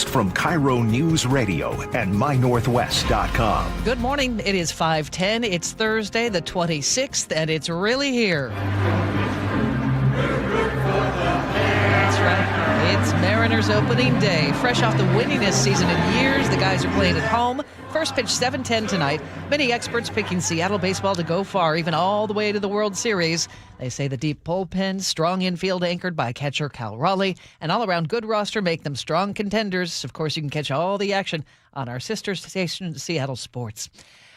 from KIRO Newsradio and MyNorthwest.com. Good morning. It is 5:10. It's Thursday, the 26th, and it's really here. That's right. It's Mariners opening day. Fresh off the winningest season in years, the guys are playing at home. First pitch 7:10 tonight. Many experts picking Seattle baseball to go far, even all the way to the World Series. They say the deep bullpen, strong infield anchored by catcher Cal Raleigh, and all-around good roster make them strong contenders. Of course, you can catch all the action on our sister station, Seattle Sports.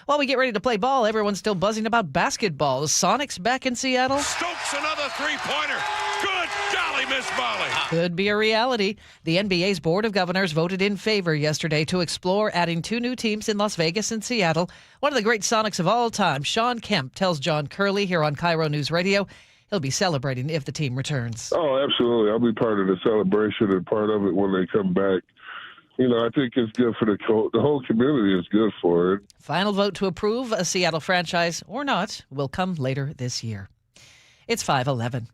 While we get ready to play ball, everyone's still buzzing about basketball. The Sonics back in Seattle. Stokes another three-pointer. Good golly, Miss Molly. Could be a reality. The NBA's Board of Governors voted in favor yesterday to explore adding two new teams in Las Vegas and Seattle. One of the great Sonics of all time, Sean Kemp, tells John Curley here on KIRO News Radio he'll be celebrating if the team returns. Oh, absolutely. I'll be part of the celebration and part of it when they come back. You know, I think it's good for the whole community is good for it. Final vote to approve a Seattle franchise or not will come later this year. It's 5:11.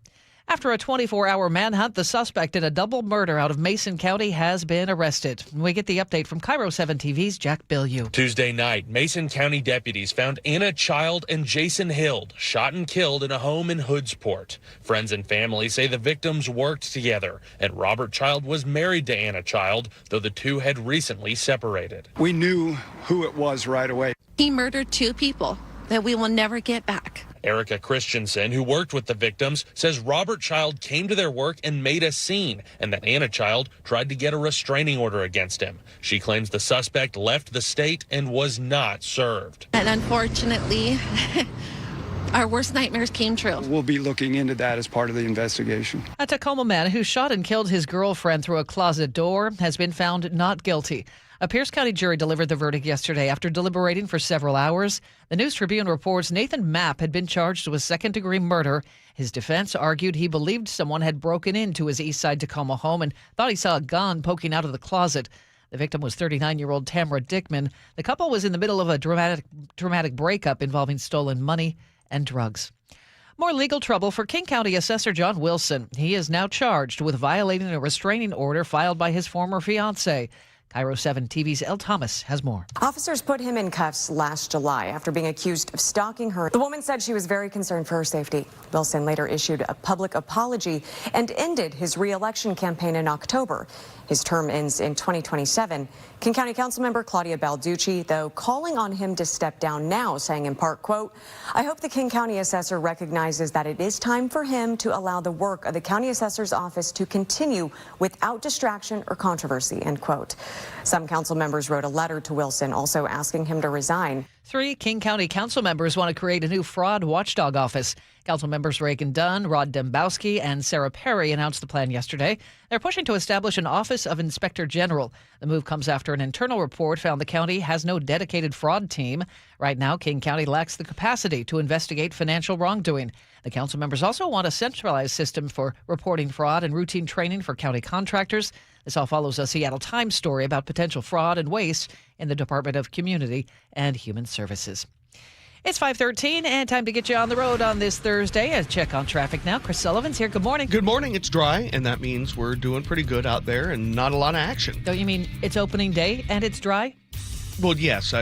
After a 24-hour manhunt, the suspect in a double murder out of Mason County has been arrested. We get the update from KIRO 7 TV's Jack Bilyeu. Tuesday night, Mason County deputies found Anna Child and Jason Hild shot and killed in a home in Hoodsport. Friends and family say the victims worked together, and Robert Child was married to Anna Child, though the two had recently separated. We knew who it was right away. He murdered two people that we will never get back. Erica Christensen, who worked with the victims, says Robert Child came to their work and made a scene, and that Anna Child tried to get a restraining order against him. She claims the suspect left the state and was not served. And unfortunately, our worst nightmares came true. We'll be looking into that as part of the investigation. A Tacoma man who shot and killed his girlfriend through a closet door has been found not guilty. A Pierce County jury delivered the verdict yesterday after deliberating for several hours. The News Tribune reports Nathan Mapp had been charged with second-degree murder. His defense argued he believed someone had broken into his Eastside Tacoma home and thought he saw a gun poking out of the closet. The victim was 39-year-old Tamara Dickman. The couple was in the middle of a dramatic breakup involving stolen money and drugs. More legal trouble for King County Assessor John Wilson. He is now charged with violating a restraining order filed by his former fiancée. KIRO 7 TV's Elle Thomas has more. Officers put him in cuffs last July after being accused of stalking her. The woman said she was very concerned for her safety. Wilson later issued a public apology and ended his re-election campaign in October. His term ends in 2027. King County Councilmember Claudia Balducci, though, calling on him to step down now, saying in part, quote, "I hope the King County Assessor recognizes that it is time for him to allow the work of the County Assessor's office to continue without distraction or controversy," end quote. Some council members wrote a letter to Wilson also asking him to resign. 3 King County council members want to create a new fraud watchdog office. Council members Reagan Dunn, Rod Dembowski, and Sarah Perry announced the plan yesterday. They're pushing to establish an Office of Inspector General. The move comes after an internal report found the county has no dedicated fraud team. Right now, King County lacks the capacity to investigate financial wrongdoing. The council members also want a centralized system for reporting fraud and routine training for county contractors. This all follows a Seattle Times story about potential fraud and waste in the Department of Community and Human Services. It's 5:13 and time to get you on the road on this Thursday. A check on traffic now. Chris Sullivan's here. Good morning. Good morning. It's dry, and that means we're doing pretty good out there and not a lot of action. Don't you mean it's opening day and it's dry? Well, yes,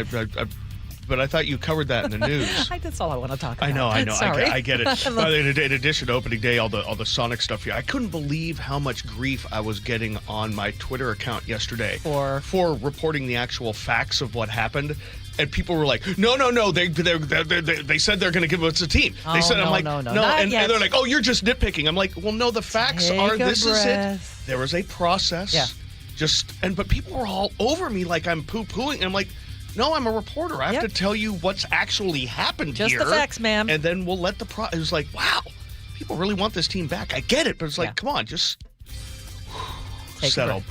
but I thought you covered that in the news. That's all I want to talk about. I know. Sorry. I get it. In addition to opening day, all the Sonic stuff here. I couldn't believe how much grief I was getting on my Twitter account yesterday for reporting the actual facts of what happened. And people were like, no, they said they're going to give us a team. They said, I'm like, no. And they're like, oh, you're just nitpicking. I'm like, well, no, the facts are this is it. There was a process. Yeah. But people were all over me like I'm poo-pooing. I'm like, no, I'm a reporter. I have to tell you what's actually happened here. Just the facts, ma'am. And then we'll let it was like, wow, people really want this team back. I get it, but it's like, come on, just settle.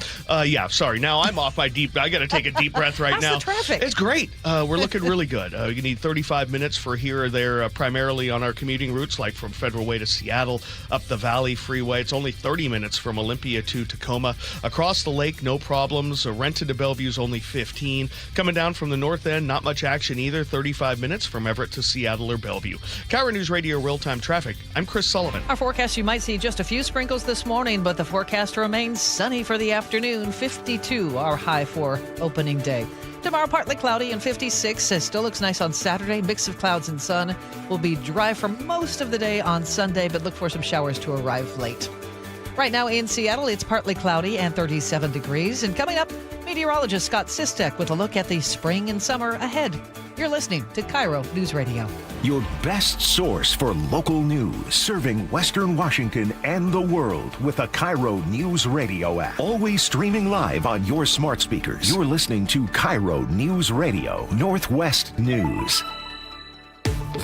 Sorry. Now I'm off my I got to take a deep breath right now. How's the traffic? It's great. We're looking really good. You need 35 minutes for here or there, primarily on our commuting routes, like from Federal Way to Seattle, up the Valley Freeway. It's only 30 minutes from Olympia to Tacoma. Across the lake, no problems. Renton to Bellevue is only 15. Coming down from the north end, not much action either. 35 minutes from Everett to Seattle or Bellevue. KIRO Newsradio Real-Time Traffic. I'm Chris Sullivan. Our forecast, you might see just a few sprinkles this morning, but the forecast remains sunny sunny for the afternoon, 52 our high for opening day. Tomorrow, partly cloudy and 56. It still looks nice on Saturday. Mix of clouds and sun. Will be dry for most of the day on Sunday, but look for some showers to arrive late. Right now in Seattle, it's partly cloudy and 37 degrees. And coming up, meteorologist Scott Sistek with a look at the spring and summer ahead. You're listening to KIRO News Radio. Your best source for local news, serving Western Washington and the world with the KIRO Newsradio App. Always streaming live on your smart speakers. You're listening to KIRO News Radio, Northwest News.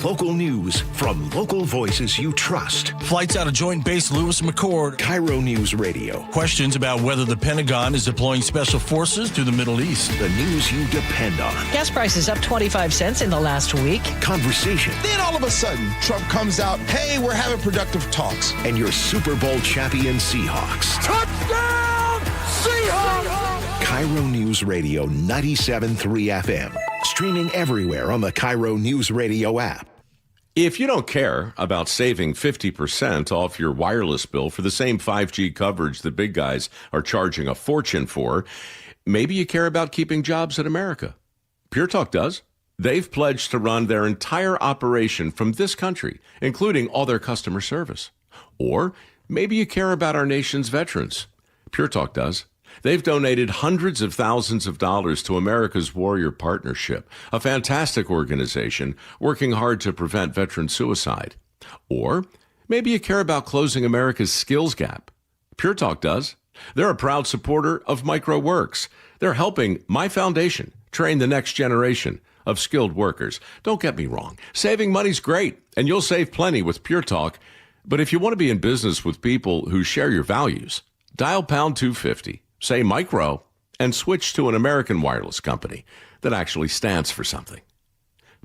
Local news from local voices you trust. Flights out of Joint Base Lewis McChord. KIRO News Radio. Questions about whether the Pentagon is deploying special forces to the Middle East. The news you depend on. Gas prices up 25 cents in the last week. Conversation. Then all of a sudden, Trump comes out, hey, we're having productive talks. And your Super Bowl champion Seahawks. Touchdown, Seahawks! KIRO News Radio 97.3 FM. Streaming everywhere on the KIRO News Radio app. If you don't care about saving 50% off your wireless bill for the same 5G coverage that big guys are charging a fortune for, maybe you care about keeping jobs in America. Pure Talk does. They've pledged to run their entire operation from this country, including all their customer service. Or maybe you care about our nation's veterans. Pure Talk does. They've donated hundreds of thousands of dollars to America's Warrior Partnership, a fantastic organization working hard to prevent veteran suicide. Or maybe you care about closing America's skills gap. Pure Talk does. They're a proud supporter of MicroWorks. They're helping my foundation train the next generation of skilled workers. Don't get me wrong. Saving money's great, and you'll save plenty with Pure Talk. But if you want to be in business with people who share your values, dial pound 250. Say micro, and switch to an American wireless company that actually stands for something.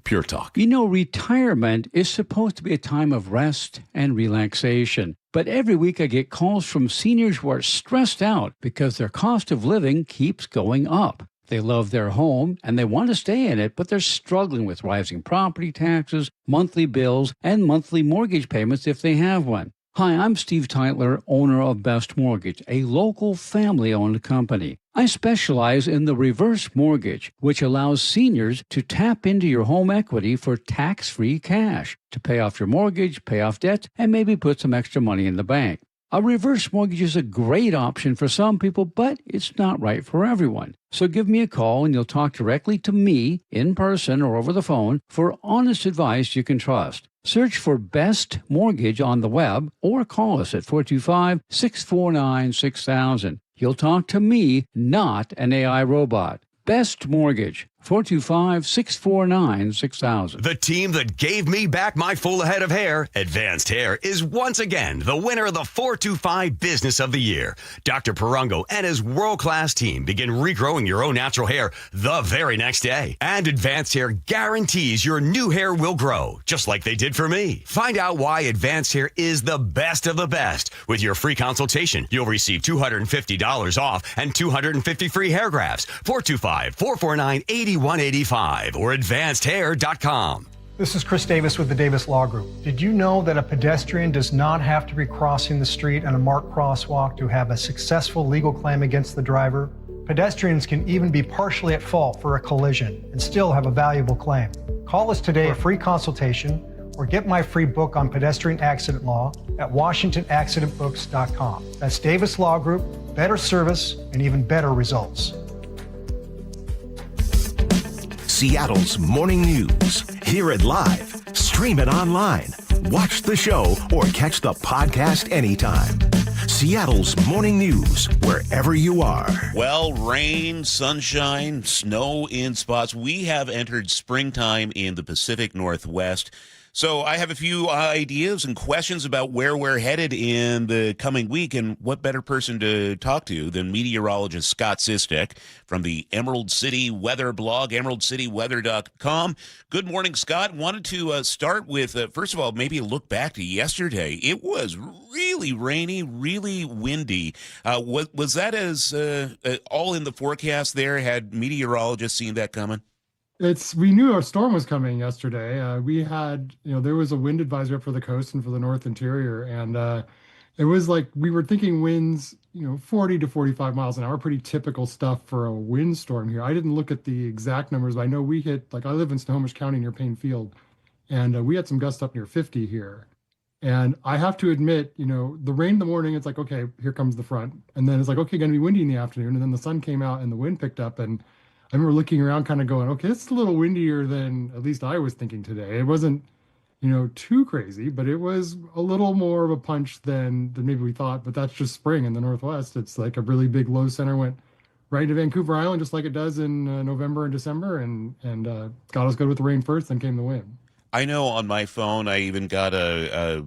Pure Talk. You know, retirement is supposed to be a time of rest and relaxation. But every week I get calls from seniors who are stressed out because their cost of living keeps going up. They love their home and they want to stay in it, but they're struggling with rising property taxes, monthly bills, and monthly mortgage payments if they have one. Hi, I'm Steve Teitler, owner of Best Mortgage, a local family-owned company. I specialize in the reverse mortgage, which allows seniors to tap into your home equity for tax-free cash to pay off your mortgage, pay off debts, and maybe put some extra money in the bank. A reverse mortgage is a great option for some people, but it's not right for everyone. So give me a call and you'll talk directly to me in person or over the phone for honest advice you can trust. Search for Best Mortgage on the web or call us at 425-649-6000. You'll talk to me, not an AI robot. Best Mortgage, 425-649-6000. The team that gave me back my full head of hair, Advanced Hair, is once again the winner of the 425 Business of the Year. Dr. Perungo and his world-class team begin regrowing your own natural hair the very next day. And Advanced Hair guarantees your new hair will grow, just like they did for me. Find out why Advanced Hair is the best of the best. With your free consultation, you'll receive $250 off and 250 free hair grafts. 425-449-8185 or advancedhair.com. This is Chris Davis with the Davis Law Group. Did you know that a pedestrian does not have to be crossing the street on a marked crosswalk to have a successful legal claim against the driver? Pedestrians can even be partially at fault for a collision and still have a valuable claim. Call us today for a free consultation or get my free book on pedestrian accident law at WashingtonAccidentBooks.com. That's Davis Law Group, better service and even better results. Seattle's morning news. Hear it live, stream it online, watch the show, or catch the podcast anytime. Seattle's morning news, wherever you are. Well, rain, sunshine, snow in spots. We have entered springtime in the Pacific Northwest. So I have a few ideas and questions about where we're headed in the coming week, and what better person to talk to than meteorologist Scott Sistek from the Emerald City Weather blog, emeraldcityweather.com. Good morning, Scott. Wanted to start with, first of all, maybe a look back to yesterday. It was really rainy, really windy. Was that as all in the forecast there? Had meteorologists seen that coming? We knew our storm was coming yesterday. We had, there was a wind advisory up for the coast and for the north interior. And it was like, we were thinking winds, 40 to 45 miles an hour, pretty typical stuff for a windstorm here. I didn't look at the exact numbers, but I know we hit, like I live in Snohomish County near Payne Field, and we had some gusts up near 50 here. And I have to admit, the rain in the morning, it's like, okay, here comes the front. And then it's like, okay, going to be windy in the afternoon. And then the sun came out and the wind picked up. And I remember looking around kind of going, okay, it's a little windier than at least I was thinking today. It wasn't, too crazy, but it was a little more of a punch than maybe we thought. But that's just spring in the Northwest. It's like a really big low center went right into Vancouver Island, just like it does in November and December. And got us good with the rain first, then came the wind. I know on my phone I even got a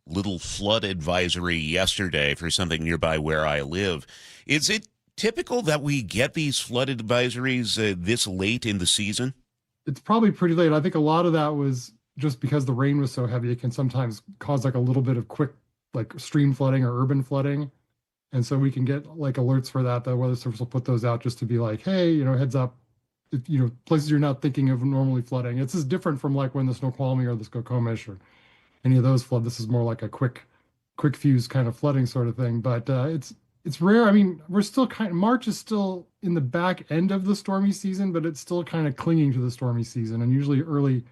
little flood advisory yesterday for something nearby where I live. Is it typical that we get these flood advisories this late in the season? It's probably pretty late. I think a lot of that was just because the rain was so heavy. It can sometimes cause like a little bit of quick like stream flooding or urban flooding. And so we can get like alerts for that. The Weather Service will put those out just to be like, hey, heads up. Places you're not thinking of normally flooding. It's just different from like when the Snoqualmie or the Skokomish or any of those flood. This is more like a quick fuse kind of flooding sort of thing. But it's rare. I mean, we're still March is still in the back end of the stormy season, but it's still kind of clinging to the stormy season. And usually early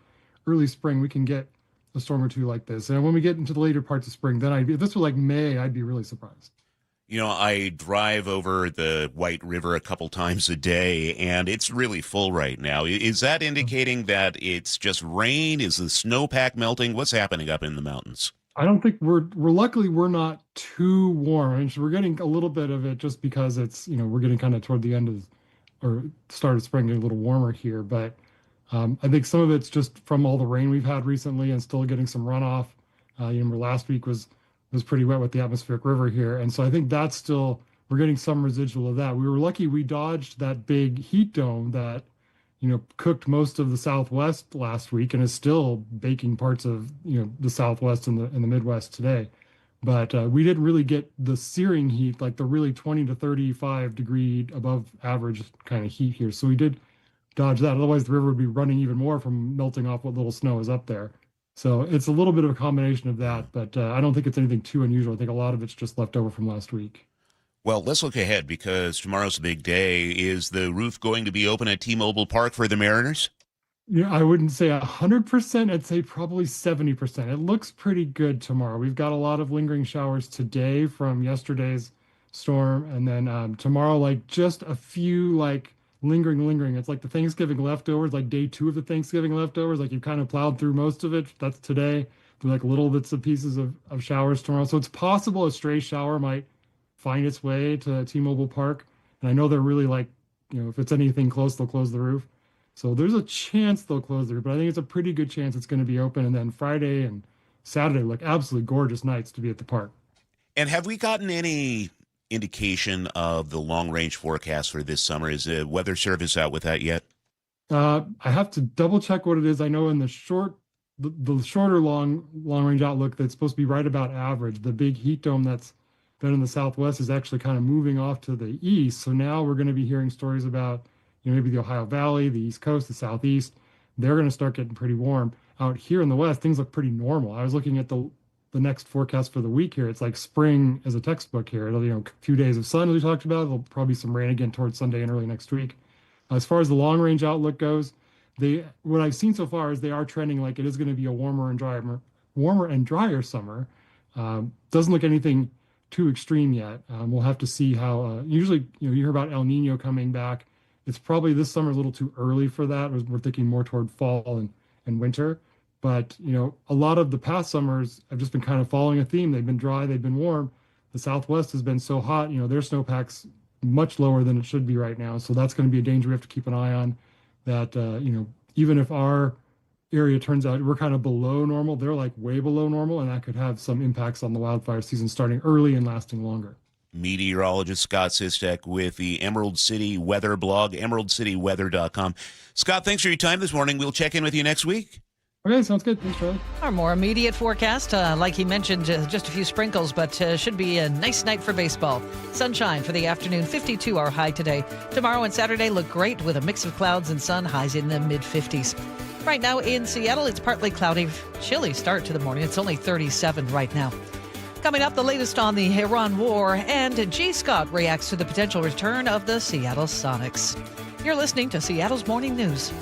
spring, we can get a storm or two like this. And when we get into the later parts of spring, then if this was like May, I'd be really surprised. I drive over the White River a couple times a day, and it's really full right now. Is that indicating that it's just rain? Is the snowpack melting? What's happening up in the mountains? I don't think luckily we're not too warm. I mean, so we're getting a little bit of it just because it's, we're getting kind of toward the end of, or start of spring, getting a little warmer here. But I think some of it's just from all the rain we've had recently and still getting some runoff. Last week was pretty wet with the atmospheric river here. And so I think that's still, we're getting some residual of that. We were lucky we dodged that big heat dome that, cooked most of the Southwest last week and is still baking parts of, the Southwest and the Midwest today. But we didn't really get the searing heat, like the really 20 to 35 degree above average kind of heat here. So we did dodge that. Otherwise the river would be running even more from melting off what little snow is up there. So it's a little bit of a combination of that, but I don't think it's anything too unusual. I think a lot of it's just left over from last week. Well, let's look ahead because tomorrow's a big day. Is the roof going to be open at T-Mobile Park for the Mariners? I wouldn't say 100%. I'd say probably 70%. It looks pretty good tomorrow. We've got a lot of lingering showers today from yesterday's storm. And then tomorrow, like just a few lingering. It's like the Thanksgiving leftovers, like day 2 of the Thanksgiving leftovers. Like you kind of plowed through most of it. That's today. Through like little bits and pieces of showers tomorrow. So it's possible a stray shower might find its way to T-Mobile Park. And I know they're really if it's anything close, they'll close the roof. So there's a chance they'll close the roof, but I think it's a pretty good chance it's going to be open. And then Friday and Saturday look absolutely gorgeous nights to be at the park. And have we gotten any indication of the long-range forecast for this summer? Is the Weather Service out with that yet? I have to double check what it is. I know in the shorter long-range outlook that's supposed to be right about average. The big heat dome that's been in the Southwest is actually kind of moving off to the east. So now we're going to be hearing stories about maybe the Ohio Valley, the East Coast, the Southeast. They're going to start getting pretty warm. Out here in the West, things look pretty normal. I was looking at the next forecast for the week here. It's like spring as a textbook here. It'll, a few days of sun as we talked about. There'll probably be some rain again towards Sunday and early next week. As far as the long range outlook goes, what I've seen so far is they are trending like it is going to be a warmer and drier summer. Doesn't look anything too extreme yet. We'll have to see how. Usually, you hear about El Nino coming back. It's probably this summer a little too early for that. We're thinking more toward fall and winter. But, a lot of the past summers have just been kind of following a theme. They've been dry, they've been warm. The Southwest has been so hot, their snowpack's much lower than it should be right now. So that's going to be a danger we have to keep an eye on. That, even if our area turns out we're kind of below normal, they're like way below normal, and that could have some impacts on the wildfire season starting early and lasting longer. Meteorologist Scott Sistek with the Emerald City Weather blog, emeraldcityweather.com. Scott, thanks for your time this morning. We'll check in with you next week. Okay, sounds good. Thanks, Charlie. Our more immediate forecast, like he mentioned, just a few sprinkles, but should be a nice night for baseball. Sunshine for the afternoon, 52 our high today. Tomorrow and Saturday look great with a mix of clouds and sun, highs in the mid-50s. Right now in Seattle, it's partly cloudy, chilly start to the morning. It's only 37 right now. Coming up, the latest on the Iran war, and G. Scott reacts to the potential return of the Seattle Sonics. You're listening to Seattle's Morning News.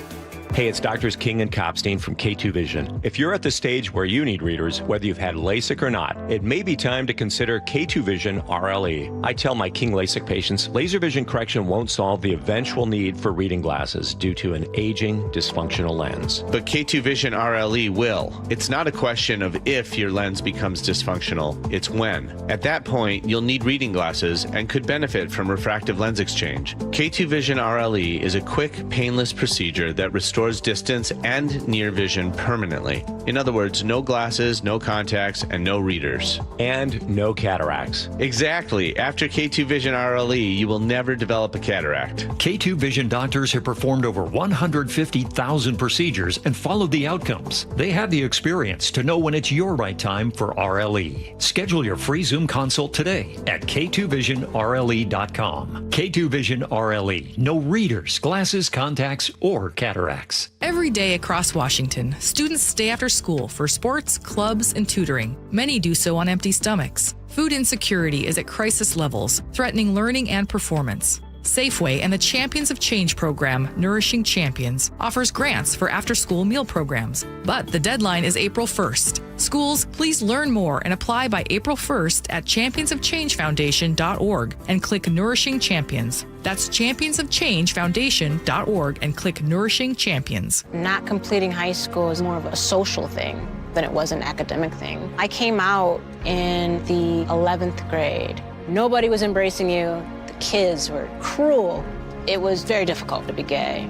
Hey, it's Doctors King and Kopstein from K2 Vision. If you're at the stage where you need readers, whether you've had LASIK or not, it may be time to consider K2 Vision RLE. I tell my King LASIK patients, laser vision correction won't solve the eventual need for reading glasses due to an aging, dysfunctional lens. But K2 Vision RLE will. It's not a question of if your lens becomes dysfunctional, it's when. At that point, you'll need reading glasses and could benefit from refractive lens exchange. K2 Vision RLE is a quick, painless procedure that restores distance and near vision permanently. In other words, no glasses, no contacts, and no readers. And no cataracts. Exactly. After K2 Vision RLE, you will never develop a cataract. K2 Vision doctors have performed over 150,000 procedures and followed the outcomes. They have the experience to know when it's your right time for RLE. Schedule your free Zoom consult today at k2visionrle.com. K2 Vision RLE. No readers, glasses, contacts, or cataracts. Every day across Washington, students stay after school for sports, clubs, and tutoring. Many do so on empty stomachs. Food insecurity is at crisis levels, threatening learning and performance. Safeway and the Champions of Change program, Nourishing Champions, offers grants for after-school meal programs. But the deadline is April 1st. Schools, please learn more and apply by April 1st at championsofchangefoundation.org and click Nourishing Champions. That's championsofchangefoundation.org and click Nourishing Champions. Not completing high school is more of a social thing than it was an academic thing. I came out in the 11th grade. Nobody was embracing you. Kids were cruel. It was very difficult to be gay.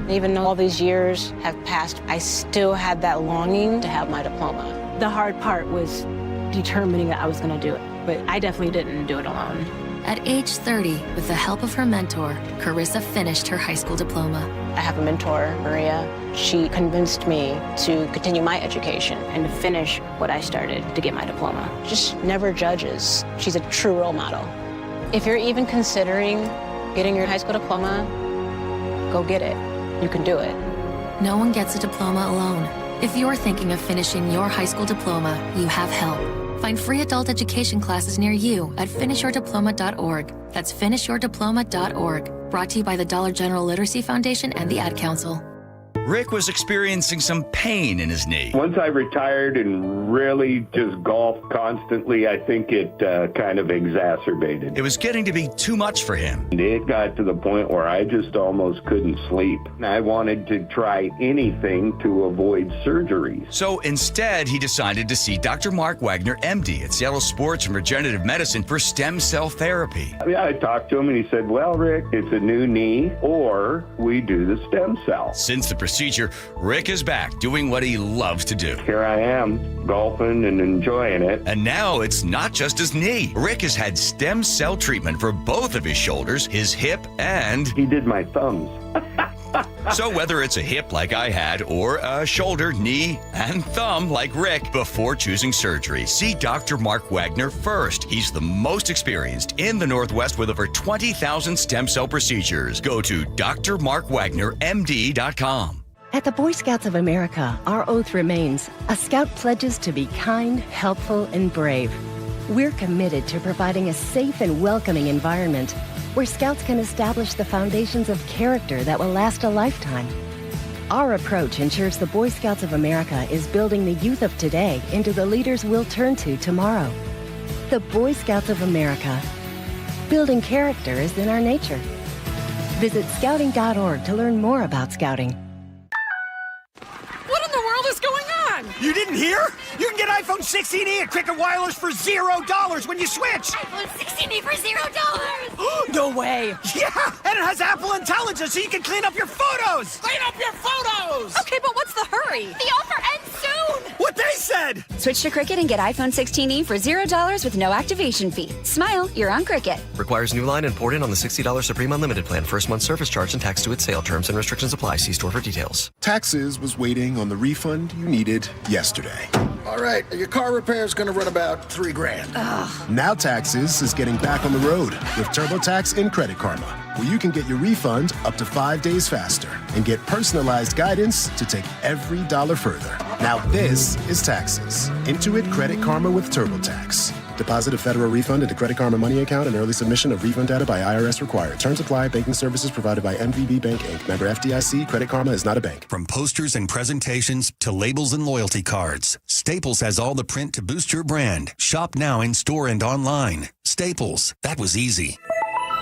Even though all these years have passed, I still had that longing to have my diploma. The hard part was determining that I was going to do it, but I definitely didn't do it alone. At age 30, with the help of her mentor, Carissa finished her high school diploma. I have a mentor, Maria. She convinced me to continue my education and to finish what I started to get my diploma. Just never judges. She's a true role model. If you're even considering getting your high school diploma, go get it. You can do it. No one gets a diploma alone. If you're thinking of finishing your high school diploma, you have help. Find free adult education classes near you at finishyourdiploma.org. That's finishyourdiploma.org. Brought to you by the Dollar General Literacy Foundation and the Ad Council. Rick was experiencing some pain in his knee. Once I retired and really just golfed constantly, I think it kind of exacerbated. It was getting to be too much for him. It got to the point where I just almost couldn't sleep. I wanted to try anything to avoid surgery. So instead, he decided to see Dr. Mark Wagner, MD, at Seattle Sports and Regenerative Medicine for stem cell therapy. I talked to him and he said, well, Rick, it's a new knee or we do the stem cell. Since the procedure, Rick is back doing what he loves to do. Here I am, golfing and enjoying it. And now it's not just his knee. Rick has had stem cell treatment for both of his shoulders, his hip, and... He did my thumbs. So whether it's a hip like I had or a shoulder, knee, and thumb like Rick, before choosing surgery, see Dr. Mark Wagner first. He's the most experienced in the Northwest with over 20,000 stem cell procedures. Go to drmarkwagnermd.com. At the Boy Scouts of America, our oath remains. A Scout pledges to be kind, helpful, and brave. We're committed to providing a safe and welcoming environment where Scouts can establish the foundations of character that will last a lifetime. Our approach ensures the Boy Scouts of America is building the youth of today into the leaders we'll turn to tomorrow. The Boy Scouts of America. Building character is in our nature. Visit scouting.org to learn more about scouting. What in the world is going on? You didn't hear? You can get iPhone 16e at Cricket Wireless for $0 when you switch. iPhone 16e for $0. No way. Yeah, and it has Apple Intelligence so you can clean up your photos. Clean up your photos. Okay, but what's the hurry? The offer ends soon. What they said. Switch to Cricket and get iPhone 16e for $0 with no activation fee. Smile, you're on Cricket. Requires new line and port in on the $60 Supreme Unlimited plan. First month service charge and tax to its sale. Terms and restrictions apply. See store for details. Taxes was waiting on the refund you needed yesterday. All right, your car repair is going to run about $3,000. Ugh. Now Taxes is getting back on the road with TurboTax and Credit Karma, where you can get your refund up to 5 days faster and get personalized guidance to take every dollar further. Now this is taxes. Intuit Credit Karma with TurboTax. Deposit a federal refund into Credit Karma Money account and early submission of refund data by IRS required. Terms apply. Banking services provided by MVB Bank, Inc. Member FDIC. Credit Karma is not a bank. From posters and presentations to labels and loyalty cards, Staples has all the print to boost your brand. Shop now in store and online. Staples. That was easy.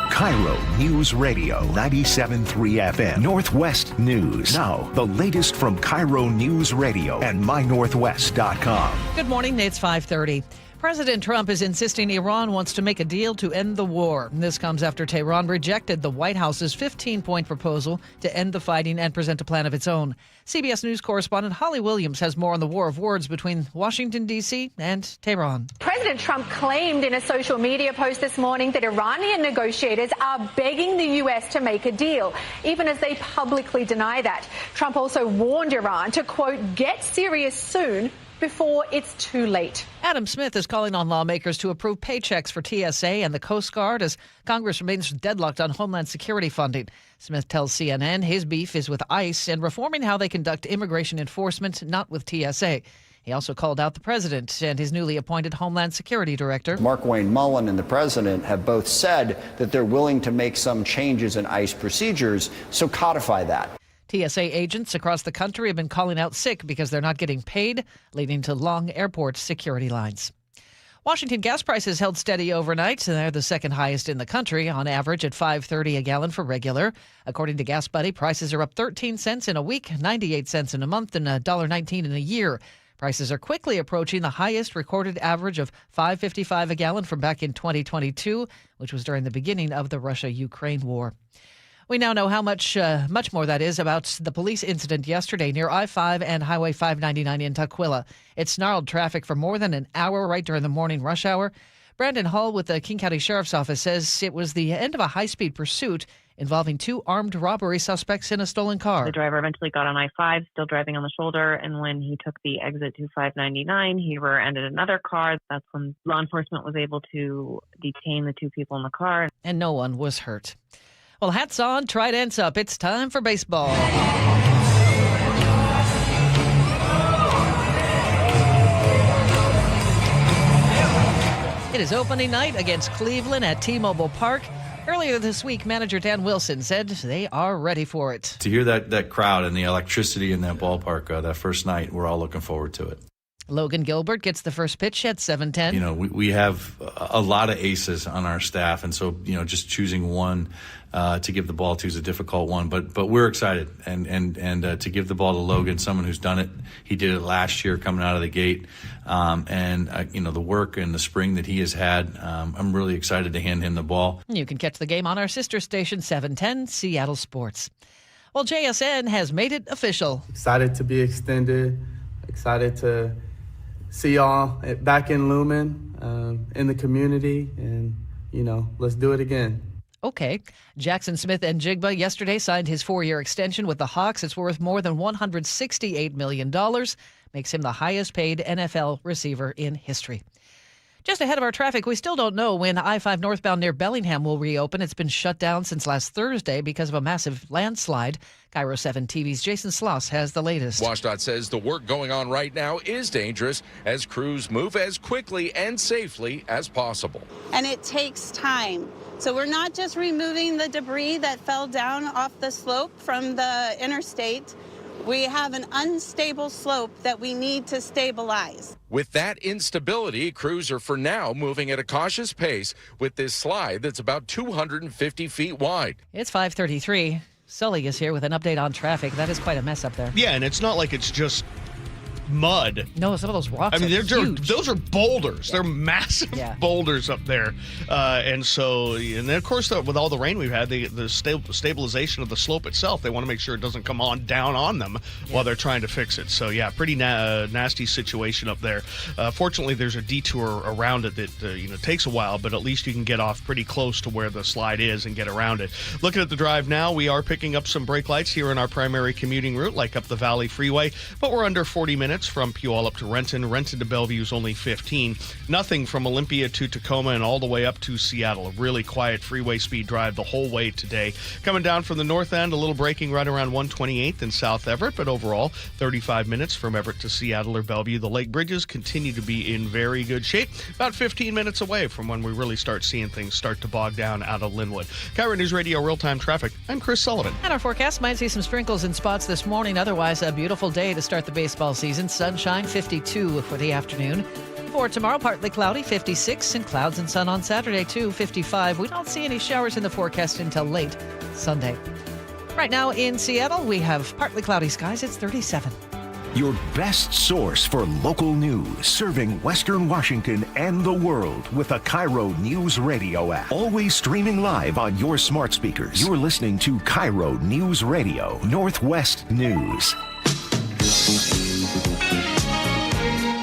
KIRO Newsradio 97.3 FM Northwest News. Now, the latest from KIRO Newsradio and mynorthwest.com. Good morning. It's 5:30. President Trump is insisting Iran wants to make a deal to end the war. This comes after Tehran rejected the White House's 15-point proposal to end the fighting and present a plan of its own. CBS News correspondent Holly Williams has more on the war of words between Washington, D.C. and Tehran. President Trump claimed in a social media post this morning that Iranian negotiators are begging the U.S. to make a deal, even as they publicly deny that. Trump also warned Iran to, quote, get serious soon before it's too late. Adam Smith is calling on lawmakers to approve paychecks for TSA and the Coast Guard as Congress remains deadlocked on Homeland Security funding. Smith tells CNN his beef is with ICE and reforming how they conduct immigration enforcement, not with TSA. He also called out the president and his newly appointed Homeland Security Director. Mark Wayne Mullen and the president have both said that they're willing to make some changes in ICE procedures, so codify that. TSA agents across the country have been calling out sick because they're not getting paid, leading to long airport security lines. Washington gas prices held steady overnight. They're the second highest in the country, on average at $5.30 a gallon for regular. According to Gas Buddy, prices are up 13 cents in a week, 98 cents in a month, and $1.19 in a year. Prices are quickly approaching the highest recorded average of $5.55 a gallon from back in 2022, which was during the beginning of the Russia-Ukraine war. We now know how much more that is about the police incident yesterday near I-5 and Highway 599 in Tukwila. It snarled traffic for more than an hour right during the morning rush hour. Brandon Hull with the King County Sheriff's Office says it was the end of a high-speed pursuit involving two armed robbery suspects in a stolen car. The driver eventually got on I-5, still driving on the shoulder, and when he took the exit to 599, he rear-ended another car. That's when law enforcement was able to detain the two people in the car. And no one was hurt. Well, hats on, tridents up. It's time for baseball. It is opening night against Cleveland at T-Mobile Park. Earlier this week, manager Dan Wilson said they are ready for it. To hear that crowd and the electricity in that ballpark that first night, we're all looking forward to it. Logan Gilbert gets the first pitch at 7:10. You know, we have a lot of aces on our staff, and so, just choosing one to give the ball to is a difficult one. But we're excited, and to give the ball to Logan, someone who's done it. He did it last year coming out of the gate, the work and the spring that he has had. I'm really excited to hand him the ball. You can catch the game on our sister station, 710 Seattle Sports. Well, JSN has made it official. Excited to be extended. Excited to see y'all back in Lumen, in the community, and, let's do it again. Okay. Jackson Smith and Jigba yesterday signed his 4-year extension with the Hawks. It's worth more than $168 million. Makes him the highest paid NFL receiver in history. Just ahead of our traffic, we still don't know when I-5 northbound near Bellingham will reopen. It's been shut down since last Thursday because of a massive landslide. KIRO 7 TV's Jason Sloss has the latest. WashDOT says the work going on right now is dangerous as crews move as quickly and safely as possible. And it takes time. So we're not just removing the debris that fell down off the slope from the interstate. We have an unstable slope that we need to stabilize. With that instability, crews are for now moving at a cautious pace with this slide that's about 250 feet wide. It's 5:33. Sully is here with an update on traffic. That is quite a mess up there. Yeah, and it's not like it's just mud. No, some of those rocks are huge. Those are boulders. They're massive boulders up there. And then, of course, with all the rain we've had, the stabilization of the slope itself, they want to make sure it doesn't come down on them while they're trying to fix it. So, yeah, pretty nasty situation up there. Fortunately, there's a detour around it that, takes a while, but at least you can get off pretty close to where the slide is and get around it. Looking at the drive now, we are picking up some brake lights here in our primary commuting route, like up the Valley Freeway, but we're under 40 minutes minutes from Puyallup to Renton. Renton to Bellevue is only 15. Nothing from Olympia to Tacoma and all the way up to Seattle. A really quiet freeway speed drive the whole way today. Coming down from the north end, a little braking right around 128th in South Everett, but overall 35 minutes from Everett to Seattle or Bellevue. The lake bridges continue to be in very good shape. About 15 minutes away from when we really start seeing things start to bog down out of Linwood. KIRO News Radio real-time traffic. I'm Chris Sullivan. And our forecast might see some sprinkles in spots this morning. Otherwise, a beautiful day to start the baseball season. Sunshine, 52 for the afternoon. For tomorrow, partly cloudy, 56, and clouds and sun on Saturday, too, 55. We don't see any showers in the forecast until late Sunday. Right now in Seattle, we have partly cloudy skies. It's 37. Your best source for local news, serving Western Washington and the world with the KIRO Newsradio App. Always streaming live on your smart speakers. You're listening to KIRO Newsradio Northwest News.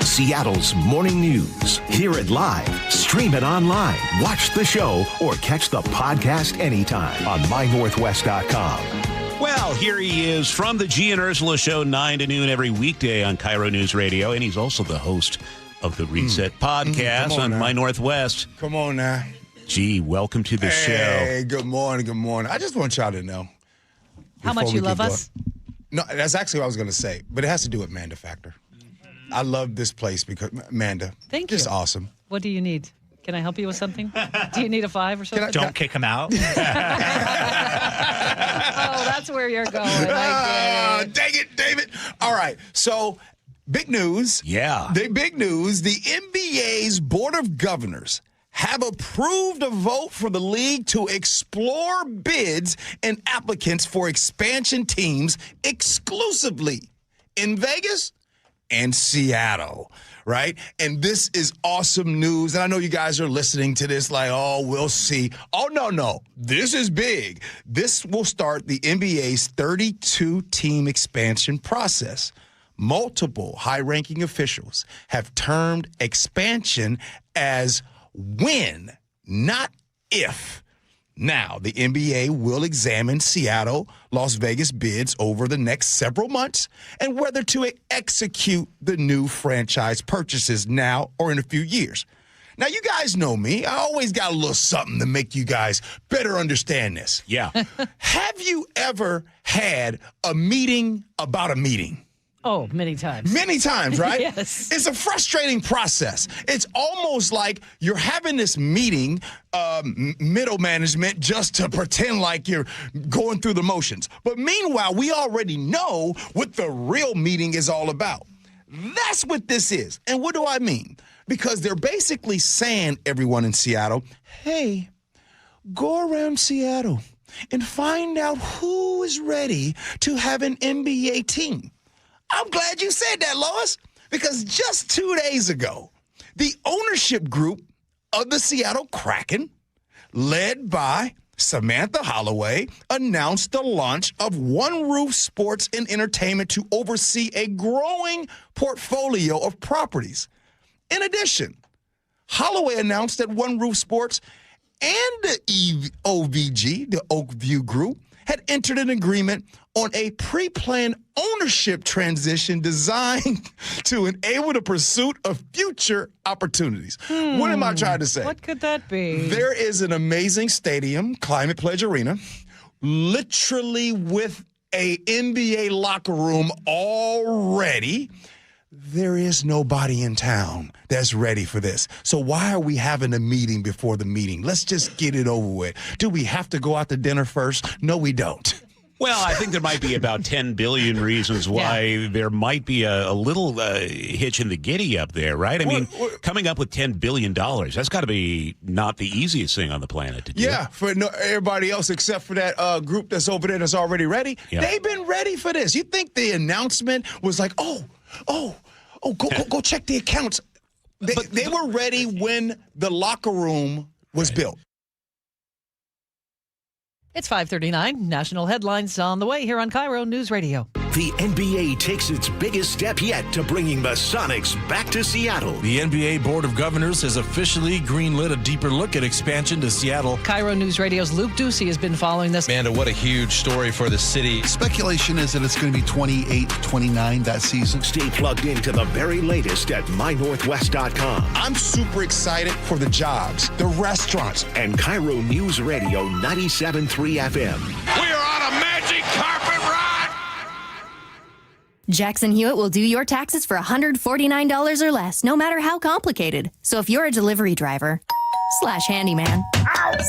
Seattle's morning news. Hear it live, stream it online, watch the show, or catch the podcast anytime on mynorthwest.com. Well, here he is from the G and Ursula Show, 9 to noon every weekday on KIRO News Radio, and he's also the host of the Reset podcast on My Northwest. Come on now. G, welcome to the show. Hey, good morning, good morning. I just want y'all to know. How much you love us? No, that's actually what I was going to say, but it has to do with Manda Factor. I love this place because, Manda, thank you. Just awesome. What do you need? Can I help you with something? Do you need a 5 or something? Don't kick him out. Oh, that's where you're going. Dang it, David. All right. So, big news. Yeah. The big news. The NBA's Board of Governors have approved a vote for the league to explore bids and applicants for expansion teams exclusively in Vegas and Seattle. Right? And this is awesome news. And I know you guys are listening to this like, oh, we'll see. Oh, no. This is big. This will start the NBA's 32-team expansion process. Multiple high-ranking officials have termed expansion as when, not if. Now, the NBA will examine Seattle, Las Vegas bids over the next several months and whether to execute the new franchise purchases now or in a few years. Now, you guys know me. I always got a little something to make you guys better understand this. Yeah. Have you ever had a meeting about a meeting? Oh, many times. Many times, right? Yes. It's a frustrating process. It's almost like you're having this meeting, middle management, just to pretend like you're going through the motions. But meanwhile, we already know what the real meeting is all about. That's what this is. And what do I mean? Because they're basically saying, everyone in Seattle, hey, go around Seattle and find out who is ready to have an NBA team. I'm glad you said that, Lois, because just 2 days ago, the ownership group of the Seattle Kraken, led by Samantha Holloway, announced the launch of One Roof Sports and Entertainment to oversee a growing portfolio of properties. In addition, Holloway announced that One Roof Sports and the OVG, the Oakview Group, had entered an agreement on a pre-planned ownership transition designed to enable the pursuit of future opportunities. What am I trying to say? What could that be? There is an amazing stadium, Climate Pledge Arena, literally with a NBA locker room already. There is nobody in town that's ready for this. So why are we having a meeting before the meeting? Let's just get it over with. Do we have to go out to dinner first? No, we don't. Well, I think there might be about 10 billion reasons why there might be a little hitch in the giddy up there, right? I mean, coming up with $10 billion, that's got to be not the easiest thing on the planet to do. Yeah, for everybody else except for that group that's over there that's already ready. Yeah. They've been ready for this. You think the announcement was like, go check the accounts. They were ready when the locker room was built. It's 5:39. National headlines on the way here on KIRO News Radio. The NBA takes its biggest step yet to bringing the Sonics back to Seattle. The NBA Board of Governors has officially greenlit a deeper look at expansion to Seattle. KIRO Newsradio's Luke Ducey has been following this. Amanda, what a huge story for the city. Speculation is that it's going to be 28-29 that season. Stay plugged into the very latest at mynorthwest.com. I'm super excited for the jobs, the restaurants. And KIRO News Radio 97.3 FM. We are on a magic carpet ride. Jackson Hewitt will do your taxes for $149 or less, no matter how complicated. So if you're a delivery driver / handyman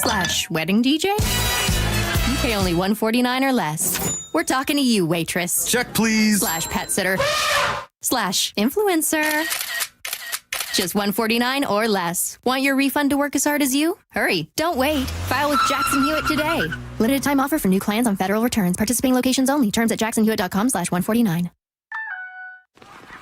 / wedding DJ, you pay only $149 or less. We're talking to you, waitress. Check, please. / pet sitter / influencer. Just $149 or less. Want your refund to work as hard as you? Hurry, don't wait. File with Jackson Hewitt today. Limited time offer for new clients on federal returns. Participating locations only. Terms at jacksonhewitt.com /149.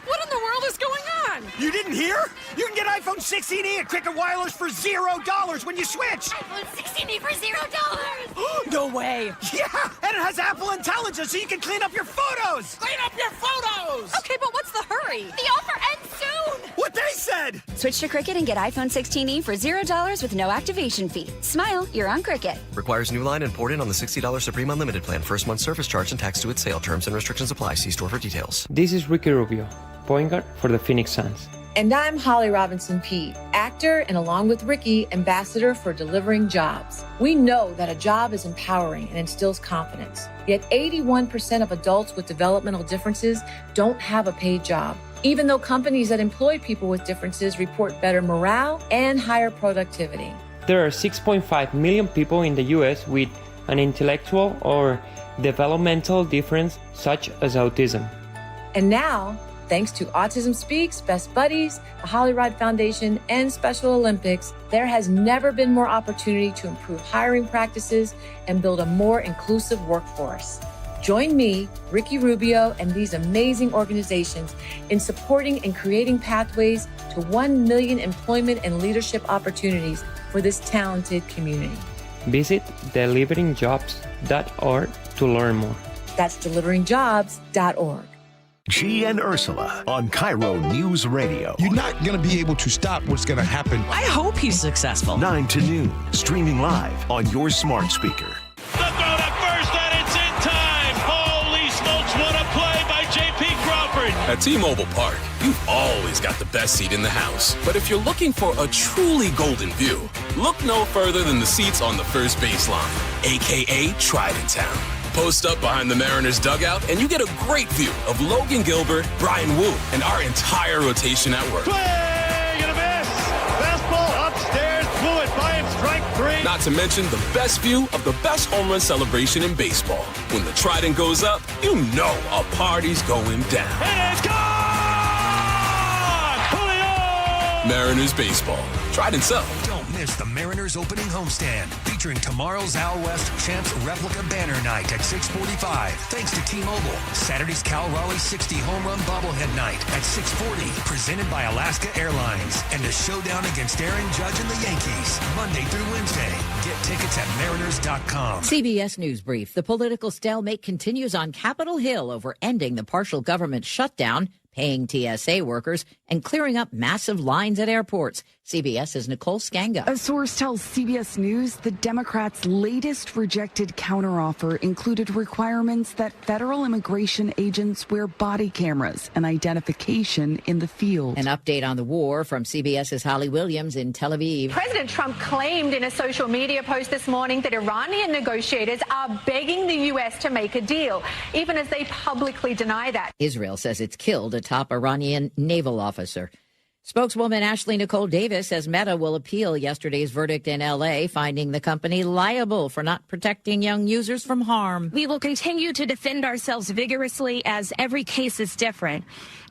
What in the world is going on? You didn't hear? You can get iPhone 16e at Cricket Wireless for $0 when you switch. iPhone 16e for $0. No way. Yeah, and it has Apple Intelligence so you can clean up your photos. Clean up your photos. Okay, but what's the hurry? The offer ends soon. What they said. Switch to Cricket and get iPhone 16e for $0 with no activation fee. Smile, you're on Cricket. Requires new line and port in on the $60 Supreme Unlimited plan. First month service charge and tax to its sale. Terms and restrictions apply. See store for details. This is Ricky Rubio, point guard for the Phoenix Suns. And I'm Holly Robinson Peete, actor and along with Ricky, ambassador for Delivering Jobs. We know that a job is empowering and instills confidence. Yet 81% of adults with developmental differences don't have a paid job, even though companies that employ people with differences report better morale and higher productivity. There are 6.5 million people in the U.S. with an intellectual or developmental difference such as autism. And now, thanks to Autism Speaks, Best Buddies, the Holly Rod Foundation, and Special Olympics, there has never been more opportunity to improve hiring practices and build a more inclusive workforce. Join me, Ricky Rubio, and these amazing organizations in supporting and creating pathways to 1 million employment and leadership opportunities for this talented community. Visit deliveringjobs.org to learn more. That's deliveringjobs.org. G and Ursula on KIRO News Radio. You're not going to be able to stop what's going to happen. I hope he's successful. 9 to noon, streaming live on your smart speaker. The throw to first, and it's in time. Holy smokes, what a play by J.P. Crawford. At T-Mobile Park, you've always got the best seat in the house. But if you're looking for a truly golden view, look no further than the seats on the first baseline, a.k.a. Trident Town. Post up behind the Mariners dugout, and you get a great view of Logan Gilbert, Brian Wu, and our entire rotation at work. Swing and a miss. Fastball upstairs, blew it by him, strike 3. Not to mention the best view of the best home run celebration in baseball. When the Trident goes up, you know a party's going down. And it's gone! Julio! Mariners baseball. Trident's up. Don't miss the Mariners opening homestand, featuring tomorrow's Al West Champs Replica Banner Night at 6:45. Thanks to T-Mobile. Saturday's Cal Raleigh 60 Home Run Bobblehead Night at 6:40. Presented by Alaska Airlines. And a showdown against Aaron Judge and the Yankees. Monday through Wednesday. Get tickets at mariners.com. CBS News Brief. The political stalemate continues on Capitol Hill over ending the partial government shutdown, paying TSA workers, and clearing up massive lines at airports. CBS's Nicole Skanga. A source tells CBS News the Democrats' latest rejected counteroffer included requirements that federal immigration agents wear body cameras and identification in the field. An update on the war from CBS's Holly Williams in Tel Aviv. President Trump claimed in a social media post this morning that Iranian negotiators are begging the U.S. to make a deal, even as they publicly deny that. Israel says it's killed a top Iranian naval officer. Spokeswoman Ashley Nicole Davis says Meta will appeal yesterday's verdict in L.A., finding the company liable for not protecting young users from harm. We will continue to defend ourselves vigorously as every case is different,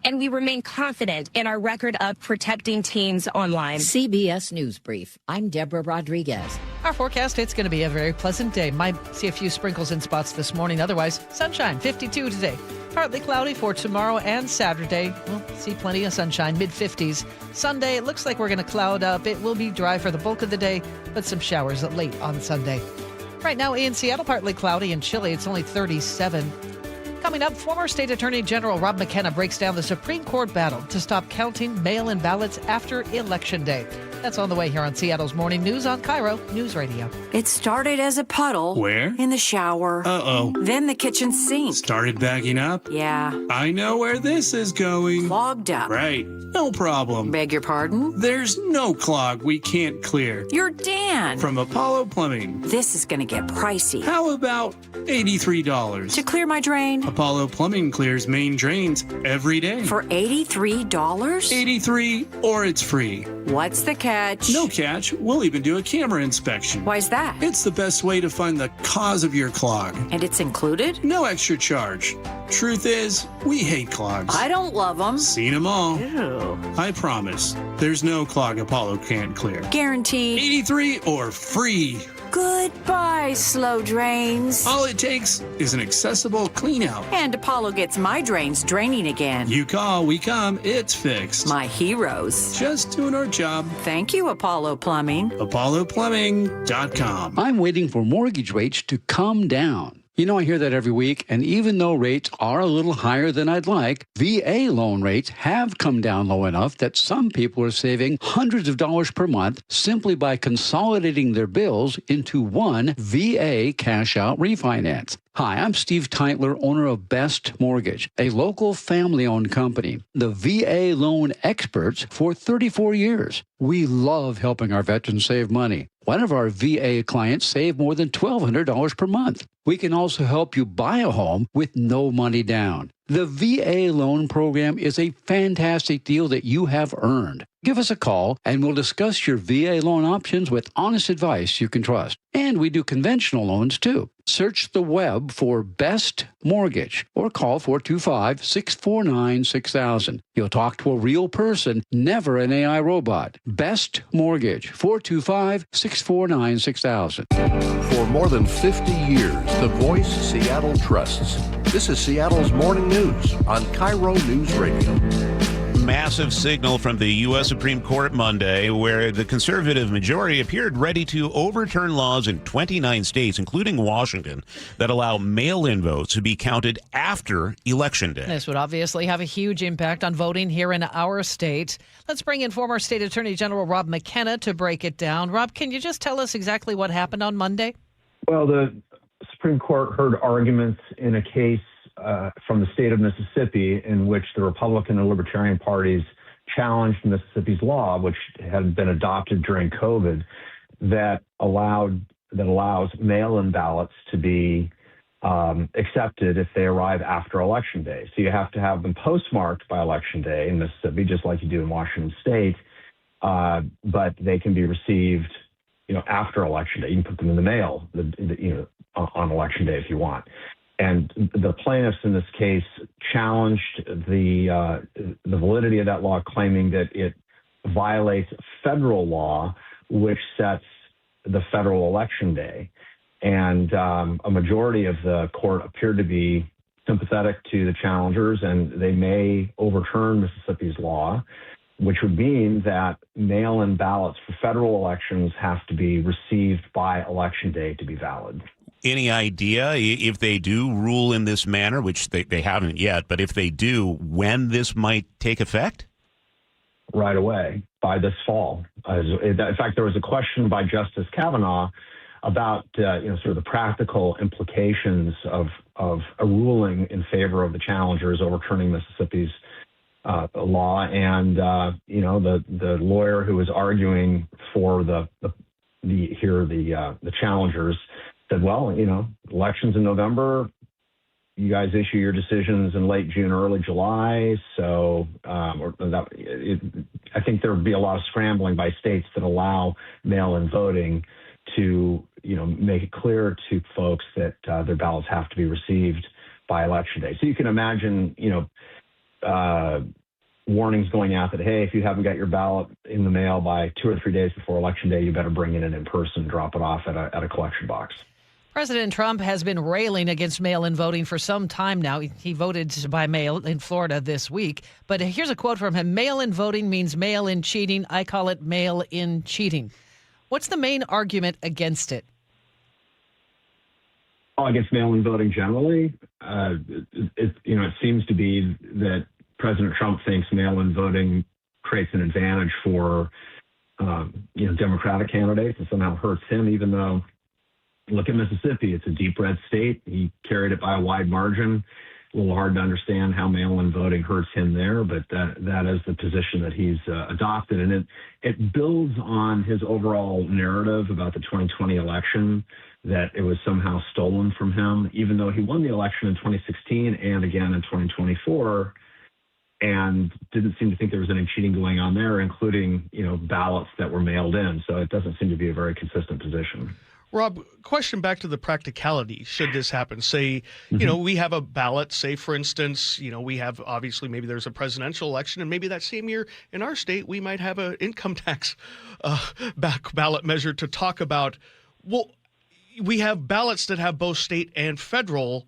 and we remain confident in our record of protecting teens online. CBS News Brief. I'm Deborah Rodriguez. Our forecast, it's going to be a very pleasant day. Might see a few sprinkles in spots this morning. Otherwise, sunshine, 52 today. Partly cloudy for tomorrow and Saturday. We'll see plenty of sunshine, mid-50s. Sunday, it looks like we're going to cloud up. It will be dry for the bulk of the day, but some showers late on Sunday. Right now in Seattle, partly cloudy and chilly. It's only 37. Coming up, former State Attorney General Rob McKenna breaks down the Supreme Court battle to stop counting mail-in ballots after Election Day. That's on the way here on Seattle's Morning News on KIRO News Radio. It started as a puddle. Where? In the shower. Uh-oh. Then the kitchen sink. Started backing up? Yeah. I know where this is going. Clogged up. Right. No problem. Beg your pardon? There's no clog we can't clear. You're Dan. From Apollo Plumbing. This is going to get pricey. How about $83? To clear my drain? Apollo Plumbing clears main drains every day. For $83? 83 or it's free. What's the catch? No catch. We'll even do a camera inspection. Why's that? It's the best way to find the cause of your clog. And it's included? No extra charge. Truth is, we hate clogs. I don't love them. Seen them all. Ew. I promise. There's no clog Apollo can't clear. Guaranteed. 83 or free. Goodbye, slow drains. All it takes is an accessible clean out. And Apollo gets my drains draining again. You call, we come, it's fixed. My heroes. Just doing our job. Thank you, Apollo Plumbing. ApolloPlumbing.com. I'm waiting for mortgage rates to come down. You know, I hear that every week, and even though rates are a little higher than I'd like, VA loan rates have come down low enough that some people are saving hundreds of dollars per month simply by consolidating their bills into one VA cash-out refinance. Hi, I'm Steve Teitler, owner of Best Mortgage, a local family-owned company, the VA loan experts for 34 years. We love helping our veterans save money. One of our VA clients saved more than $1,200 per month. We can also help you buy a home with no money down. The VA loan program is a fantastic deal that you have earned. Give us a call, and we'll discuss your VA loan options with honest advice you can trust. And we do conventional loans, too. Search the web for Best Mortgage or call 425-649-6000. You'll talk to a real person, never an AI robot. Best Mortgage, 425-649-6000. For more than 50 years, the voice Seattle trusts. This is Seattle's Morning News on KIRO News Radio. Massive signal from the U.S. Supreme Court Monday, where the conservative majority appeared ready to overturn laws in 29 states, including Washington, that allow mail-in votes to be counted after Election Day. This would obviously have a huge impact on voting here in our state. Let's bring in former State Attorney General Rob McKenna to break it down. Rob, can you just tell us exactly what happened on Monday? Well, the Supreme Court heard arguments in a case from the state of Mississippi in which the Republican and Libertarian parties challenged Mississippi's law, which had been adopted during COVID, that allows mail-in ballots to be accepted if they arrive after Election Day. So you have to have them postmarked by Election Day in Mississippi, just like you do in Washington State, but they can be received, after Election Day. You can put them in the mail, on Election Day if you want. And the plaintiffs in this case challenged the validity of that law, claiming that it violates federal law, which sets the federal election day. And a majority of the court appeared to be sympathetic to the challengers, and they may overturn Mississippi's law, which would mean that mail-in ballots for federal elections have to be received by Election Day to be valid. Any idea if they do rule in this manner, which they haven't yet, but if they do, when this might take effect? Right away, by this fall. In fact, there was a question by Justice Kavanaugh about sort of the practical implications of a ruling in favor of the challengers overturning Mississippi's law, and the lawyer who was arguing for the challengers said, well, elections in November, you guys issue your decisions in late June, early July. So I think there would be a lot of scrambling by states that allow mail-in voting to, make it clear to folks that their ballots have to be received by Election Day. So you can imagine, warnings going out that, hey, if you haven't got your ballot in the mail by 2 or 3 days before Election Day, you better bring it in person, drop it off at a collection box. President Trump has been railing against mail-in voting for some time now. He voted by mail in Florida this week. But here's a quote from him. Mail-in voting means mail-in cheating. I call it mail-in cheating. What's the main argument against it? Against mail-in voting generally, it seems to be that President Trump thinks mail-in voting creates an advantage for Democratic candidates and somehow hurts him, even though, look at Mississippi. It's a deep red state. He carried it by a wide margin. A little hard to understand how mail-in voting hurts him there, but that is the position that he's adopted. And it builds on his overall narrative about the 2020 election, that it was somehow stolen from him, even though he won the election in 2016 and again in 2024, and didn't seem to think there was any cheating going on there, including, ballots that were mailed in. So it doesn't seem to be a very consistent position. Rob, question back to the practicality. Should this happen? Say, we have a ballot, say, for instance, we have, obviously, maybe there's a presidential election, and maybe that same year in our state, we might have an income tax ballot measure to talk about. Well, we have ballots that have both state and federal.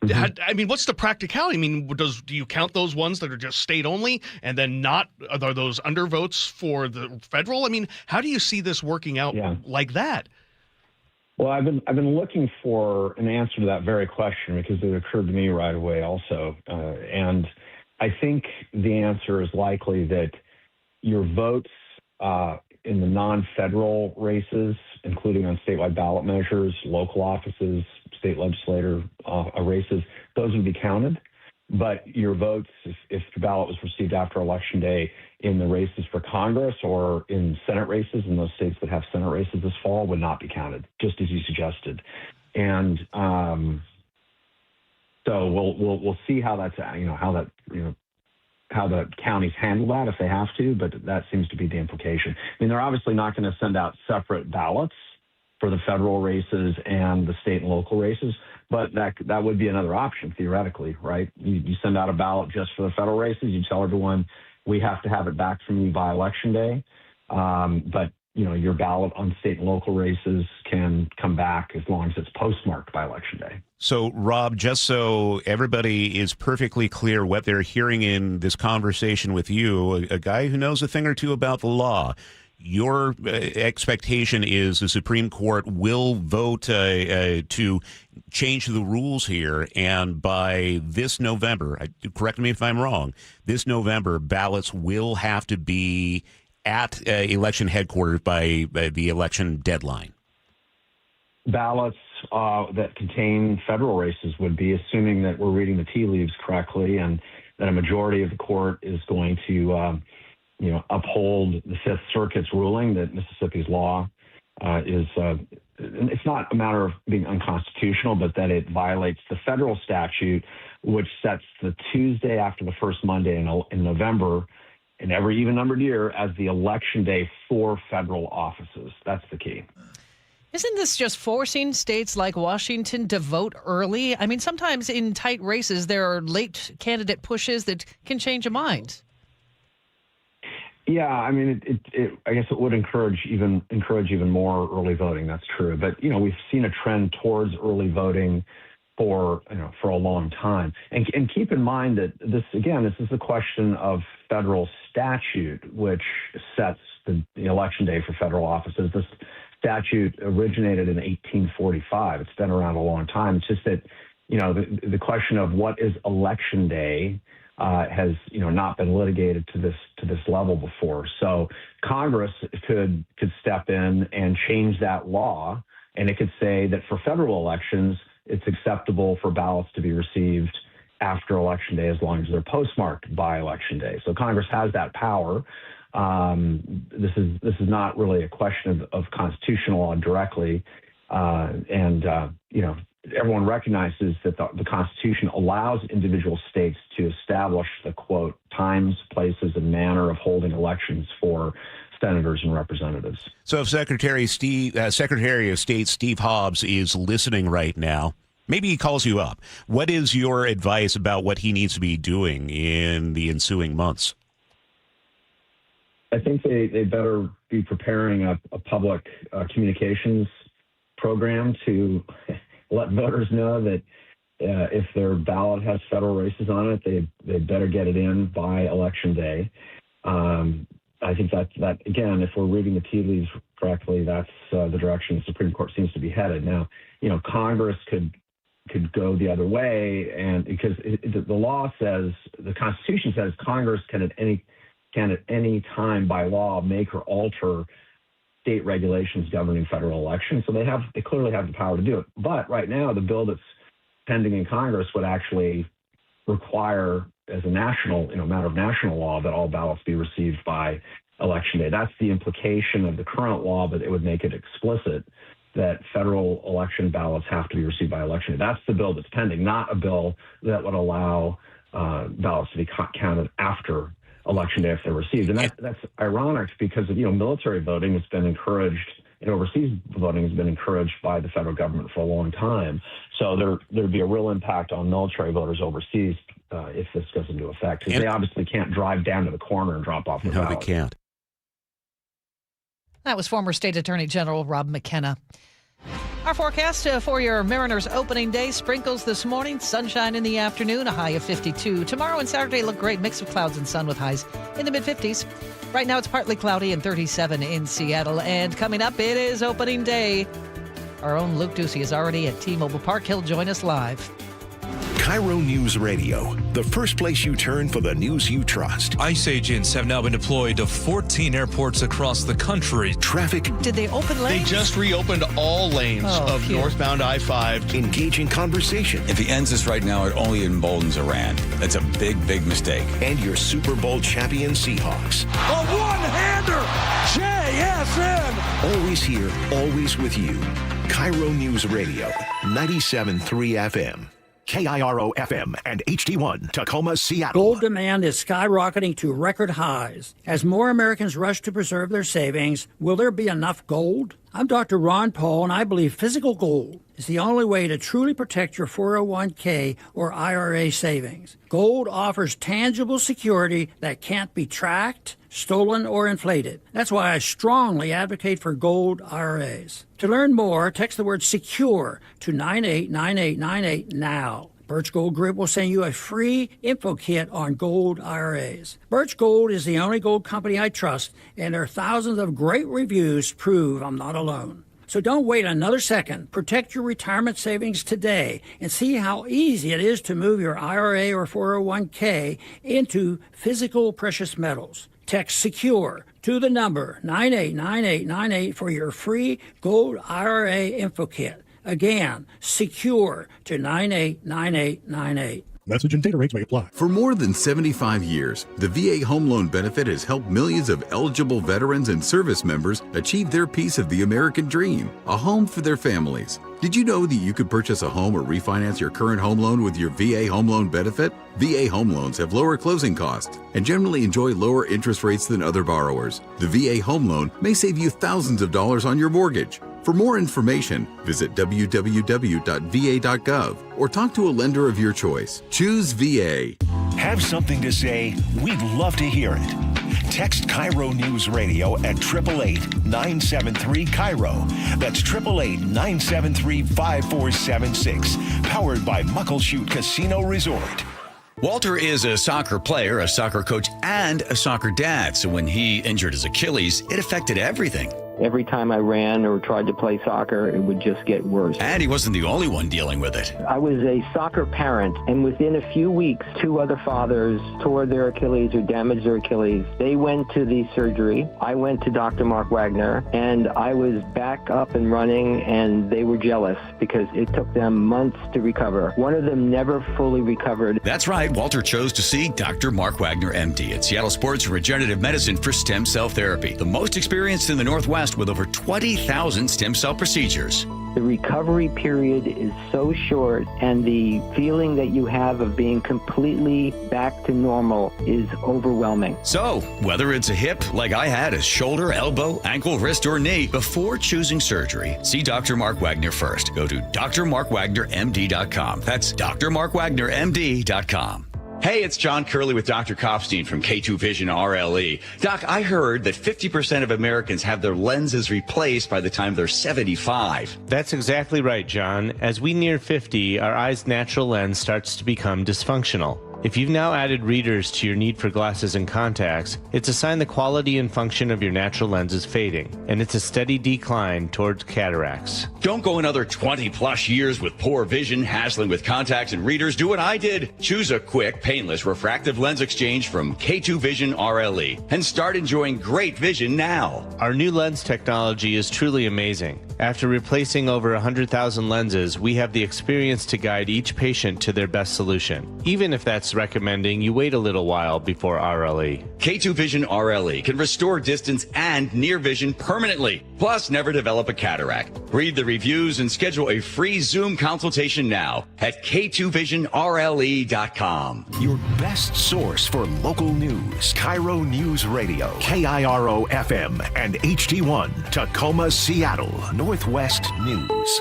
What's the practicality? Do you count those ones that are just state only, and then are those undervotes for the federal? How do you see this working out like that? Well, I've been looking for an answer to that very question because it occurred to me right away also, and I think the answer is likely that your votes in the non-federal races, including on statewide ballot measures, local offices, state legislator races, those would be counted. But your votes, if the ballot was received after Election Day in the races for Congress or in Senate races in those states that have Senate races this fall, would not be counted, just as you suggested. And so we'll see how that's how the counties handle that if they have to, but that seems to be the implication. They're obviously not going to send out separate ballots for the federal races and the state and local races, but that would be another option theoretically, right? You send out a ballot just for the federal races. You tell everyone we have to have it back from you by Election Day, but your ballot on state and local races can come back as long as it's postmarked by Election Day. So, Rob, just so everybody is perfectly clear what they're hearing in this conversation with you, a guy who knows a thing or two about the law, your expectation is the Supreme Court will vote to change the rules here, and by this November, correct me if I'm wrong, this November, ballots will have to be at election headquarters by the election deadline. Ballots that contain federal races would be, assuming that we're reading the tea leaves correctly and that a majority of the court is going to uphold the Fifth Circuit's ruling that Mississippi's law is, it's not a matter of being unconstitutional, but that it violates the federal statute, which sets the Tuesday after the first Monday in November in every even-numbered year as the election day for federal offices. That's the key. Isn't this just forcing states like Washington to vote early? Sometimes in tight races, there are late candidate pushes that can change a mind. Yeah, I guess it would encourage even more early voting. That's true. But, we've seen a trend towards early voting for a long time. And keep in mind that this is a question of federal statute, which sets the election day for federal offices. This statute originated in 1845. It's been around a long time. It's just that, the question of what is election day has, not been litigated to this level before. So Congress could step in and change that law, and it could say that for federal elections, it's acceptable for ballots to be received after Election Day as long as they're postmarked by Election Day. So Congress has that power. This is not really a question of constitutional law directly, everyone recognizes that the Constitution allows individual states to establish the, quote, times, places, and manner of holding elections for senators and representatives. So if Secretary of State Steve Hobbs is listening right now, maybe he calls you up. What is your advice about what he needs to be doing in the ensuing months? I think they better be preparing a public communications program to let voters know that if their ballot has federal races on it, they better get it in by Election Day. I think that again, if we're reading the tea leaves correctly, that's the direction the Supreme Court seems to be headed. Now, Congress could go the other way, and because the law says, the Constitution says Congress can at any time by law make or alter state regulations governing federal elections. So they clearly have the power to do it. But right now, the bill that's pending in Congress would actually require, as a national, matter of national law, that all ballots be received by election day. That's the implication of the current law, but it would make it explicit that federal election ballots have to be received by election day. That's the bill that's pending, not a bill that would allow ballots to be counted after election day if they're received. And that's ironic because military voting has been encouraged, and overseas voting has been encouraged by the federal government for a long time. So there'd be a real impact on military voters overseas if this goes into effect, because they obviously can't drive down to the corner and drop off the ballot. No, they can't. That was former State Attorney General Rob McKenna. Our forecast for your Mariners opening day: sprinkles this morning, sunshine in the afternoon, a high of 52. Tomorrow and Saturday look great, mix of clouds and sun with highs in the mid-50s. Right now it's partly cloudy and 37 in Seattle. And coming up, it is opening day. Our own Luke Ducey is already at T-Mobile Park. He'll join us live. KIRO Newsradio, the first place you turn for the news you trust. ICE agents have now been deployed to 14 airports across the country. Traffic. Did they open lanes? They just reopened all lanes of northbound I-5. Engaging conversation. If he ends this right now, it only emboldens Iran. That's a big, big mistake. And your Super Bowl champion Seahawks. A one-hander! JSN! Always here, always with you. KIRO Newsradio, 97.3 FM. KIRO FM and HD1, Tacoma, Seattle. Gold demand is skyrocketing to record highs. As more Americans rush to preserve their savings, will there be enough gold? I'm Dr. Ron Paul, and I believe physical gold is the only way to truly protect your 401k or IRA savings. Gold offers tangible security that can't be tracked, stolen, or inflated. That's why I strongly advocate for gold IRAs. To learn more, text the word SECURE to 989898 now. Birch Gold Group will send you a free info kit on gold IRAs. Birch Gold is the only gold company I trust, and their thousands of great reviews prove I'm not alone. So don't wait another second. Protect your retirement savings today and see how easy it is to move your IRA or 401k into physical precious metals. Text SECURE to the number 989898 for your free gold IRA info kit. Again, SECURE to 989898. Message and data rates may apply. For more than 75 years, the VA Home Loan Benefit has helped millions of eligible veterans and service members achieve their piece of the American dream, a home for their families. Did you know that you could purchase a home or refinance your current home loan with your VA Home Loan Benefit? VA home loans have lower closing costs and generally enjoy lower interest rates than other borrowers. The VA home loan may save you thousands of dollars on your mortgage. For more information, visit www.va.gov or talk to a lender of your choice. Choose VA. Have something to say? We'd love to hear it. Text KIRO News Radio at 888-973-KIRO. That's 888-973-5476. Powered by Muckleshoot Casino Resort. Walter is a soccer player, a soccer coach, and a soccer dad. So when he injured his Achilles, it affected everything. Every time I ran or tried to play soccer, it would just get worse. And he wasn't the only one dealing with it. I was a soccer parent, and within a few weeks, 2 other fathers tore their Achilles or damaged their Achilles. They went to the surgery. I went to Dr. Mark Wagner, and I was back up and running, and they were jealous because it took them months to recover. One of them never fully recovered. That's right. Walter chose to see Dr. Mark Wagner, MD, at Seattle Sports Regenerative Medicine for stem cell therapy, the most experienced in the Northwest with over 20,000 stem cell procedures. The recovery period is so short, and the feeling that you have of being completely back to normal is overwhelming. So, whether it's a hip, like I had, a shoulder, elbow, ankle, wrist, or knee, before choosing surgery, see Dr. Mark Wagner first. Go to drmarkwagnermd.com. That's drmarkwagnermd.com. Hey, it's John Curley with Dr. Kopstein from K2 Vision RLE. Doc, I heard that 50% of Americans have their lenses replaced by the time they're 75. That's exactly right, John. As we near 50, our eye's natural lens starts to become dysfunctional. If you've now added readers to your need for glasses and contacts, it's a sign the quality and function of your natural lens is fading, and it's a steady decline towards cataracts. Don't go another 20-plus years with poor vision, hassling with contacts and readers. Do what I did. Choose a quick, painless refractive lens exchange from K2 Vision RLE and start enjoying great vision now. Our new lens technology is truly amazing. After replacing over 100,000 lenses, we have the experience to guide each patient to their best solution, even if that's recommending you wait a little while before RLE. K2 Vision RLE can restore distance and near vision permanently, plus never develop a cataract. Read the reviews and schedule a free Zoom consultation now at k2visionrle.com. Your best source for local news. KIRO News Radio, KIRO FM and HD1, Tacoma, Seattle, Northwest News.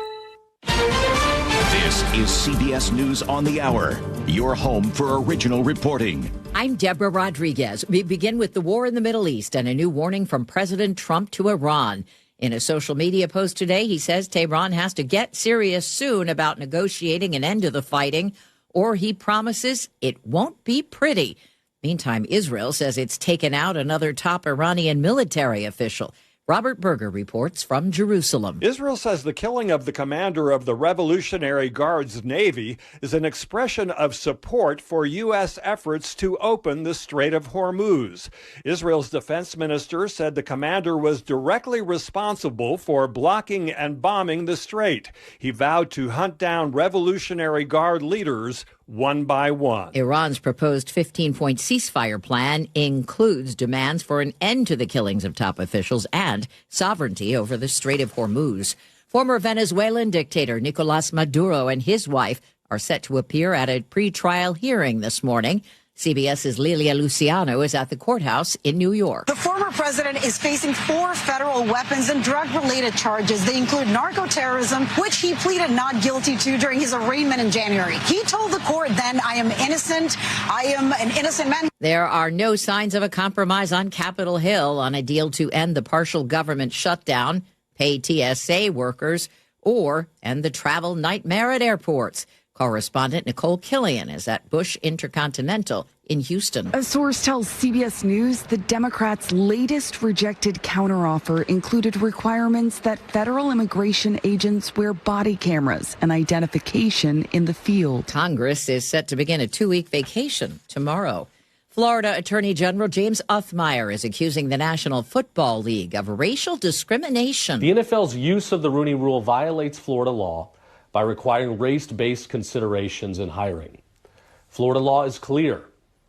This is CBS News on the Hour, your home for original reporting. I'm Deborah Rodriguez. We begin with the war in the Middle East and a new warning from President Trump to Iran. In a social media post today, he says Tehran has to get serious soon about negotiating an end to the fighting, or he promises it won't be pretty. Meantime, Israel says it's taken out another top Iranian military official. Robert Berger reports from Jerusalem. Israel says the killing of the commander of the Revolutionary Guard's Navy is an expression of support for U.S. efforts to open the Strait of Hormuz. Israel's defense minister said the commander was directly responsible for blocking and bombing the strait. He vowed to hunt down Revolutionary Guard leaders one by one. Iran's proposed 15-point ceasefire plan includes demands for an end to the killings of top officials and sovereignty over the Strait of Hormuz. Former Venezuelan dictator Nicolas Maduro and his wife are set to appear at a pretrial hearing this morning. CBS's Lilia Luciano is at the courthouse in New York. The former president is facing 4 federal weapons and drug-related charges. They include narco-terrorism, which he pleaded not guilty to during his arraignment in January. He told the court then, I am innocent. I am an innocent man. There are no signs of a compromise on Capitol Hill on a deal to end the partial government shutdown, pay TSA workers, or end the travel nightmare at airports. Correspondent Nicole Killian is at Bush Intercontinental in Houston. A source tells CBS News the Democrats' latest rejected counteroffer included requirements that federal immigration agents wear body cameras and identification in the field. Congress is set to begin a 2-week vacation tomorrow. Florida Attorney General James Othmeyer is accusing the National Football League of racial discrimination. The NFL's use of the Rooney Rule violates Florida law by requiring race-based considerations in hiring. Florida law is clear.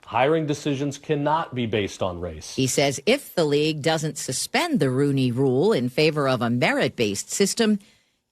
Hiring decisions cannot be based on race. He says if the league doesn't suspend the Rooney Rule in favor of a merit-based system,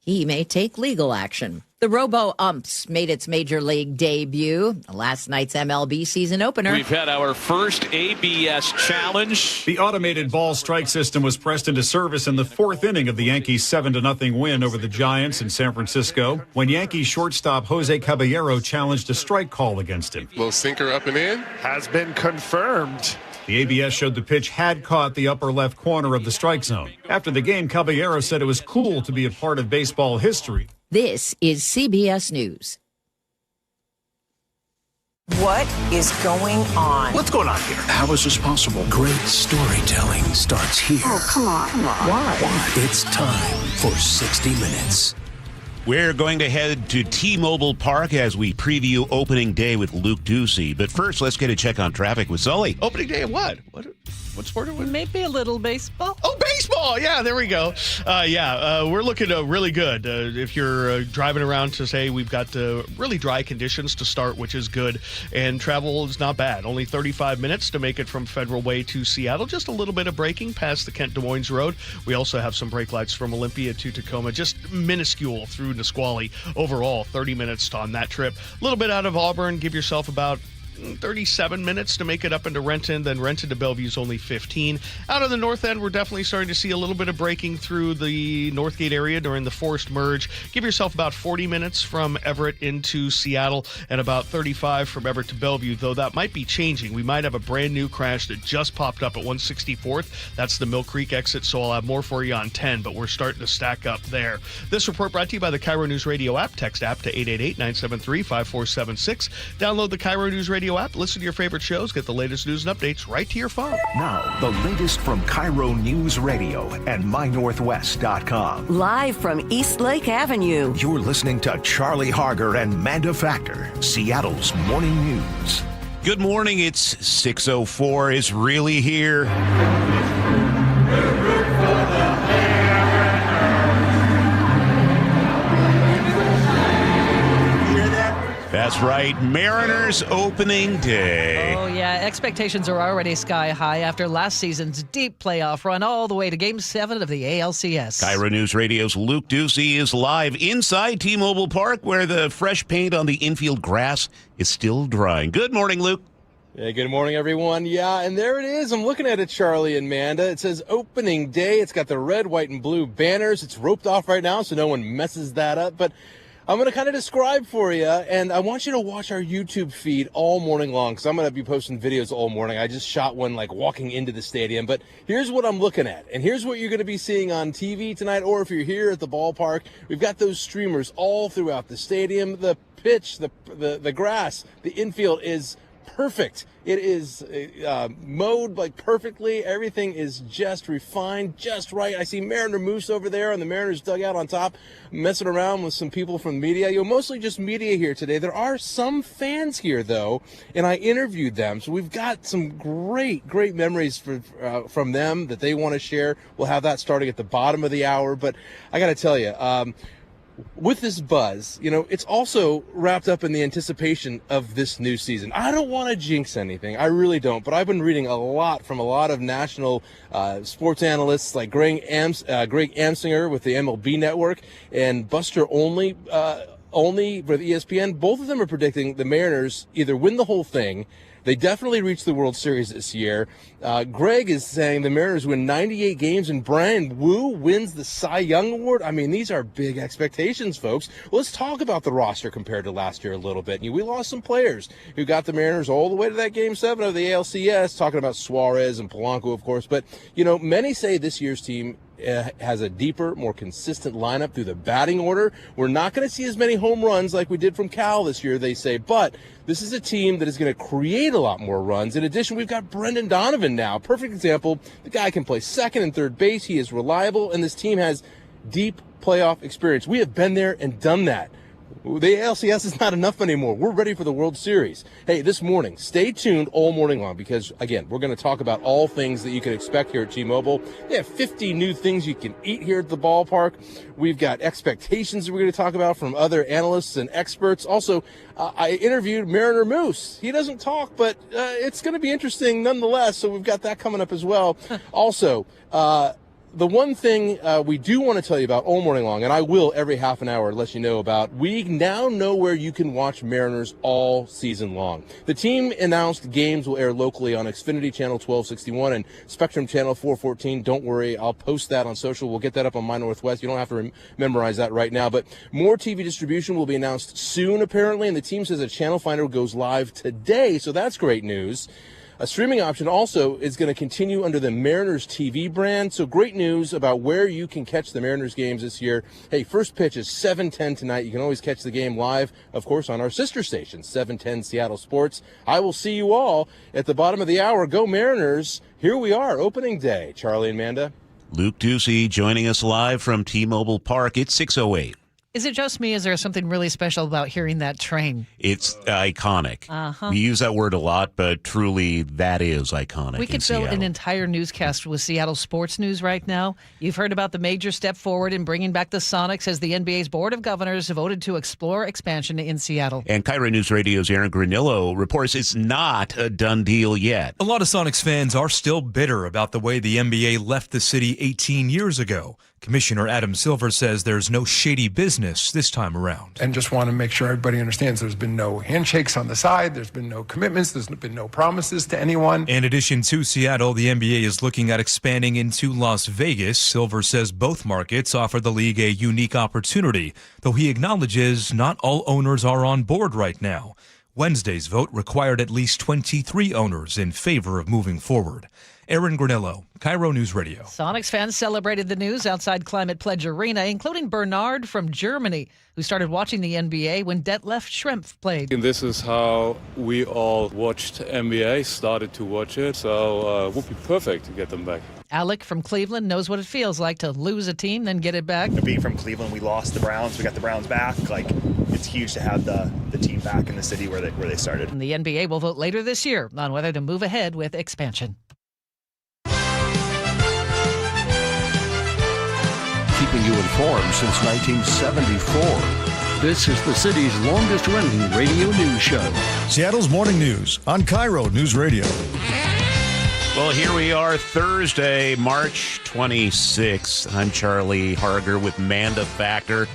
he may take legal action. The Robo-Umps made its major league debut, last night's MLB season opener. We've had our first ABS challenge. The automated ball strike system was pressed into service in the 4th inning of the Yankees' 7-0 win over the Giants in San Francisco, when Yankees shortstop Jose Caballero challenged a strike call against him. Little sinker up and in. Has been confirmed. The ABS showed the pitch had caught the upper left corner of the strike zone. After the game, Caballero said it was cool to be a part of baseball history. This is CBS News. What is going on? What's going on here? How is this possible? Great storytelling starts here. Oh, come on. Why? It's time for 60 Minutes. We're going to head to T-Mobile Park as we preview opening day with Luke Ducey. But first, let's get a check on traffic with Sully. Opening day of what? What sport are we? Maybe a little baseball. Oh, baseball! Yeah, there we go. We're looking really good. If you're driving around to say we've got really dry conditions to start, which is good, and travel is not bad. Only 35 minutes to make it from Federal Way to Seattle. Just a little bit of braking past the Kent Des Moines Road. We also have some brake lights from Olympia to Tacoma, just minuscule through Nisqually. Overall, 30 minutes on that trip. A little bit out of Auburn. Give yourself about 37 minutes to make it up into Renton, then Renton to Bellevue is only 15. Out of the north end, we're definitely starting to see a little bit of braking through the Northgate area during the forced merge. Give yourself about 40 minutes from Everett into Seattle and about 35 from Everett to Bellevue, though that might be changing. We might have a brand new crash that just popped up at 164th. That's the Mill Creek exit, so I'll have more for you on 10, but we're starting to stack up there. This report brought to you by the KIRO Newsradio App. Text app to 888-973-5476. Download the KIRO Newsradio Newsradio app. Listen to your favorite shows. Get the latest news and updates right to your phone. Now, the latest from KIRO News Radio and MyNorthwest.com. Live from East Lake Avenue. You're listening to Charlie Harger and Manda Factor, Seattle's morning news. Good morning. It's 6:04 is really here. That's right, Mariners opening day. Oh, yeah, expectations are already sky high after last season's deep playoff run all the way to Game 7 of the ALCS. KIRO News Radio's Luke Ducey is live inside T-Mobile Park where the fresh paint on the infield grass is still drying. Good morning, Luke. Yeah, good morning, everyone. Yeah, and there it is. I'm looking at it, Charlie and Manda. It says opening day. It's got the red, white, and blue banners. It's roped off right now so no one messes that up, but I'm going to kind of describe for you, and I want you to watch our YouTube feed all morning long because I'm going to be posting videos all morning. I just shot one like walking into the stadium, but here's what I'm looking at, and here's what you're going to be seeing on TV tonight, or if you're here at the ballpark, we've got those streamers all throughout the stadium. The pitch, the grass, the infield is perfect. It is mowed like perfectly. Everything is just refined, just right. I see Mariner Moose over there on the Mariners dugout on top, messing around with some people from media. Mostly just media here today. There are some fans here, though, and I interviewed them. So we've got some great memories from them that they want to share. We'll have that starting at the bottom of the hour. But I got to tell you, with this buzz, it's also wrapped up in the anticipation of this new season. I don't want to jinx anything. I really don't. But I've been reading a lot from a lot of national sports analysts like Greg Amsinger with the MLB Network and Buster Olney with ESPN. Both of them are predicting the Mariners either win the whole thing. They definitely reached the World Series this year. Greg is saying the Mariners win 98 games and Brian Wu wins the Cy Young Award. I mean, these are big expectations, folks. Let's talk about the roster compared to last year a little bit. We lost some players who got the Mariners all the way to that Game 7 of the ALCS, talking about Suarez and Polanco, of course. But, many say this year's team has a deeper, more consistent lineup through the batting order. We're not going to see as many home runs like we did from Cal this year, they say, but this is a team that is going to create a lot more runs. In addition, we've got Brendan Donovan now. Perfect example. The guy can play second and third base. He is reliable, and this team has deep playoff experience. We have been there and done that. The ALCS is not enough anymore. We're ready for the World Series. Hey, this morning, stay tuned all morning long because, again, we're going to talk about all things that you can expect here at T-Mobile. They have 50 new things you can eat here at the ballpark. We've got expectations that we're going to talk about from other analysts and experts. Also, I interviewed Mariner Moose. He doesn't talk, but it's going to be interesting nonetheless, so we've got that coming up as well. Also, the one thing we do want to tell you about all morning long, and I will every half an hour let you know about, we now know where you can watch Mariners all season long. The team announced games will air locally on Xfinity Channel 1261 and Spectrum Channel 414. Don't worry, I'll post that on social. We'll get that up on My Northwest. You don't have to memorize that right now. But more TV distribution will be announced soon, apparently, and the team says a channel finder goes live today, so that's great news. A streaming option also is going to continue under the Mariners TV brand. So great news about where you can catch the Mariners games this year. Hey, first pitch is 7:10 tonight. You can always catch the game live, of course, on our sister station, 710 Seattle Sports. I will see you all at the bottom of the hour. Go Mariners. Here we are, opening day. Charlie and Manda. Luke Ducey joining us live from T-Mobile Park. It's 6:08. Is it just me? Is there something really special about hearing that train? It's iconic. Uh-huh. We use that word a lot, but truly that is iconic. We could fill an entire newscast with Seattle sports news right now. You've heard about the major step forward in bringing back the Sonics as the NBA's Board of Governors voted to explore expansion in Seattle. And KIRO News Radio's Aaron Granillo reports it's not a done deal yet. A lot of Sonics fans are still bitter about the way the NBA left the city 18 years ago. Commissioner Adam Silver says there's no shady business this time around. And just want to make sure everybody understands there's been no handshakes on the side, there's been no commitments, there's been no promises to anyone. In addition to Seattle, the NBA is looking at expanding into Las Vegas. Silver says both markets offer the league a unique opportunity, though he acknowledges not all owners are on board right now. Wednesday's vote required at least 23 owners in favor of moving forward. Aaron Granello, KIRO News Radio. Sonics fans celebrated the news outside Climate Pledge Arena, including Bernard from Germany, who started watching the NBA when Detlef Schrempf played. And this is how we all watched NBA, started to watch it, so it would be perfect to get them back. Alec from Cleveland knows what it feels like to lose a team, then get it back. Being from Cleveland, we lost the Browns. We got the Browns back. It's huge to have the team back in the city where they started. And the NBA will vote later this year on whether to move ahead with expansion. Keeping you informed since 1974. This is the city's longest-running radio news show. Seattle's Morning News on KIRO News Radio. Well, here we are, Thursday, March 26th. I'm Charlie Harger with Manda Factor.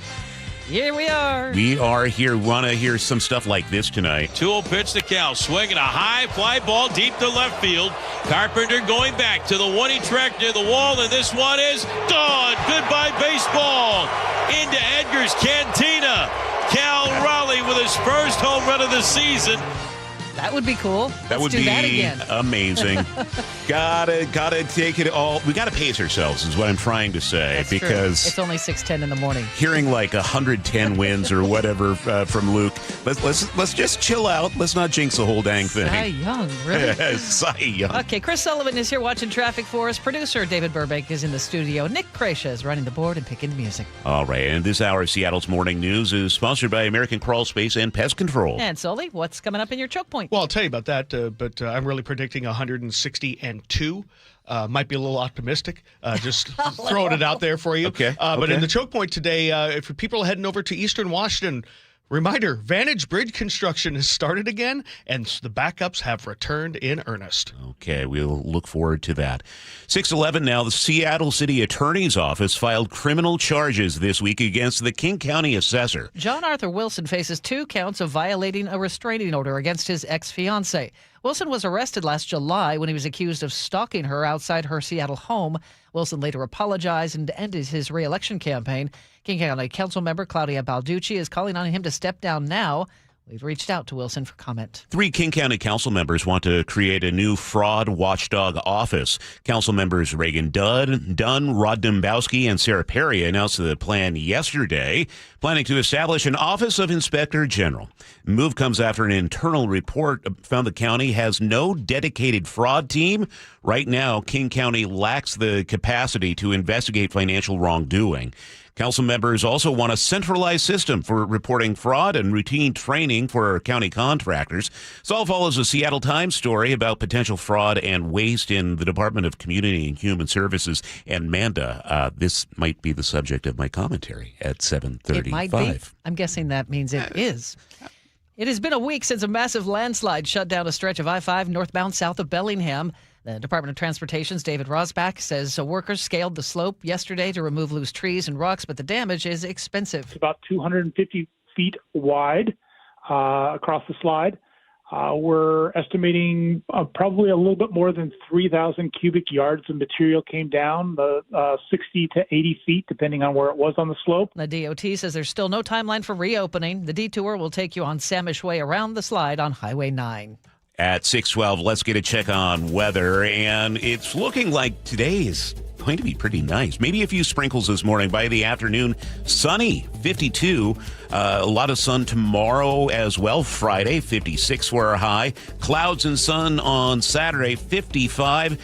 Here we are. We are here. Want to hear some stuff like this tonight. 2-0 pitch to Cal. Swinging a high fly ball deep to left field. Carpenter going back to the one he tracked near the wall, and this one is gone. Goodbye, baseball. Into Edgar's Cantina. Cal Raleigh with his first home run of the season. That would be cool. That Let's would do be that again. Amazing. Gotta take it all. We gotta pace ourselves, is what I'm trying to say. That's because true. It's only 6:10 in the morning. Hearing like 110 wins or whatever from Luke, let's just chill out. Let's not jinx the whole dang thing. Cy Young, really? Cy Young. Okay, Chris Sullivan is here watching traffic for us. Producer David Burbank is in the studio. Nick Kreisha is running the board and picking the music. All right, and this hour of Seattle's Morning News is sponsored by American Crawl Space and Pest Control. And Sully, what's coming up in your choke point? Well, I'll tell you about that, but I'm really predicting 160-2. Might be a little optimistic. Just throwing it out there for you. Okay. But in the choke point today, if people are heading over to Eastern Washington, reminder, Vantage Bridge construction has started again, and the backups have returned in earnest. Okay, we'll look forward to that. 6:11 now, the Seattle City Attorney's Office filed criminal charges this week against the King County Assessor. John Arthur Wilson faces 2 counts of violating a restraining order against his ex-fiancée. Wilson was arrested last July when he was accused of stalking her outside her Seattle home. Wilson later apologized and ended his re-election campaign. King County Council member Claudia Balducci is calling on him to step down now. We've reached out to Wilson for comment. 3 King County Council members want to create a new fraud watchdog office. Council members Reagan Dunn, Rod Dombowski, and Sarah Perry announced the plan yesterday, planning to establish an Office of Inspector General. The move comes after an internal report found the county has no dedicated fraud team. Right now, King County lacks the capacity to investigate financial wrongdoing. Council members also want a centralized system for reporting fraud and routine training for county contractors. This all follows a Seattle Times story about potential fraud and waste in the Department of Community and Human Services. And Manda, this might be the subject of my commentary at 7:35. It might be. I'm guessing that means it is. It has been a week since a massive landslide shut down a stretch of I-5 northbound south of Bellingham. The Department of Transportation's David Rosbach says workers scaled the slope yesterday to remove loose trees and rocks, but the damage is expensive. It's about 250 feet wide across the slide. We're estimating probably a little bit more than 3,000 cubic yards of material came down, 60 to 80 feet, depending on where it was on the slope. The DOT says there's still no timeline for reopening. The detour will take you on Samish Way around the slide on Highway 9. At 6:12, let's get a check on weather, and it's looking like today is going to be pretty nice. Maybe a few sprinkles this morning. By the afternoon, sunny, 52. A lot of sun tomorrow as well. Friday, 56 for our high. Clouds and sun on Saturday, 55.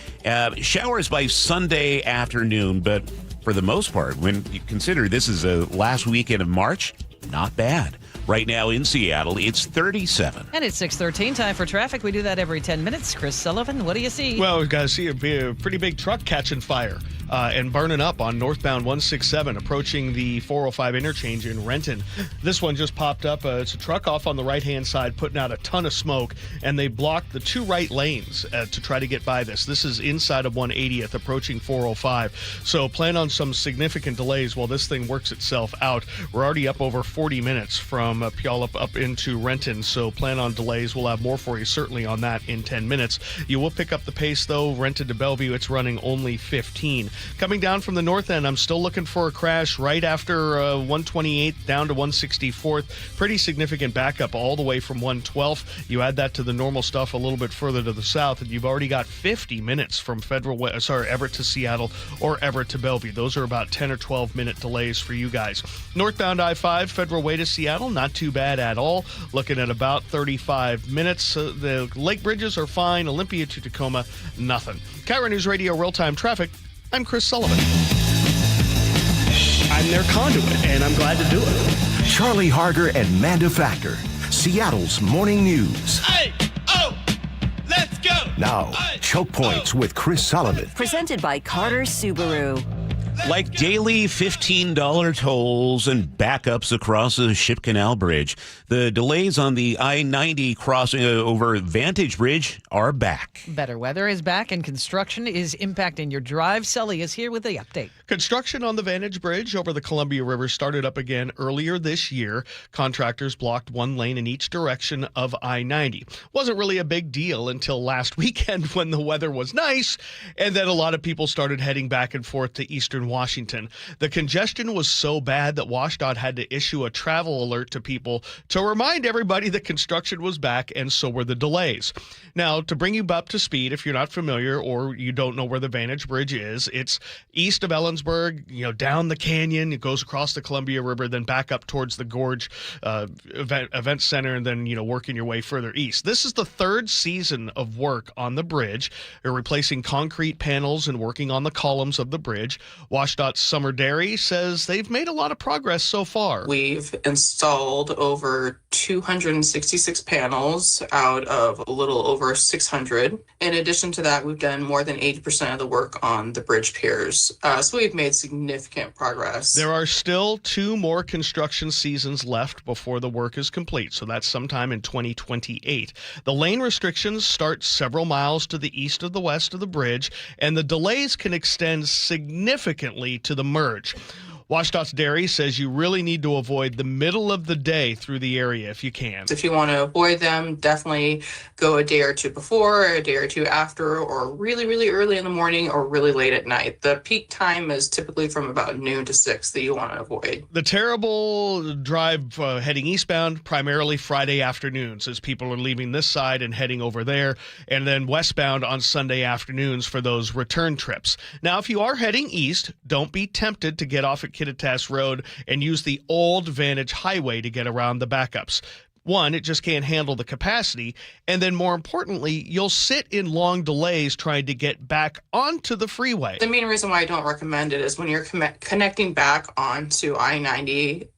Showers by Sunday afternoon, but for the most part, when you consider this is the last weekend of March, not bad. Right now in Seattle, it's 37. And it's 6:13, time for traffic. We do that every 10 minutes. Chris Sullivan, what do you see? Well, we've got to see a pretty big truck catching fire and burning up on northbound 167, approaching the 405 interchange in Renton. This one just popped up. It's a truck off on the right-hand side putting out a ton of smoke, and they blocked the 2 right lanes to try to get by this. This is inside of 180th, approaching 405. So plan on some significant delays while this thing works itself out. We're already up over 40 minutes from Puyallup up into Renton, so plan on delays. We'll have more for you certainly on that in 10 minutes. You will pick up the pace, though. Renton to Bellevue, it's running only 15. Coming down from the north end, I'm still looking for a crash right after 128th down to 164th. Pretty significant backup all the way from 112th. You add that to the normal stuff a little bit further to the south, and you've already got 50 minutes from Everett to Seattle or Everett to Bellevue. Those are about 10 or 12-minute delays for you guys. Northbound I-5, Federal Way to Seattle, not too bad at all. Looking at about 35 minutes. The lake bridges are fine. Olympia to Tacoma, nothing. KIRO News Radio real-time traffic. I'm Chris Sullivan. I'm their conduit, and I'm glad to do it. Charlie Harger and Manda Factor, Seattle's morning news. Hey, oh, let's go. Now, Choke Points with Chris Sullivan. Presented by Carter Subaru. Like daily $15 tolls and backups across the Ship Canal Bridge, the delays on the I-90 crossing over Vantage Bridge are back. Better weather is back and construction is impacting your drive. Sully is here with the update. Construction on the Vantage Bridge over the Columbia River started up again earlier this year. Contractors blocked one lane in each direction of I-90. Wasn't really a big deal until last weekend when the weather was nice, and then a lot of people started heading back and forth to eastern Washington. The congestion was so bad that WashDOT had to issue a travel alert to people to remind everybody that construction was back, and so were the delays. Now, to bring you up to speed, if you're not familiar or you don't know where the Vantage Bridge is, it's east of Ellensburg, down the canyon, it goes across the Columbia River, then back up towards the Gorge event center, and then, working your way further east. This is the third season of work on the bridge. They're replacing concrete panels and working on the columns of the bridge. WashDOT's Summer Derry says they've made a lot of progress so far. We've installed over 266 panels out of a little over 600. In addition to that, we've done more than 80% of the work on the bridge piers. So we've made significant progress. There are still 2 more construction seasons left before the work is complete, so that's sometime in 2028. The lane restrictions start several miles to the east of the west of the bridge, and the delays can extend significantly to the merge. WashDOT's Derry says you really need to avoid the middle of the day through the area if you can. If you want to avoid them, definitely go a day or two before, a day or two after, or really, really early in the morning or really late at night. The peak time is typically from about noon to 6 that you want to avoid. The terrible drive heading eastbound, primarily Friday afternoons as people are leaving this side and heading over there, and then westbound on Sunday afternoons for those return trips. Now, if you are heading east, don't be tempted to get off at Kittitas Road and use the old Vantage Highway to get around the backups. One, it just can't handle the capacity, and then more importantly, you'll sit in long delays trying to get back onto the freeway. The main reason why I don't recommend it is when you're connecting back onto I-90,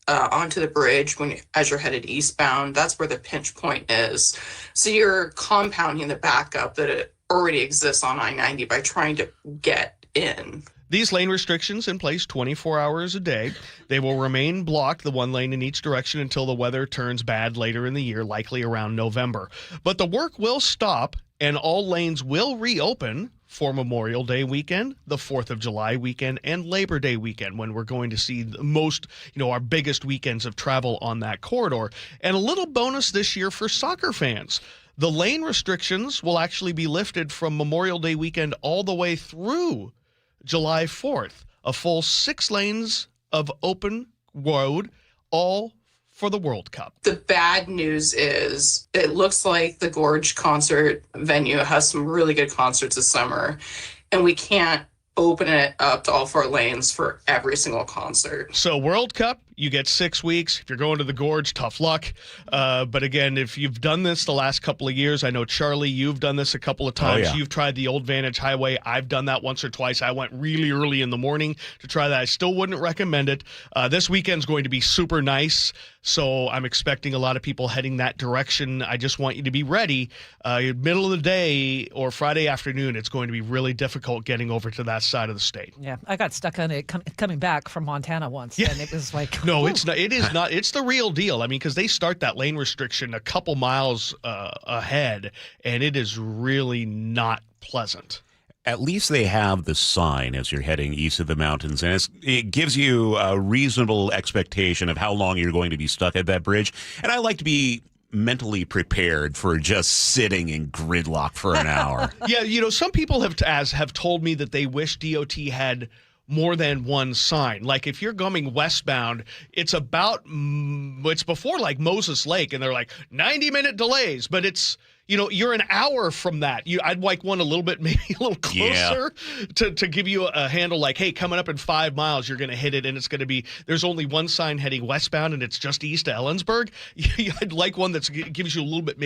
onto the bridge as you're headed eastbound, that's where the pinch point is. So you're compounding the backup that it already exists on I-90 by trying to get in. These lane restrictions in place 24 hours a day. They will remain blocked, the one lane in each direction, until the weather turns bad later in the year, likely around November. But the work will stop, and all lanes will reopen for Memorial Day weekend, the 4th of July weekend, and Labor Day weekend, when we're going to see the most, our biggest weekends of travel on that corridor. And a little bonus this year for soccer fans. The lane restrictions will actually be lifted from Memorial Day weekend all the way through July 4th, a full 6 lanes of open road, all for the World Cup. The bad news is it looks like the Gorge concert venue has some really good concerts this summer, and we can't open it up to all 4 lanes for every single concert. So World Cup, you get 6 weeks. If you're going to the Gorge, tough luck. But again, if you've done this the last couple of years, I know, Charlie, you've done this a couple of times. Oh, yeah. You've tried the old Vantage Highway. I've done that once or twice. I went really early in the morning to try that. I still wouldn't recommend it. This weekend's going to be super nice, so I'm expecting a lot of people heading that direction. I just want you to be ready. Middle of the day or Friday afternoon, it's going to be really difficult getting over to that side of the state. Yeah, I got stuck on it coming back from Montana once, and it was like... No, it's not. It is not. It's the real deal. I mean, because they start that lane restriction a couple miles ahead, and it is really not pleasant. At least they have the sign as you're heading east of the mountains, and it gives you a reasonable expectation of how long you're going to be stuck at that bridge. And I like to be mentally prepared for just sitting in gridlock for an hour. Yeah, some people have told me that they wish DOT had more than one sign. Like if you're going westbound, it's before like Moses Lake, and they're like 90-minute delays, but it's you're an hour from that. I'd like one maybe a little closer to give you a handle like, hey, coming up in 5 miles, you're going to hit it, and it's going to be, there's only one sign heading westbound, and it's just east of Ellensburg. I'd like one that gives you a little bit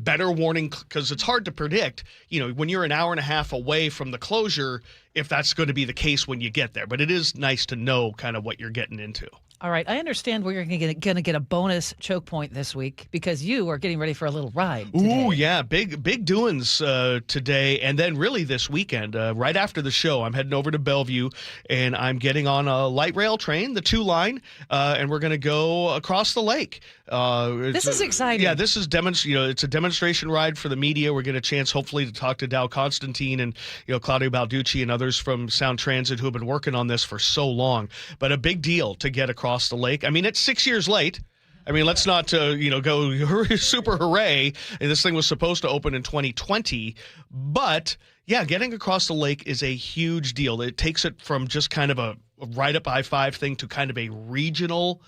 better warning, because it's hard to predict, when you're an hour and a half away from the closure, if that's going to be the case when you get there. But it is nice to know kind of what you're getting into. All right, I understand we're going to get a bonus choke point this week because you are getting ready for a little ride today. Ooh, yeah, big doings today, and then really this weekend. Right after the show, I'm heading over to Bellevue, and I'm getting on a light rail train, the 2-line, and we're going to go across the lake. This is exciting. Yeah, this is it's a demonstration ride for the media. We're getting a chance, hopefully, to talk to Dow Constantine and Claudio Balducci and others from Sound Transit who have been working on this for so long. But a big deal to get across the lake. I mean, it's 6 years late. I mean, let's not go super hooray. And this thing was supposed to open in 2020, but yeah, getting across the lake is a huge deal. It takes it from just kind of a right up I-5 thing to kind of a regional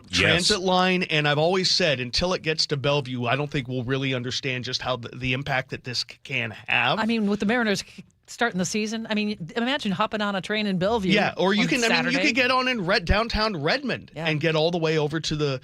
transit line. And I've always said, until it gets to Bellevue, I don't think we'll really understand just how the impact that this can have. I mean, with the Mariners starting the season, I mean, imagine hopping on a train in Bellevue. Yeah, or you can Saturday. You could get on in downtown Redmond and get all the way over to the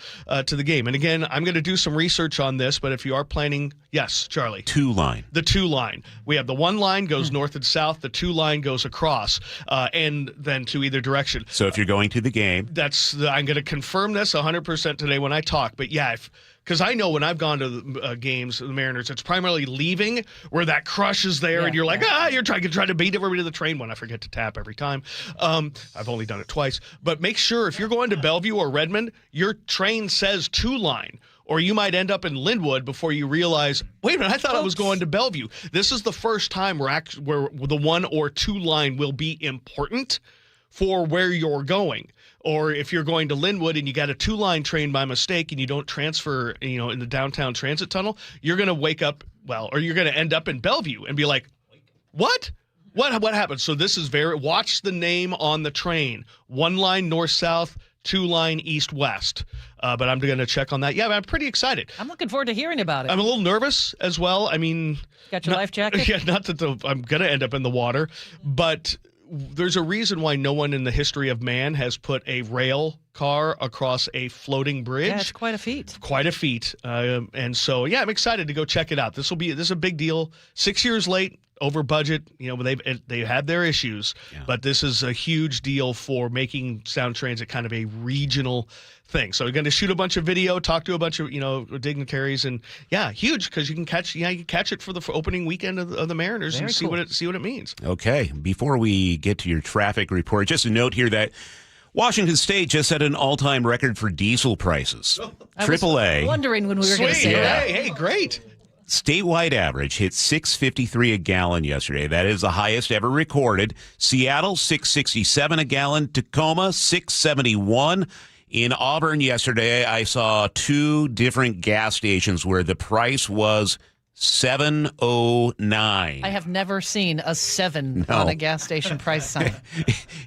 game. And again, I'm going to do some research on this, but if you are planning, yes, Charlie, 2-line. The 2-line. We have the 1-line goes north and south. The 2-line goes across, and then to either direction. So if you're going to the game, I'm going to confirm this 100% today when I talk. But yeah, because I know when I've gone to the games, the Mariners, it's primarily leaving where that crush is there, and you're like, you're trying to beat everybody to the train when I forget to tap every time. I've only done it twice. But make sure if you're going to Bellevue or Redmond, your train says 2-line. Or you might end up in Linwood before you realize, wait a minute, I thought I was going to Bellevue. This is the first time where the 1 or 2-line will be important for where you're going. Or if you're going to Linwood and you got a 2-line train by mistake and you don't transfer, in the downtown transit tunnel, you're going to wake up, or you're going to end up in Bellevue and be like, what? What happened? So this is watch the name on the train. 1-line north-south, 2-line east-west. But I'm going to check on that. Yeah, I'm pretty excited. I'm looking forward to hearing about it. I'm a little nervous as well. I mean... Got your life jacket? Yeah, not that I'm going to end up in the water, but... There's a reason why no one in the history of man has put a rail car across a floating bridge. Yeah, it's quite a feat. Quite a feat. And so, yeah, I'm excited to go check it out. This is a big deal. 6 years late, over budget. They've had their issues, but this is a huge deal for making Sound Transit kind of a regional thing. So we're going to shoot a bunch of video, talk to a bunch of dignitaries, and huge because you can catch it for the opening weekend of the Mariners. Very and see cool. see what it means. Okay, before we get to your traffic report, just a note here that Washington State just set an all-time record for diesel prices. AAA. Wondering when we were going to say that. Hey, great. Statewide average hit $6.53 a gallon yesterday. That is the highest ever recorded. Seattle, $6.67 a gallon. Tacoma, $6.71. In Auburn yesterday, I saw 2 different gas stations where the price was $7.09. I have never seen a 7 on a gas station price sign.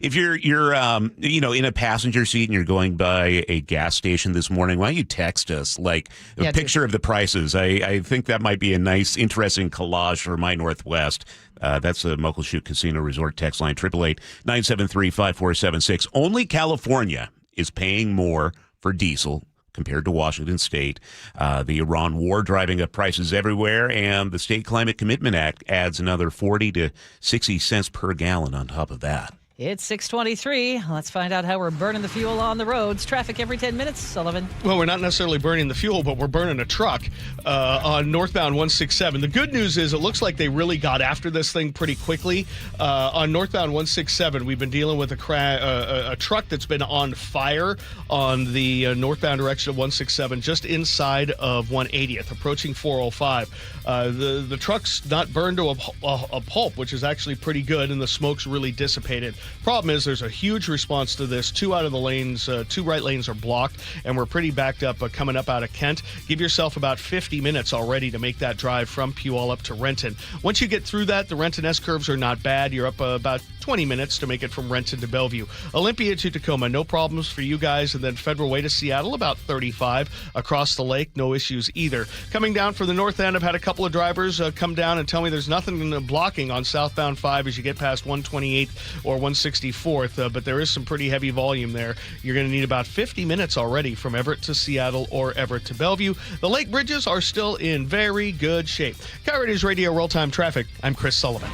If you're in a passenger seat and you're going by a gas station this morning, why don't you text us a picture of the prices? I think that might be a nice, interesting collage for my Northwest. That's the Muckleshoot Casino Resort text line, 888-973-5476. Only California is paying more for diesel compared to Washington State. The Iran war driving up prices everywhere, and the State Climate Commitment Act adds another 40 to 60 cents per gallon on top of that. It's 6:23. Let's find out how we're burning the fuel on the roads. Traffic every 10 minutes, Sullivan. Well, we're not necessarily burning the fuel, but we're burning a truck on northbound 167. The good news is it looks like they really got after this thing pretty quickly. On northbound 167, we've been dealing with a truck that's been on fire on the northbound direction of 167, just inside of 180th, approaching 405. The truck's not burned to a pulp, which is actually pretty good, and the smoke's really dissipated. Problem is, there's a huge response to this. 2 out of the lanes, 2 right lanes are blocked, and we're pretty backed up coming up out of Kent. Give yourself about 50 minutes already to make that drive from Puyallup to Renton. Once you get through that, the Renton S-curves are not bad. You're up about 20 minutes to make it from Renton to Bellevue. Olympia to Tacoma, no problems for you guys. And then Federal Way to Seattle, about 35. Across the lake, no issues either. Coming down from the north end, I've had a couple of drivers come down and tell me there's nothing blocking on southbound 5 as you get past 128th or 164th, but there is some pretty heavy volume there. You're going to need about 50 minutes already from Everett to Seattle or Everett to Bellevue. The lake bridges are still in very good shape. KIRO Newsradio Real-Time Traffic, I'm Chris Sullivan.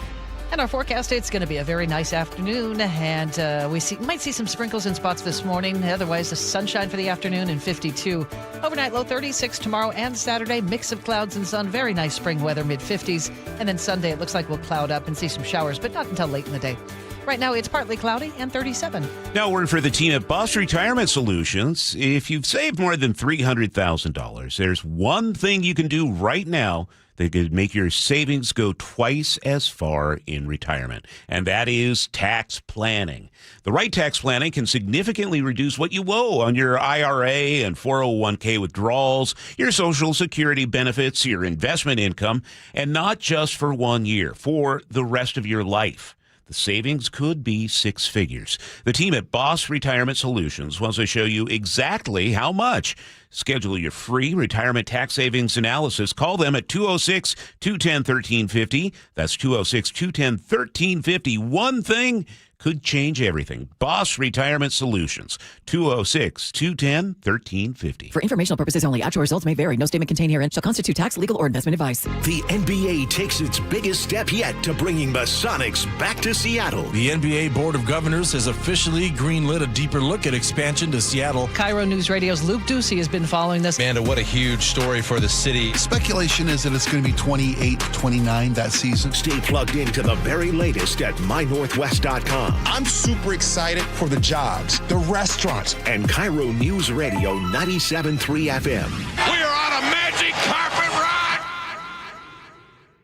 And our forecast, it's going to be a very nice afternoon, and we might see some sprinkles in spots this morning. Otherwise, the sunshine for the afternoon and 52. Overnight low 36 tomorrow and Saturday. Mix of clouds and sun. Very nice spring weather, mid-50s. And then Sunday, it looks like we'll cloud up and see some showers, but not until late in the day. Right now, it's partly cloudy and 37. Now, word for the team at Boss Retirement Solutions. If you've saved more than $300,000, there's one thing you can do right now that could make your savings go twice as far in retirement, and that is tax planning. The right tax planning can significantly reduce what you owe on your IRA and 401k withdrawals, your Social Security benefits, your investment income, and not just for 1 year, for the rest of your life. The savings could be 6 figures. The team at Boss Retirement Solutions wants to show you exactly how much. Schedule your free retirement tax savings analysis. Call them at 206-210-1350. That's 206-210-1350. One thing could change everything. Boss Retirement Solutions, 206-210-1350. For informational purposes only, actual results may vary. No statement contained herein shall constitute tax, legal, or investment advice. The NBA takes its biggest step yet to bringing the Sonics back to Seattle. The NBA Board of Governors has officially greenlit a deeper look at expansion to Seattle. KIRO News Radio's Luke Ducey has been following this. Amanda, what a huge story for the city. Speculation is that it's going to be 28-29 that season. Stay plugged into the very latest at mynorthwest.com. I'm super excited for the jobs, the restaurants. And KIRO News Radio 97.3 FM. We are on a magic carpet ride.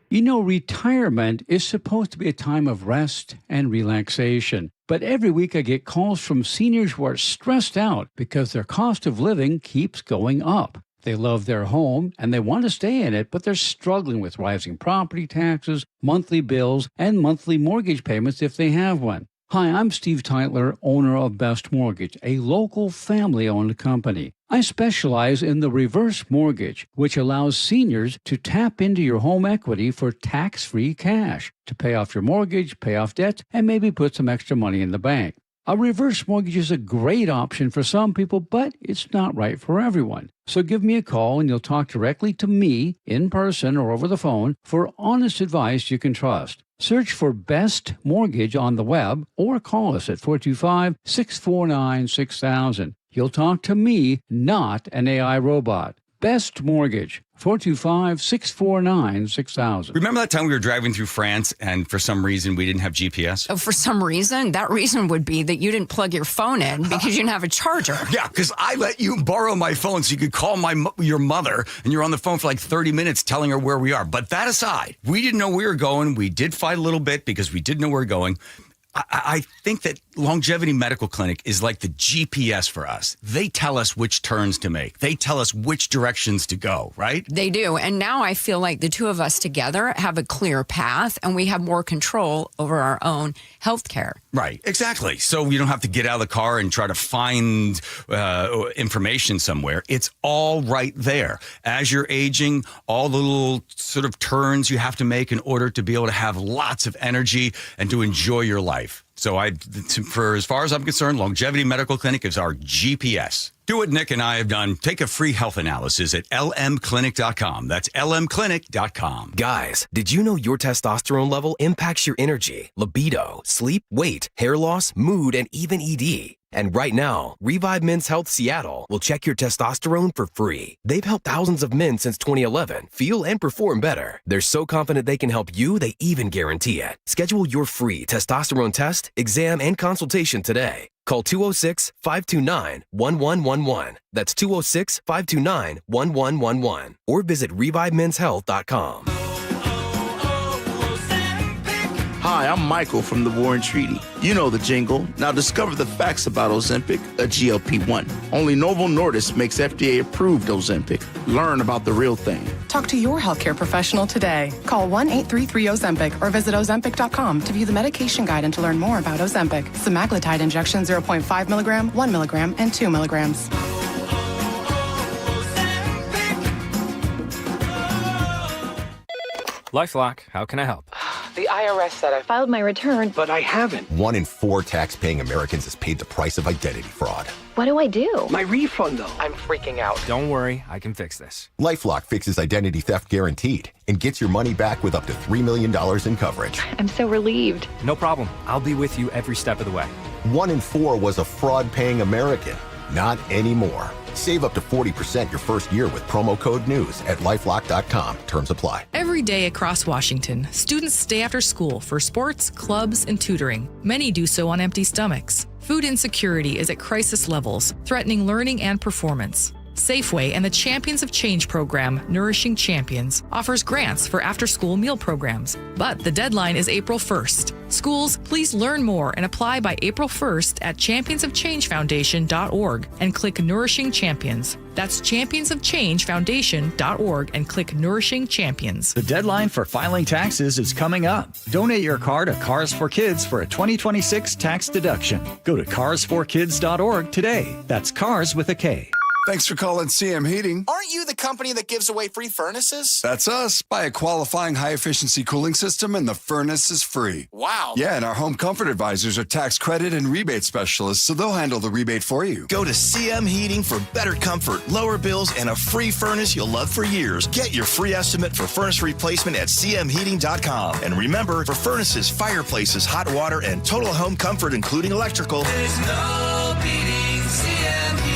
You know, retirement is supposed to be a time of rest and relaxation. But every week I get calls from seniors who are stressed out because their cost of living keeps going up. They love their home and they want to stay in it, but they're struggling with rising property taxes, monthly bills, and monthly mortgage payments if they have one. Hi, I'm Steve Teitler, owner of Best Mortgage, a local family-owned company. I specialize in the reverse mortgage, which allows seniors to tap into your home equity for tax-free cash to pay off your mortgage, pay off debts, and maybe put some extra money in the bank. A reverse mortgage is a great option for some people, but it's not right for everyone. So give me a call and you'll talk directly to me in person or over the phone for honest advice you can trust. Search for Best Mortgage on the web or call us at 425-649-6000. You'll talk to me, not an AI robot. Best Mortgage, 425-649-6000. Remember that time we were driving through France and for some reason we didn't have GPS? Oh, for some reason? That reason would be that you didn't plug your phone in because you didn't have a charger. Yeah, because I let you borrow my phone so you could call your mother, and you're on the phone for like 30 minutes telling her where we are. But that aside, we didn't know where we were going. We did fight a little bit because we didn't know where we were going. I think that Longevity Medical Clinic is like the GPS for us. They tell us which turns to make. They tell us which directions to go, right? They do. And now I feel like the two of us together have a clear path and we have more control over our own health care. Right, exactly. So you don't have to get out of the car and try to find information somewhere. It's all right there. As you're aging, all the little sort of turns you have to make in order to be able to have lots of energy and to enjoy your life. So for as far as I'm concerned, Longevity Medical Clinic is our GPS. Do what Nick and I have done. Take a free health analysis at lmclinic.com. That's lmclinic.com. Guys, did you know your testosterone level impacts your energy, libido, sleep, weight, hair loss, mood, and even ED? And right now, Revive Men's Health Seattle will check your testosterone for free. They've helped thousands of men since 2011 feel and perform better. They're so confident they can help you, they even guarantee it. Schedule your free testosterone test, exam, and consultation today. Call 206-529-1111. That's 206-529-1111. Or visit ReviveMen'sHealth.com. Hi, I'm Michael from the War and Treaty. You know the jingle. Now discover the facts about Ozempic, a GLP-1. Only Novo Nordisk makes FDA-approved Ozempic. Learn about the real thing. Talk to your healthcare professional today. Call 1-833-OZEMPIC or visit Ozempic.com to view the medication guide and to learn more about Ozempic. Semaglutide injection 0.5 milligram, 1 milligram, and 2 milligrams. LifeLock, how can I help? The IRS said I filed my return, but I haven't. 1 in 4 tax-paying Americans has paid the price of identity fraud. What do I do? My refund, though. I'm freaking out. Don't worry, I can fix this. LifeLock fixes identity theft guaranteed and gets your money back with up to $3 million in coverage. I'm so relieved. No problem. I'll be with you every step of the way. 1 in 4 was a fraud-paying American. Not anymore. Save up to 40% your first year with promo code NEWS at LifeLock.com. Terms apply. Every day across Washington, students stay after school for sports, clubs, and tutoring. Many do so on empty stomachs. Food insecurity is at crisis levels, threatening learning and performance. Safeway and the Champions of Change program, Nourishing Champions, offers grants for after-school meal programs. But the deadline is April 1st. Schools, please learn more and apply by April 1st at championsofchangefoundation.org and click Nourishing Champions. That's championsofchangefoundation.org and click Nourishing Champions. The deadline for filing taxes is coming up. Donate your car to Cars for Kids for a 2026 tax deduction. Go to carsforkids.org today. That's cars with a K. Thanks for calling CM Heating. Aren't you the company that gives away free furnaces? That's us. Buy a qualifying high-efficiency cooling system and the furnace is free. Wow. Yeah, and our home comfort advisors are tax credit and rebate specialists, so they'll handle the rebate for you. Go to CM Heating for better comfort, lower bills, and a free furnace you'll love for years. Get your free estimate for furnace replacement at cmheating.com. And remember, for furnaces, fireplaces, hot water, and total home comfort, including electrical, there's no beating CM Heating.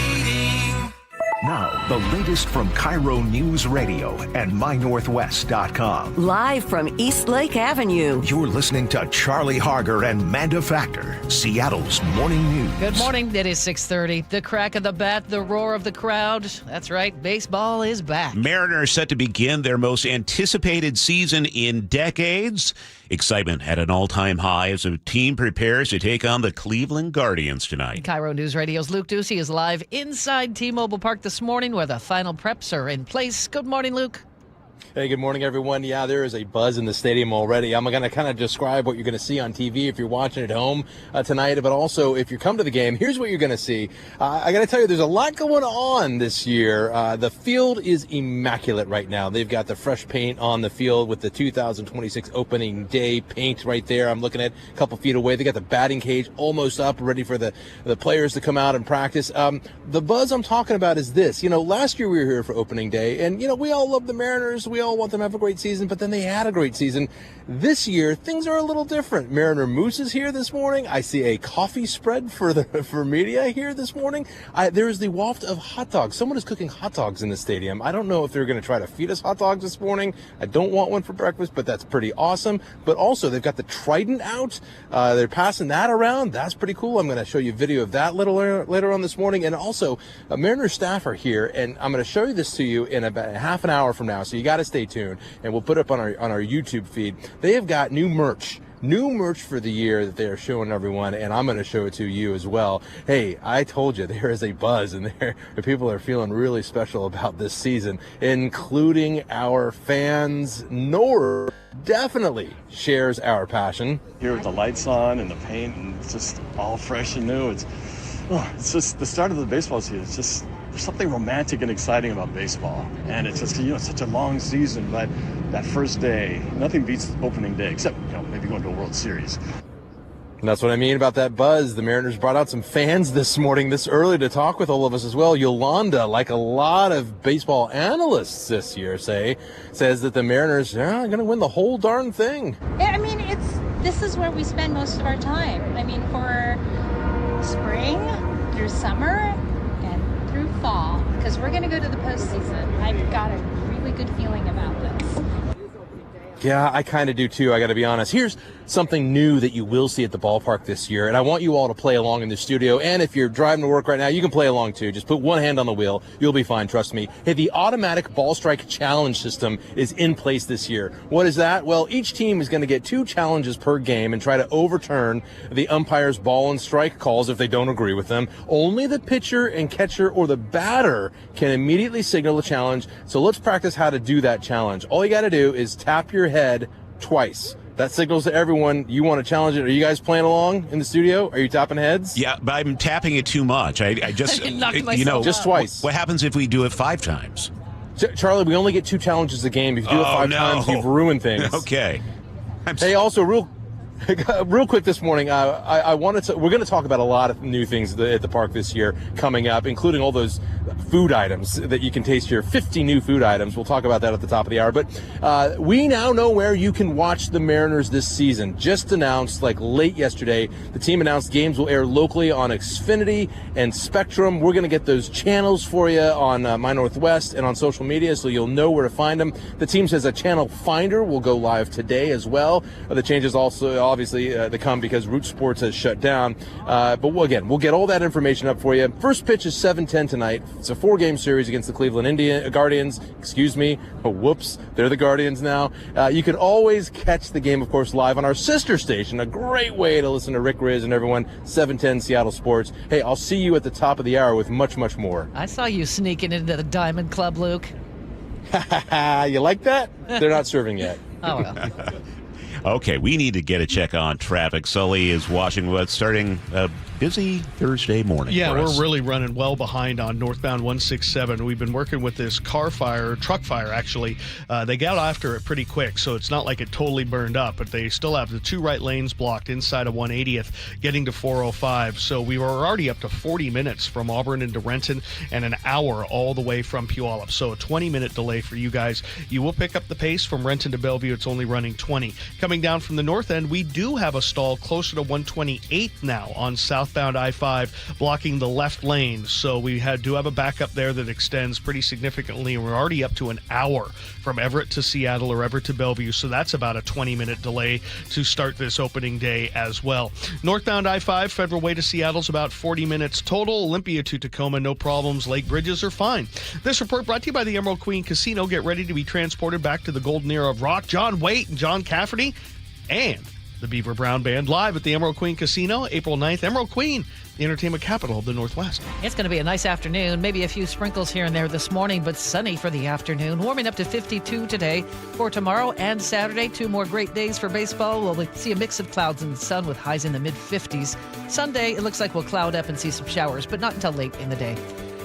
Now, the latest from KIRO Newsradio and MyNorthwest.com. Live from East Lake Avenue. You're listening to Charlie Harger and Manda Factor, Seattle's morning news. Good morning. It is 6:30. The crack of the bat, the roar of the crowd. That's right. Baseball is back. Mariners set to begin their most anticipated season in decades. Excitement at an all-time high as the team prepares to take on the Cleveland Guardians tonight. KIRO News Radio's Luke Ducey is live inside T-Mobile Park this morning where the final preps are in place. Good morning, Luke. Hey, good morning, everyone. Yeah, there is a buzz in the stadium already. I'm going to kind of describe what you're going to see on TV if you're watching at home tonight, but also if you come to the game, here's what you're going to see. I got to tell you, there's a lot going on this year. The field is immaculate right now. They've got the fresh paint on the field with the 2026 opening day paint right there. I'm looking at a couple feet away. They got the batting cage almost up, ready for the players to come out and practice. The buzz I'm talking about is this. You know, last year we were here for opening day, and, you know, we all love the Mariners. We all want them to have a great season, but then they had a great season. This year, things are a little different. Mariner Moose is here this morning. I see a coffee spread for media here this morning. There is the waft of hot dogs. Someone is cooking hot dogs in the stadium. I don't know if they're going to try to feed us hot dogs this morning. I don't want one for breakfast, but that's pretty awesome. But also, they've got the Trident out. They're passing that around. That's pretty cool. I'm going to show you a video of that later on this morning. And also, Mariner staff are here, and I'm going to show you this to you in about half an hour from now. So you got to stay tuned, and we'll put it up on our YouTube feed. They have got new merch for the year that they are showing everyone, and I'm going to show it to you as well. Hey, I told you there is a buzz in there. People are feeling really special about this season, including our fans. Nor definitely shares our passion. Here with the lights on and the paint, and it's just all fresh and new. It's just the start of the baseball season. It's just there's something romantic and exciting about baseball, and it's just, you know, such a long season, but that first day, nothing beats opening day, except, you know, maybe going to a World Series. And that's what I mean about that buzz. The Mariners brought out some fans this morning, this early, to talk with all of us as well. Yolanda, like a lot of baseball analysts this year says that the Mariners are going to win the whole darn thing. I mean, this is where we spend most of our time. I mean, for spring through summer and through fall, because we're going to go to the postseason. I've got a really good feeling about this. Yeah, I kind of do too, I got to be honest. Here's something new that you will see at the ballpark this year. And I want you all to play along in the studio. And if you're driving to work right now, you can play along too. Just put one hand on the wheel. You'll be fine. Trust me. Hey, the automatic ball strike challenge system is in place this year. What is that? Well, each team is going to get 2 challenges per game and try to overturn the umpire's ball and strike calls if they don't agree with them. Only the pitcher and catcher or the batter can immediately signal a challenge. So let's practice how to do that challenge. All you got to do is tap your head twice. That signals to everyone you want to challenge it. Are you guys playing along in the studio? Are you tapping heads? Yeah, but I'm tapping it too much. I just, just twice. What happens if we do it 5 times? Charlie, we only get 2 challenges a game. If you do it 5 times, you've ruined things. Okay. Hey, also, real quick this morning, we're going to talk about a lot of new things at the park this year coming up, including all those food items that you can taste here. 50 new food items. We'll talk about that at the top of the hour. But we now know where you can watch the Mariners this season. Just announced, late yesterday, the team announced games will air locally on Xfinity and Spectrum. We're going to get those channels for you on My Northwest and on social media, so you'll know where to find them. The team says a channel finder will go live today as well. The changes also obviously to come because Root Sports has shut down. But we'll get all that information up for you. First pitch is 7:10 tonight. It's a 4-game series against the Cleveland Guardians. Excuse me. Oh, whoops. They're the Guardians now. You can always catch the game, of course, live on our sister station. A great way to listen to Rick Riz and everyone. 710 Seattle Sports. Hey, I'll see you at the top of the hour with much, much more. I saw you sneaking into the Diamond Club, Luke. You like that? They're not serving yet. Oh, well. Okay, we need to get a check on traffic. Sully is watching what's starting a busy Thursday morning. Yeah, for us. we're really running well behind on northbound 167. We've been working with this truck fire, actually. They got after it pretty quick, so it's not like it totally burned up, but they still have the 2 right lanes blocked inside of 180th, getting to 405. So we were already up to 40 minutes from Auburn into Renton and an hour all the way from Puyallup. So a 20-minute delay for you guys. You will pick up the pace from Renton to Bellevue. It's only running 20. Coming down from the north end, we do have a stall closer to 128 now on southbound I-5, blocking the left lane. So we do have a backup there that extends pretty significantly. We're already up to an hour from Everett to Seattle or Everett to Bellevue. So that's about a 20-minute delay to start this opening day as well. Northbound I-5, Federal Way to Seattle's about 40 minutes total. Olympia to Tacoma, no problems. Lake bridges are fine. This report brought to you by the Emerald Queen Casino. Get ready to be transported back to the golden era of rock. John Waite and John Cafferty and the Beaver Brown Band live at the Emerald Queen Casino, April 9th. Emerald Queen, the entertainment capital of the Northwest. It's going to be a nice afternoon, maybe a few sprinkles here and there this morning, but sunny for the afternoon. Warming up to 52 today. For tomorrow and Saturday, 2 more great days for baseball. We'll see a mix of clouds and sun with highs in the mid-50s. Sunday, it looks like we'll cloud up and see some showers, but not until late in the day.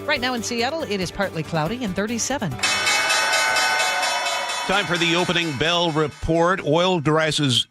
Right now in Seattle, it is partly cloudy and 37. Time for the opening bell report. Oil prices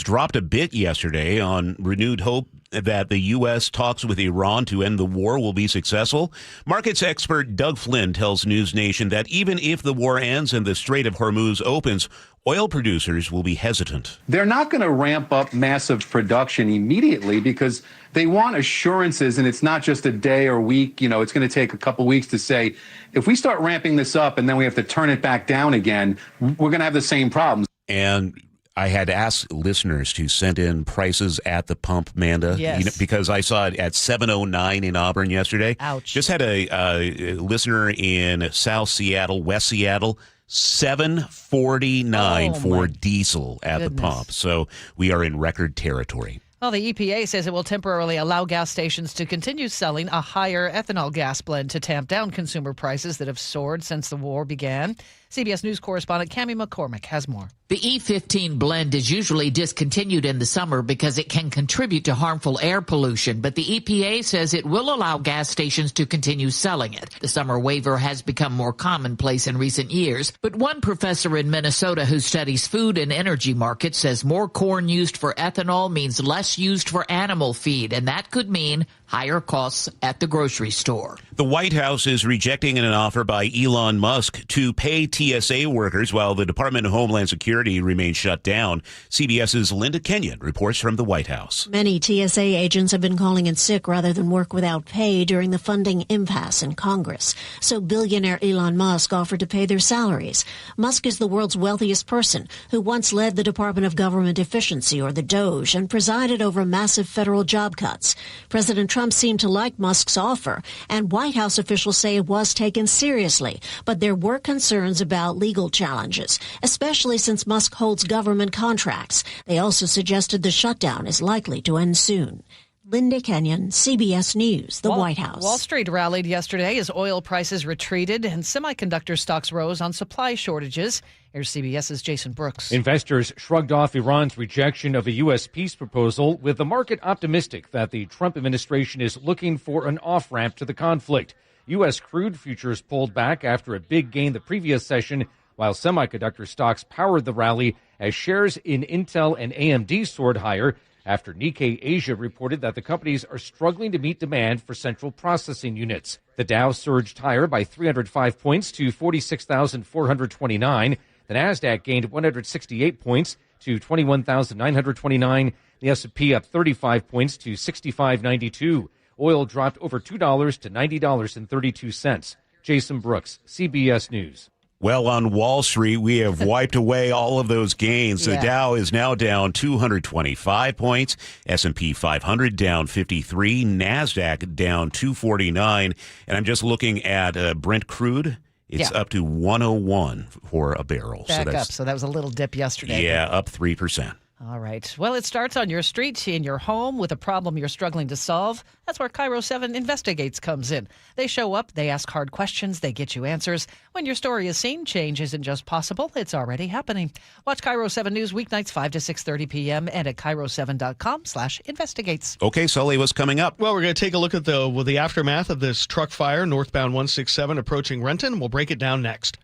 dropped a bit yesterday on renewed hope that the U.S. talks with Iran to end the war will be successful. Markets expert Doug Flynn tells News Nation that even if the war ends and the Strait of Hormuz opens, oil producers will be hesitant. They're not going to ramp up massive production immediately because they want assurances, and it's not just a day or week. It's going to take a couple weeks to say, if we start ramping this up and then we have to turn it back down again, we're going to have the same problems. And I had asked listeners to send in prices at the pump, Manda, yes. Because I saw it at 7:09 in Auburn yesterday. Ouch. Just had a listener in South Seattle, West Seattle, $7.49 for diesel at the pump. So we are in record territory. Well, the EPA says it will temporarily allow gas stations to continue selling a higher ethanol gas blend to tamp down consumer prices that have soared since the war began. CBS News correspondent Cammie McCormick has more. The E15 blend is usually discontinued in the summer because it can contribute to harmful air pollution, but the EPA says it will allow gas stations to continue selling it. The summer waiver has become more commonplace in recent years, but one professor in Minnesota who studies food and energy markets says more corn used for ethanol means less less used for animal feed, and that could mean higher costs at the grocery store. The White House is rejecting an offer by Elon Musk to pay TSA workers while the Department of Homeland Security remains shut down. CBS's Linda Kenyon reports from the White House. Many TSA agents have been calling in sick rather than work without pay during the funding impasse in Congress. So billionaire Elon Musk offered to pay their salaries. Musk is the world's wealthiest person who once led the Department of Government Efficiency, or the DOGE, and presided over massive federal job cuts. President Trump seemed to like Musk's offer, and White House officials say it was taken seriously. But there were concerns about legal challenges, especially since Musk holds government contracts. They also suggested the shutdown is likely to end soon. Linda Kenyon, CBS News, the White House. Wall Street rallied yesterday as oil prices retreated and semiconductor stocks rose on supply shortages. Here's CBS's Jason Brooks. Investors shrugged off Iran's rejection of a U.S. peace proposal, with the market optimistic that the Trump administration is looking for an off-ramp to the conflict. U.S. crude futures pulled back after a big gain the previous session, while semiconductor stocks powered the rally as shares in Intel and AMD soared higher after Nikkei Asia reported that the companies are struggling to meet demand for central processing units. The Dow surged higher by 305 points to 46,429. The Nasdaq gained 168 points to 21,929. The S&P up 35 points to 65.92. Oil dropped over $2 to $90.32. Jason Brooks, CBS News. Well, on Wall Street, we have wiped away all of those gains. Yeah. The Dow is now down 225 points. S&P 500 down 53. NASDAQ down 249. And I'm just looking at Brent crude. It's up to 101 for a barrel. Back up. So that was a little dip yesterday. Yeah, up 3%. All right. Well, it starts on your street, in your home, with a problem you're struggling to solve. That's where KIRO 7 Investigates comes in. They show up, they ask hard questions, they get you answers. When your story is seen, change isn't just possible, it's already happening. Watch KIRO 7 News weeknights 5 to 6:30 p.m. and at KIRO7.com/investigates. Okay, Sully, what's coming up? Well, we're going to take a look at the aftermath of this truck fire, northbound 167 approaching Renton. We'll break it down next.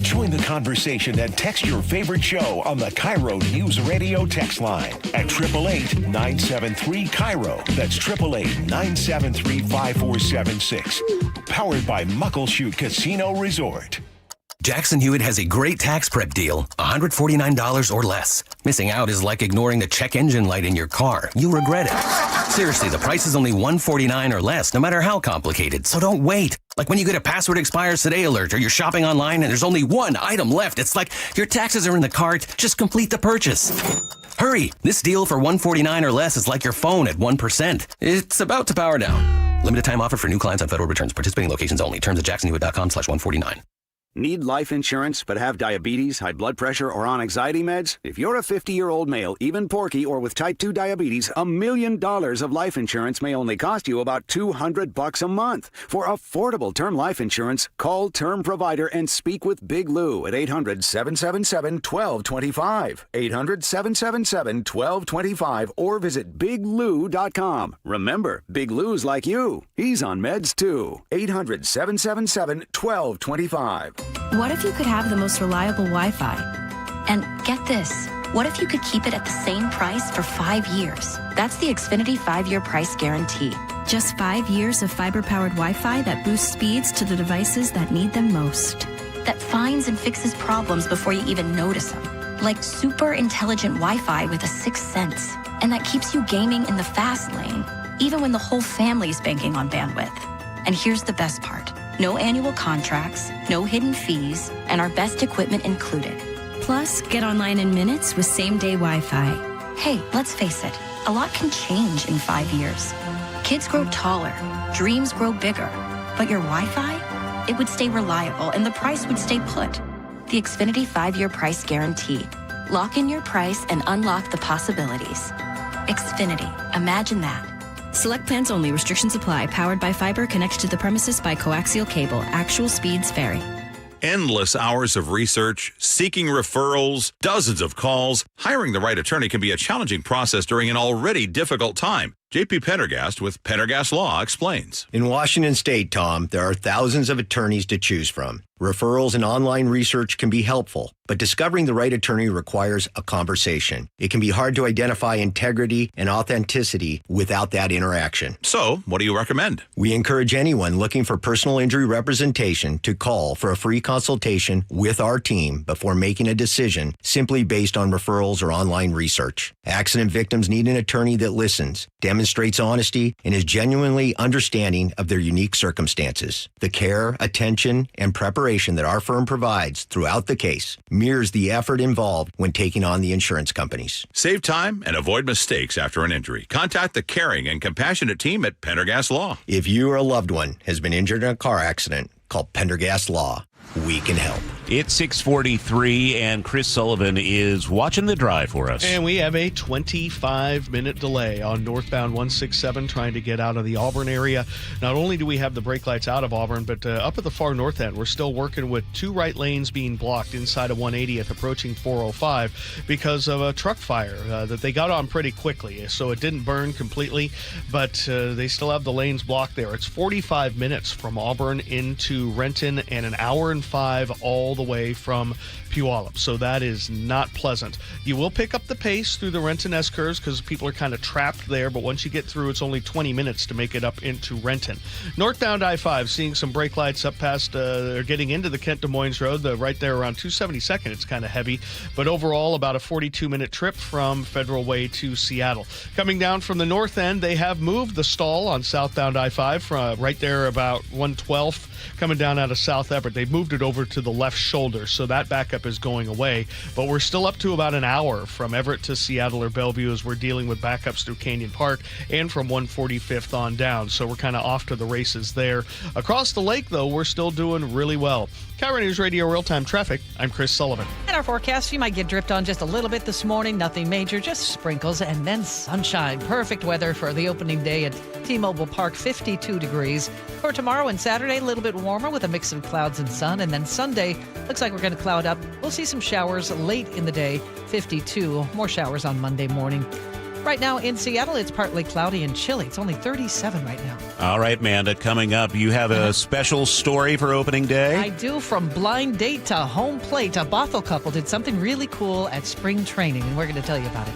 Join the conversation and text your favorite show on the KIRO Newsradio text line at 888-973-KIRO. That's 888-973-5476. Powered by Muckleshoot Casino Resort. Jackson Hewitt has a great tax prep deal, $149 or less. Missing out is like ignoring the check engine light in your car. You'll regret it. Seriously, the price is only $149 or less, no matter how complicated, so don't wait. Like when you get a password expires today alert, or you're shopping online and there's only one item left. It's like your taxes are in the cart, just complete the purchase. Hurry, this deal for $149 or less is like your phone at 1%. It's about to power down. Limited time offer for new clients on federal returns. Participating locations only. Terms at jacksonhewitt.com/149. Need life insurance but have diabetes, high blood pressure, or on anxiety meds? If you're a 50-year-old male, even porky, or with type 2 diabetes, $1 million of life insurance may only cost you about $200 a month. For affordable term life insurance, call Term Provider and speak with Big Lou at 800-777-1225. 800-777-1225 or visit biglou.com. Remember, Big Lou's like you. He's on meds too. 800-777-1225. What if you could have the most reliable Wi-Fi? And get this, what if you could keep it at the same price for 5 years? That's the Xfinity 5-year price guarantee. Just 5 years of fiber-powered Wi-Fi that boosts speeds to the devices that need them most. That finds and fixes problems before you even notice them. Like super intelligent Wi-Fi with a sixth sense. And that keeps you gaming in the fast lane, even when the whole family's banking on bandwidth. And here's the best part. No annual contracts, no hidden fees, and our best equipment included. Plus, get online in minutes with same-day Wi-Fi. Hey, let's face it, a lot can change in 5 years. Kids grow taller, dreams grow bigger, but your Wi-Fi, it would stay reliable and the price would stay put. The Xfinity 5-year price guarantee. Lock in your price and unlock the possibilities. Xfinity, imagine that. Select plans only. Restrictions apply. Powered by fiber. Connects to the premises by coaxial cable. Actual speeds vary. Endless hours of research, seeking referrals, dozens of calls. Hiring the right attorney can be a challenging process during an already difficult time. JP Pendergast with Pendergast Law explains. In Washington State, Tom, there are thousands of attorneys to choose from. Referrals and online research can be helpful, but discovering the right attorney requires a conversation. It can be hard to identify integrity and authenticity without that interaction. So, what do you recommend? We encourage anyone looking for personal injury representation to call for a free consultation with our team before making a decision simply based on referrals or online research. Accident victims need an attorney that listens, demonstrates honesty, and is genuinely understanding of their unique circumstances. The care, attention, and preparation that our firm provides throughout the case mirrors the effort involved when taking on the insurance companies. Save time and avoid mistakes after an injury. Contact the caring and compassionate team at Pendergast Law. If you or a loved one has been injured in a car accident, call Pendergast Law. We can help. It's 6:43, and Chris Sullivan is watching the drive for us. And we have a 25-minute delay on northbound 167 trying to get out of the Auburn area. Not only do we have the brake lights out of Auburn, but up at the far north end, we're still working with 2 right lanes being blocked inside of 180th approaching 405 because of a truck fire that they got on pretty quickly. So it didn't burn completely, but they still have the lanes blocked there. It's 45 minutes from Auburn into Renton and an hour and 5 all the way from Puyallup. So that is not pleasant. You will pick up the pace through the Renton S-curves because people are kind of trapped there, but once you get through, it's only 20 minutes to make it up into Renton. Northbound I-5, seeing some brake lights up past, they're getting into the Kent Des Moines Road. Right there around 272nd, it's kind of heavy, but overall about a 42-minute trip from Federal Way to Seattle. Coming down from the north end, they have moved the stall on southbound I-5 from right there about 112th coming down out of South Everett. They've moved it over to the left shoulder, so that backup is going away. But we're still up to about an hour from Everett to Seattle or Bellevue as we're dealing with backups through Canyon Park and from 145th on down. So we're kind of off to the races there. Across the lake, though, we're still doing really well. KIRO Newsradio Real-Time Traffic, I'm Chris Sullivan. And our forecast, you might get dripped on just a little bit this morning. Nothing major, just sprinkles and then sunshine. Perfect weather for the opening day at T-Mobile Park, 52 degrees. For tomorrow and Saturday, a little bit warmer with a mix of clouds and sun. And then Sunday, looks like we're going to cloud up. We'll see some showers late in the day, 52. More showers on Monday morning. Right now in Seattle, it's partly cloudy and chilly. It's only 37 right now. All right, Manda, coming up, you have a special story for opening day? I do. From blind date to home plate, a Bothell couple did something really cool at spring training, and we're going to tell you about it.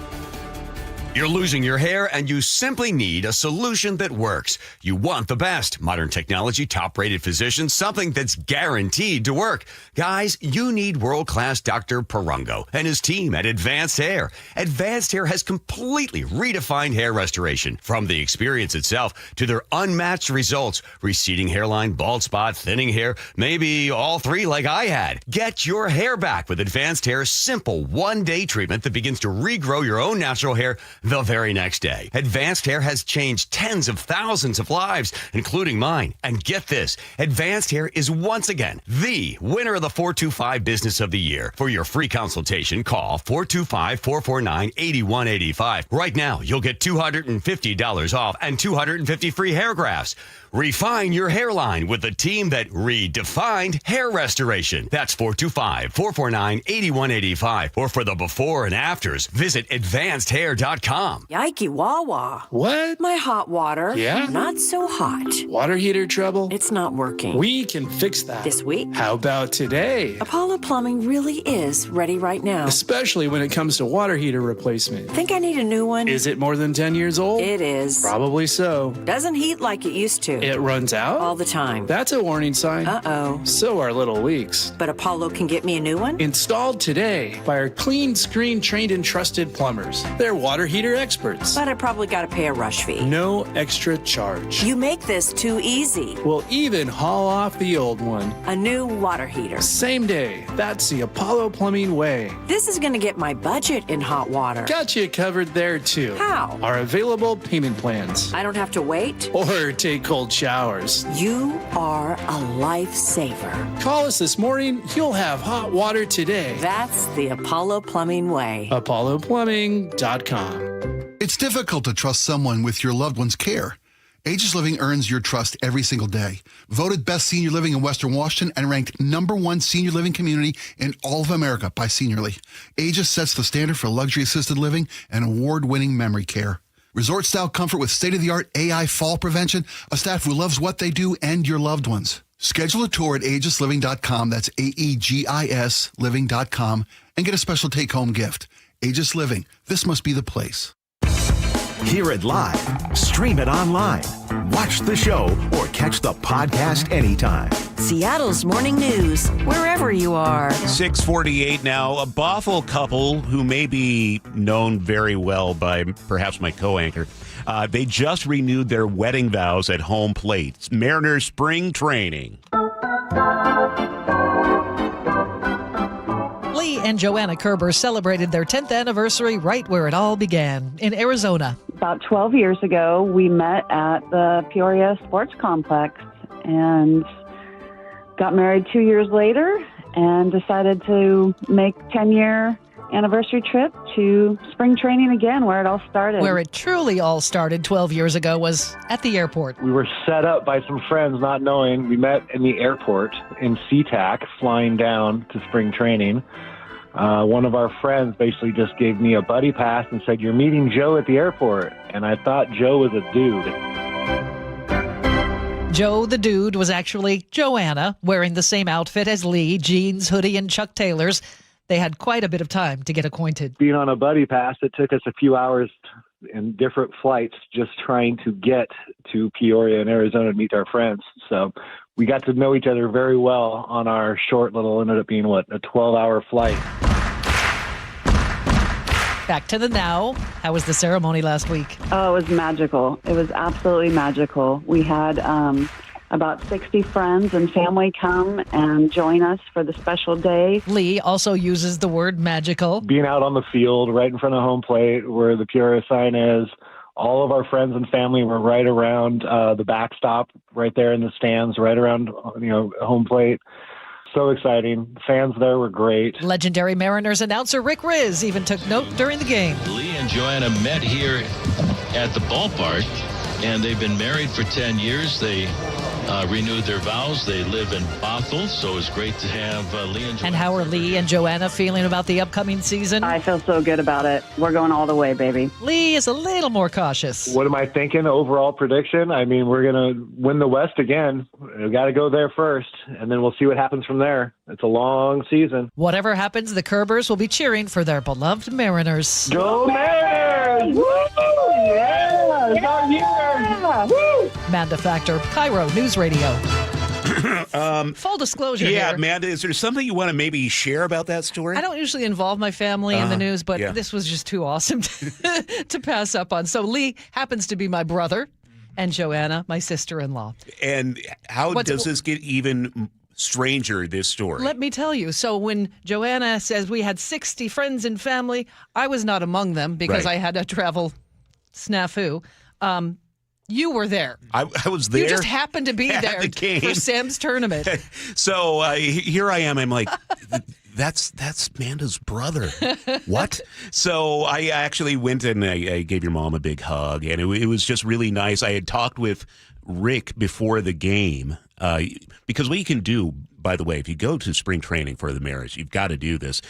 You're losing your hair and you simply need a solution that works. You want the best. Modern technology, top-rated physicians, something that's guaranteed to work. Guys, you need world-class Dr. Perungo and his team at Advanced Hair. Advanced Hair has completely redefined hair restoration. From the experience itself to their unmatched results. Receding hairline, bald spot, thinning hair, maybe all three like I had. Get your hair back with Advanced Hair's simple one-day treatment that begins to regrow your own natural hair the very next day. Advanced Hair has changed tens of thousands of lives, including mine. And get this, Advanced Hair is once again the winner of the 425 Business of the Year. For your free consultation, call 425-449-8185. Right now, you'll get $250 off and 250 free hair grafts. Refine your hairline with the team that redefined hair restoration. That's 425-449-8185. Or for the before and afters, visit advancedhair.com. Yikey Wawa. What? My hot water. Yeah? Not so hot. Water heater trouble? It's not working. We can fix that. This week? How about today? Apollo Plumbing really is ready right now. Especially when it comes to water heater replacement. Think I need a new one? Is it more than 10 years old? It is. Probably so. Doesn't heat like it used to. It runs out? All the time. That's a warning sign. Uh-oh. So are little leaks. But Apollo can get me a new one? Installed today by our clean screen trained and trusted plumbers. They're water heater experts. But I probably got to pay a rush fee. No extra charge. You make this too easy. We'll even haul off the old one. A new water heater. Same day. That's the Apollo Plumbing way. This is going to get my budget in hot water. Got you covered there too. How? Our available payment plans. I don't have to wait? Or take cold showers. You are a lifesaver. Call us this morning. You'll have hot water today. That's the Apollo Plumbing way. ApolloPlumbing.com. It's difficult to trust someone with your loved one's care. Aegis Living earns your trust every single day. Voted best senior living in Western Washington and ranked #1 senior living community in all of America by Seniorly. Aegis sets the standard for luxury assisted living and award-winning memory care. Resort-style comfort with state-of-the-art AI fall prevention, a staff who loves what they do, and your loved ones. Schedule a tour at aegisliving.com, that's AEGIS living.com, and get a special take-home gift. Aegis Living, this must be the place. Hear it live, stream it online, watch the show, or catch the podcast anytime. Seattle's Morning News, wherever you are. 6:48 now. A Bothell couple who may be known very well by perhaps my co-anchor. They just renewed their wedding vows at home plate. It's Mariners spring training. Lee and Joanna Kerber celebrated their 10th anniversary right where it all began, in Arizona. About 12 years ago, we met at the Peoria Sports Complex and got married 2 years later and decided to make 10-year anniversary trip to spring training again, where it all started. Where it truly all started 12 years ago was at the airport. We were set up by some friends not knowing. We met in the airport in SeaTac, flying down to spring training. One of our friends basically just gave me a buddy pass and said, "You're meeting Joe at the airport." And I thought Joe was a dude. Joe the dude was actually Joanna, wearing the same outfit as Lee, jeans, hoodie, and Chuck Taylors. They had quite a bit of time to get acquainted. Being on a buddy pass, it took us a few hours in different flights just trying to get to Peoria in Arizona to meet our friends. So we got to know each other very well on our short little, ended up being, a 12-hour flight. Back to the now. How was the ceremony last week? Oh, it was magical. It was absolutely magical. We had about 60 friends and family come and join us for the special day. Lee also uses the word magical. Being out on the field right in front of home plate where the Peoria sign is, all of our friends and family were right around the backstop, right there in the stands, right around home plate. So exciting. Fans there were great. Legendary Mariners announcer Rick Riz even took note during the game. Lee and Joanna met here at the ballpark, and they've been married for 10 years. They renewed their vows. They live in Bothell, so it's great to have Lee and Joanna. And how are Lee and Joanna feeling about the upcoming season? I feel so good about it. We're going all the way, baby. Lee is a little more cautious. What am I thinking? Overall prediction? I mean, we're going to win the West again. We've got to go there first, and then we'll see what happens from there. It's a long season. Whatever happens, the Kerbers will be cheering for their beloved Mariners. Go Mariners! Woo! Yeah! Yeah! Woo! Manda Factor, KIRO Newsradio. Full disclosure Yeah, here. Amanda, is there something you want to maybe share about that story? I don't usually involve my family in the news, but this was just too awesome to pass up on. So Lee happens to be my brother, and Joanna, my sister-in-law. And how does this get even stranger, this story? Let me tell you. So when Joanna says we had 60 friends and family, I was not among them because I had a travel snafu. You were there. I was there. You just happened to be there for Sam's tournament. So here I am. I'm like, that's Amanda's brother. What? So I actually went and I gave your mom a big hug, and it was just really nice. I had talked with Rick before the game because what you can do, by the way, if you go to spring training for the Mariners, you've got to do this.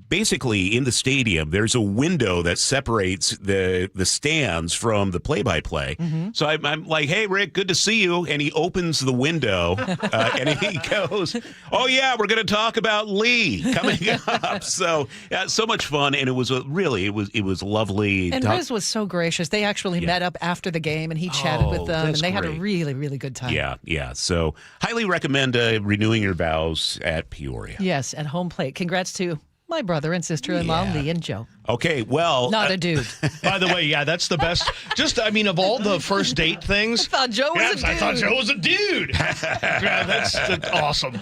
Basically, in the stadium, there's a window that separates the stands from the play-by-play. Mm-hmm. So I'm like, "Hey, Rick, good to see you." And he opens the window, and he goes, "Oh yeah, we're going to talk about Lee coming up." So so much fun, and it was it was lovely. And Riz was so gracious. They actually met up after the game, and he chatted with them, and they had a really, really good time. Yeah. So highly recommend renewing your vows at Peoria. Yes, at home plate. Congrats to my brother and sister-in-law, Lee and Joe. Okay, well... Not a dude. By the way, that's the best. Of all the first date things... I thought Joe was a dude. I thought Joe was a dude. That's awesome.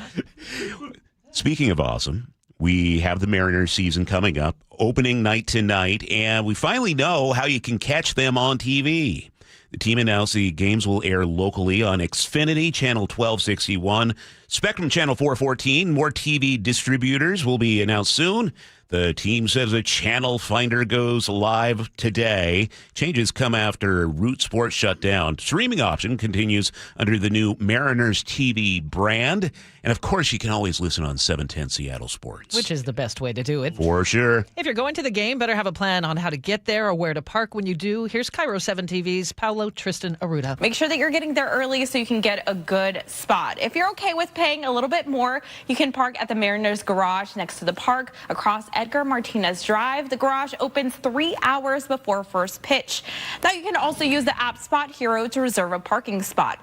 Speaking of awesome, we have the Mariners season coming up, opening night tonight, and we finally know how you can catch them on TV. The team announced the games will air locally on Xfinity, Channel 1261, Spectrum Channel 414. More TV distributors will be announced soon. The team says a channel finder goes live today. Changes come after Root Sports shut down. Streaming option continues under the new Mariners TV brand. And, of course, you can always listen on 710 Seattle Sports. Which is the best way to do it. For sure. If you're going to the game, better have a plan on how to get there or where to park when you do. Here's KIRO 7 TV's Paolo Tristan Arruda. Make sure that you're getting there early so you can get a good spot. If you're okay with paying a little bit more, you can park at the Mariners garage next to the park across Edgar Martinez Drive. The garage opens 3 hours before first pitch. Now you can also use the app Spot Hero to reserve a parking spot.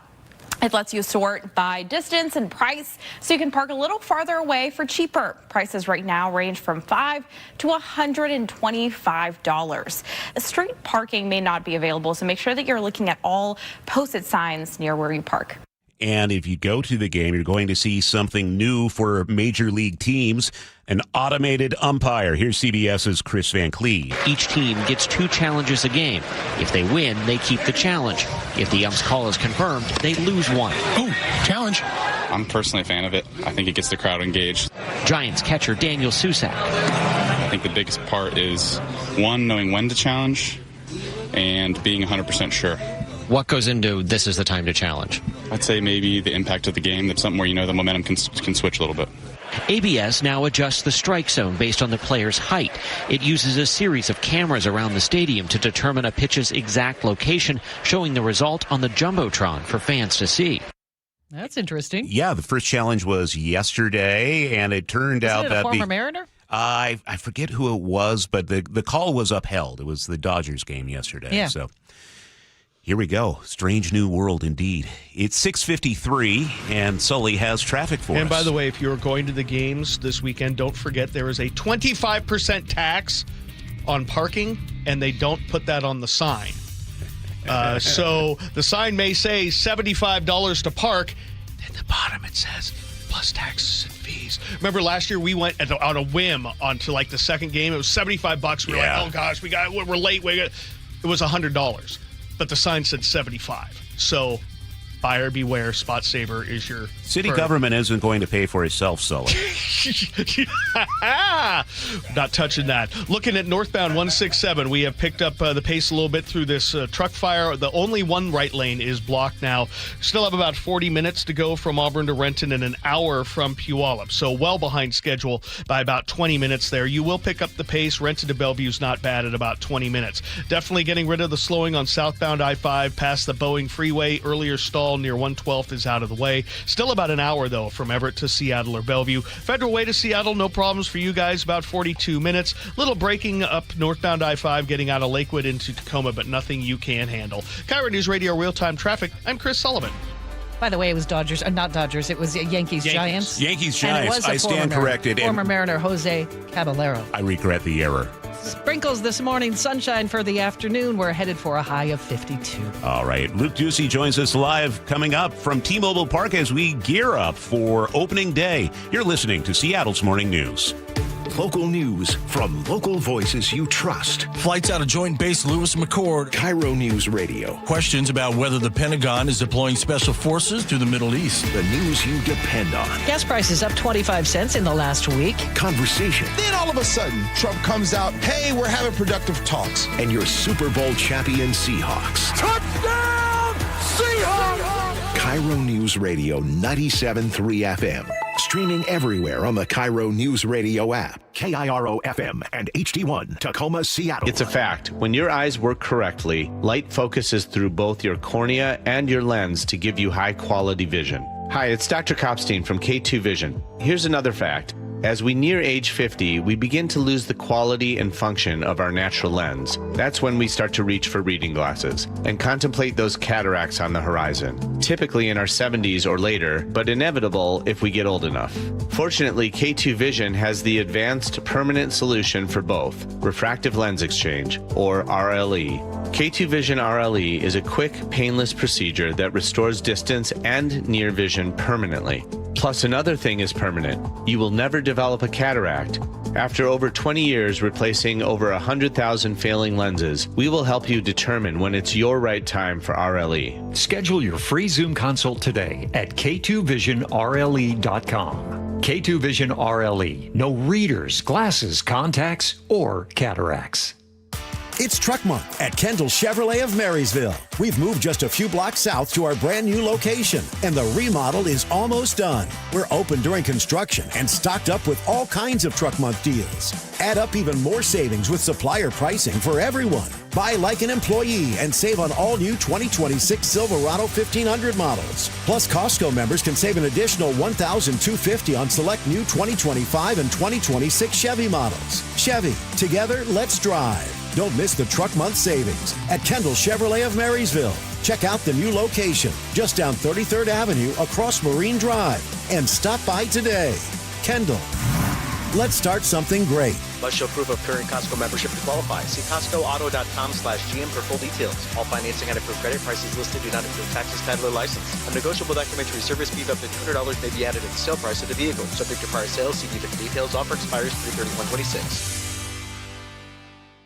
It lets you sort by distance and price, so you can park a little farther away for cheaper. Prices right now range from $5 to $125. Street parking may not be available, so make sure that you're looking at all posted signs near where you park. And if you go to the game, you're going to see something new for major league teams, an automated umpire. Here's CBS's Chris Van Cleve. Each team gets 2 challenges a game. If they win, they keep the challenge. If the ump's call is confirmed, they lose one. Oh, challenge. I'm personally a fan of it. I think it gets the crowd engaged. Giants catcher Daniel Susak. I think the biggest part is, one, knowing when to challenge and being 100% sure. What goes into this is the time to challenge? I'd say maybe the impact of the game. That's something where you know the momentum can switch a little bit. ABS now adjusts the strike zone based on the player's height. It uses a series of cameras around the stadium to determine a pitch's exact location, showing the result on the Jumbotron for fans to see. That's interesting. Yeah, the first challenge was yesterday, and it turned out that a former Mariner? I forget who it was, but the call was upheld. It was the Dodgers game yesterday. Yeah. So here we go. Strange new world indeed. It's 6:53, and Sully has traffic for us. And by the way, if you're going to the games this weekend, don't forget there is a 25% tax on parking, and they don't put that on the sign. So the sign may say $75 to park. At the bottom it says plus taxes and fees. Remember last year we went on a whim onto like the second game. It was $75. We were like, oh gosh, we're late. It was $100. But the sign said 75. So buyer beware, Spot Saver is your city government isn't going to pay for itself, Sully. Not touching that. Looking at northbound 167, we have picked up the pace a little bit through this truck fire. The only one right lane is blocked now. Still have about 40 minutes to go from Auburn to Renton and an hour from Puyallup. So well behind schedule by about 20 minutes there. You will pick up the pace. Renton to Bellevue's not bad at about 20 minutes. Definitely getting rid of the slowing on southbound I-5 past the Boeing Freeway. Earlier stall near 112th is out of the way. Still about an hour, though, from Everett to Seattle or Bellevue. Federal Way to Seattle, no problems for you guys, about 42 minutes. Little braking up northbound I-5, getting out of Lakewood into Tacoma, but nothing you can't handle. KIRO Newsradio Real-Time Traffic, I'm Chris Sullivan. By the way, it was not Dodgers, it was Yankees Giants. Yankees Giants, I stand corrected. Former Mariner Jose Caballero. I regret the error. Sprinkles this morning, sunshine for the afternoon. We're headed for a high of 52. All right. Luke Ducey joins us live coming up from T-Mobile Park as we gear up for opening day. You're listening to Seattle's Morning News. Local news from local voices you trust. Flights out of Joint Base Lewis McChord. KIRO Newsradio. Questions about whether the Pentagon is deploying special forces to the Middle East. The news you depend on. Gas prices up 25 cents in the last week. Conversation. Then all of a sudden, Trump comes out, hey, we're having productive talks. And your Super Bowl champion Seahawks. Touchdown, Seahawks! KIRO Newsradio 97.3 FM. Streaming everywhere on the KIRO Newsradio app. KIRO FM and HD1 Tacoma, Seattle. It's a fact. When your eyes work correctly, light focuses through both your cornea and your lens to give you high-quality vision. Hi, it's Dr. Kopstein from K2 Vision. Here's another fact. As we near age 50, we begin to lose the quality and function of our natural lens. That's when we start to reach for reading glasses and contemplate those cataracts on the horizon, typically in our 70s or later, but inevitable if we get old enough. Fortunately, K2 Vision has the advanced permanent solution for both, refractive lens exchange, or RLE. K2 Vision RLE is a quick, painless procedure that restores distance and near vision permanently. Plus, another thing is permanent. You will never develop a cataract. After over 20 years replacing over 100,000 failing lenses, we will help you determine when it's your right time for RLE. Schedule your free Zoom consult today at k2visionrle.com. K2 Vision RLE. No readers, glasses, contacts, or cataracts. It's Truck Month at Kendall Chevrolet of Marysville. We've moved just a few blocks south to our brand new location, and the remodel is almost done. We're open during construction and stocked up with all kinds of Truck Month deals. Add up even more savings with supplier pricing for everyone. Buy like an employee and save on all new 2026 Silverado 1500 models. Plus, Costco members can save an additional $1,250 on select new 2025 and 2026 Chevy models. Chevy, together, let's drive. Don't miss the Truck Month savings at Kendall Chevrolet of Marysville. Check out the new location just down 33rd Avenue across Marine Drive and stop by today. Kendall, let's start something great. Must show proof of current Costco membership to qualify. See CostcoAuto.com/GM for full details. All financing and approved credit prices listed do not include taxes, title, or license. A negotiable documentary service fee of up to $200 may be added at the sale price of the vehicle. Subject to prior sales, see dealer details. Offer expires 3/31/26.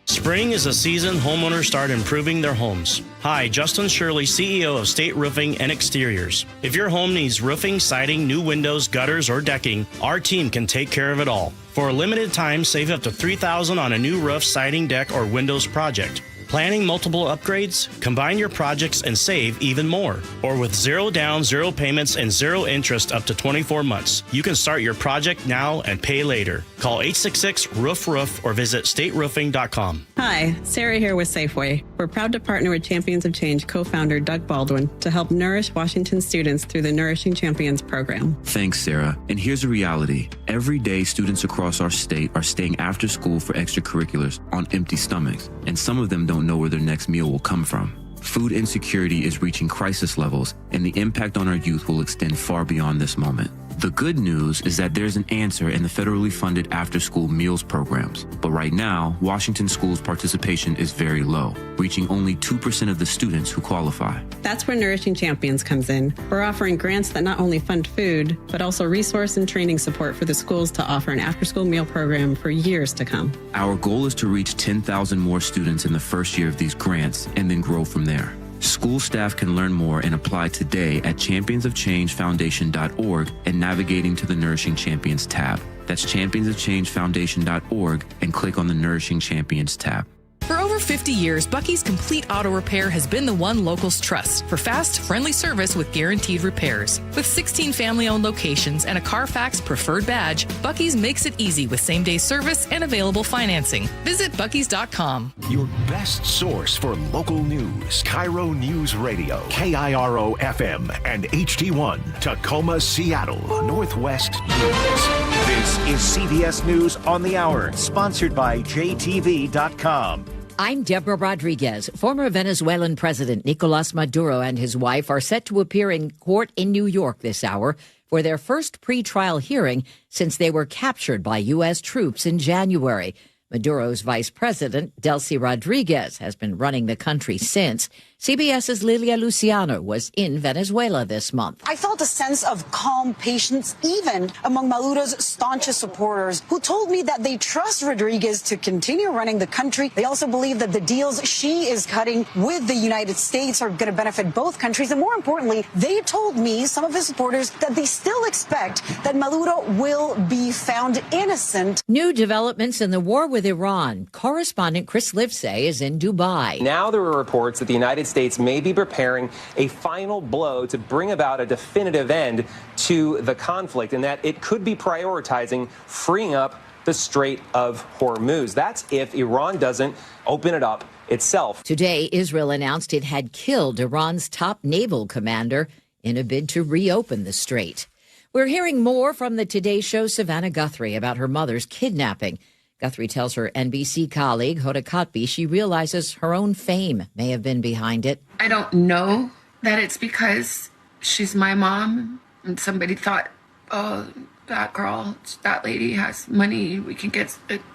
Spring is a season homeowners start improving their homes. Hi, Justin Shirley, CEO of State Roofing and Exteriors. If your home needs roofing, siding, new windows, gutters, or decking, our team can take care of it all. For a limited time, save up to $3,000 on a new roof, siding, deck, or windows project. Planning multiple upgrades? Combine your projects and save even more. Or with 0 down, 0 payments, and 0 interest up to 24 months. You can start your project now and pay later. Call 866-ROOF-ROOF or visit stateroofing.com. Hi, Sarah here with Safeway. We're proud to partner with Champions of Change co-founder Doug Baldwin to help nourish Washington students through the Nourishing Champions program. Thanks, Sarah. And here's the reality. Every day, students across our state are staying after school for extracurriculars on empty stomachs, and some of them don't know where their next meal will come from. Food insecurity is reaching crisis levels, and the impact on our youth will extend far beyond this moment. The good news is that there's an answer in the federally funded after-school meals programs. But right now, Washington schools' participation is very low, reaching only 2% of the students who qualify. That's where Nourishing Champions comes in. We're offering grants that not only fund food, but also resource and training support for the schools to offer an after-school meal program for years to come. Our goal is to reach 10,000 more students in the first year of these grants and then grow from there. School staff can learn more and apply today at championsofchangefoundation.org and navigating to the Nourishing Champions tab. That's championsofchangefoundation.org and click on the Nourishing Champions tab. For over 50 years, Bucky's Complete Auto Repair has been the one locals trust for fast, friendly service with guaranteed repairs. With 16 family-owned locations and a Carfax preferred badge, Bucky's makes it easy with same-day service and available financing. Visit buckys.com. Your best source for local news. KIRO Newsradio, KIRO FM and HD1, Tacoma, Seattle, Northwest News. This is CBS News on the Hour, sponsored by JTV.com. I'm Deborah Rodriguez. Former Venezuelan President Nicolas Maduro and his wife are set to appear in court in New York this hour for their first pretrial hearing since they were captured by U.S. troops in January. Maduro's vice president, Delcy Rodriguez, has been running the country since. CBS's Lilia Luciano was in Venezuela this month. I felt a sense of calm patience even among Maduro's staunchest supporters who told me that they trust Rodriguez to continue running the country. They also believe that the deals she is cutting with the United States are going to benefit both countries. And more importantly, they told me, some of his supporters, that they still expect that Maduro will be found innocent. New developments in the war with Iran. Correspondent Chris Livesay is in Dubai. Now there are reports that the United States may be preparing a final blow to bring about a definitive end to the conflict, and that it could be prioritizing freeing up the Strait of Hormuz. That's if Iran doesn't open it up itself. Today, Israel announced it had killed Iran's top naval commander in a bid to reopen the strait. We're hearing more from the Today Show's Savannah Guthrie about her mother's kidnapping. Guthrie tells her NBC colleague, Hoda Kotb, she realizes her own fame may have been behind it. I don't know that it's because she's my mom and somebody thought, oh, that girl, that lady has money, we can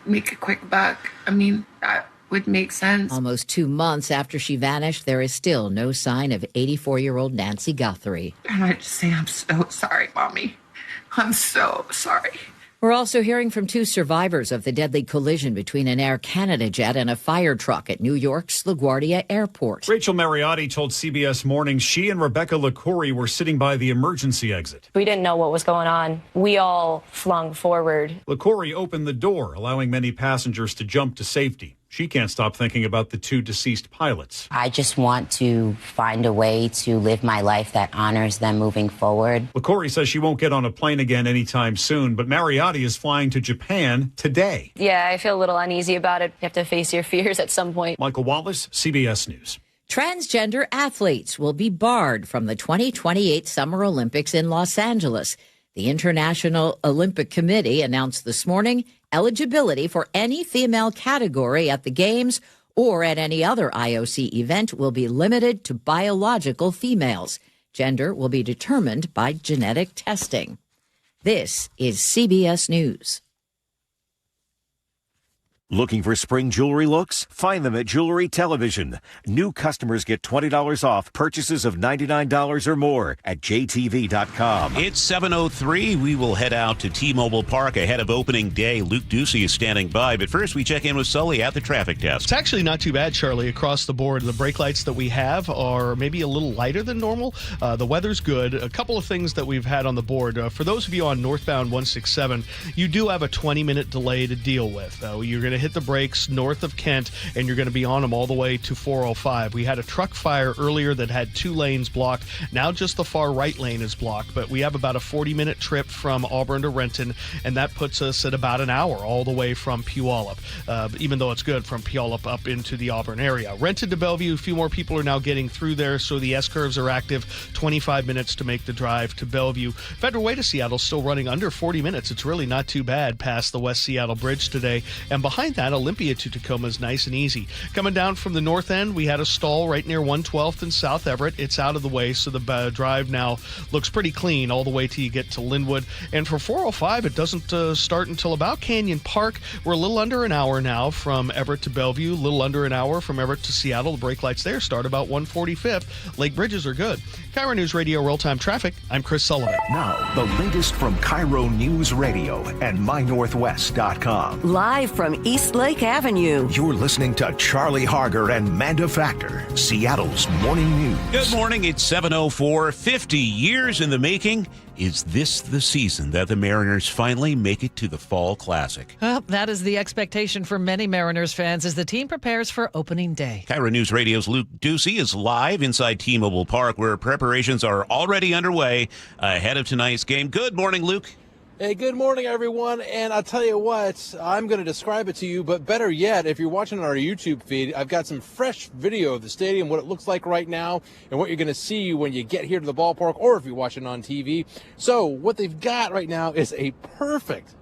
make a quick buck. I mean, that would make sense. Almost 2 months after she vanished, there is still no sign of 84-year-old Nancy Guthrie. And I just say, I'm so sorry, Mommy. I'm so sorry. We're also hearing from 2 survivors of the deadly collision between an Air Canada jet and a fire truck at New York's LaGuardia Airport. Rachel Mariotti told CBS Mornings she and Rebecca LaCourie were sitting by the emergency exit. We didn't know what was going on. We all flung forward. LaCourie opened the door, allowing many passengers to jump to safety. She can't stop thinking about the 2 deceased pilots. I just want to find a way to live my life that honors them moving forward. LaCourie says she won't get on a plane again anytime soon, but Mariotti is flying to Japan today. Yeah, I feel a little uneasy about it. You have to face your fears at some point. Michael Wallace, CBS News. Transgender athletes will be barred from the 2028 Summer Olympics in Los Angeles. The International Olympic Committee announced this morning eligibility for any female category at the Games or at any other IOC event will be limited to biological females. Gender will be determined by genetic testing. This is CBS News. Looking for spring jewelry looks? Find them at Jewelry Television. New customers get $20 off purchases of $99 or more at jtv.com. It's 7:03. We will head out to T-Mobile Park ahead of opening day. Luke Ducey is standing by, but first we check in with Sully at the traffic desk. It's actually not too bad, Charlie, across the board. The brake lights that we have are maybe a little lighter than normal. The weather's good. A couple of things that we've had on the board. For those of you on northbound 167, you do have a 20-minute delay to deal with. You're going to hit the brakes north of Kent, and you're going to be on them all the way to 405. We had a truck fire earlier that had 2 lanes blocked. Now just the far right lane is blocked, but we have about a 40-minute trip from Auburn to Renton, and that puts us at about an hour all the way from Puyallup, even though it's good from Puyallup up into the Auburn area. Renton to Bellevue, a few more people are now getting through there, so the S-curves are active. 25 minutes to make the drive to Bellevue. Federal Way to Seattle still running under 40 minutes. It's really not too bad past the West Seattle Bridge today, and behind that, Olympia to Tacoma is nice and easy. Coming down from the north end, we had a stall right near 112th and South Everett. It's out of the way, so the drive now looks pretty clean all the way till you get to Linwood. And for 405, it doesn't start until about Canyon Park. We're a little under an hour now from Everett to Bellevue, a little under an hour from Everett to Seattle. The brake lights there start about 145th. Lake bridges are good. KIRO Newsradio Real-Time Traffic, I'm Chris Sullivan. Now, the latest from KIRO Newsradio and MyNorthwest.com. Live from East Lake Avenue. You're listening to Charlie Harger and Manda Factor, Seattle's morning news. Good morning. It's 7:04. 50 years in the making. Is this the season that the Mariners finally make it to the Fall Classic? Well, that is the expectation for many Mariners fans as the team prepares for opening day. KIRO News Radio's Luke Ducey is live inside T-Mobile Park, where preparations are already underway ahead of tonight's game. Good morning, Luke. Hey, good morning, everyone. And I'll tell you what, I'm going to describe it to you, but better yet, if you're watching on our YouTube feed, I've got some fresh video of the stadium, what it looks like right now, and what you're going to see when you get here to the ballpark, or if you're watching on TV. So what they've got right now is a perfect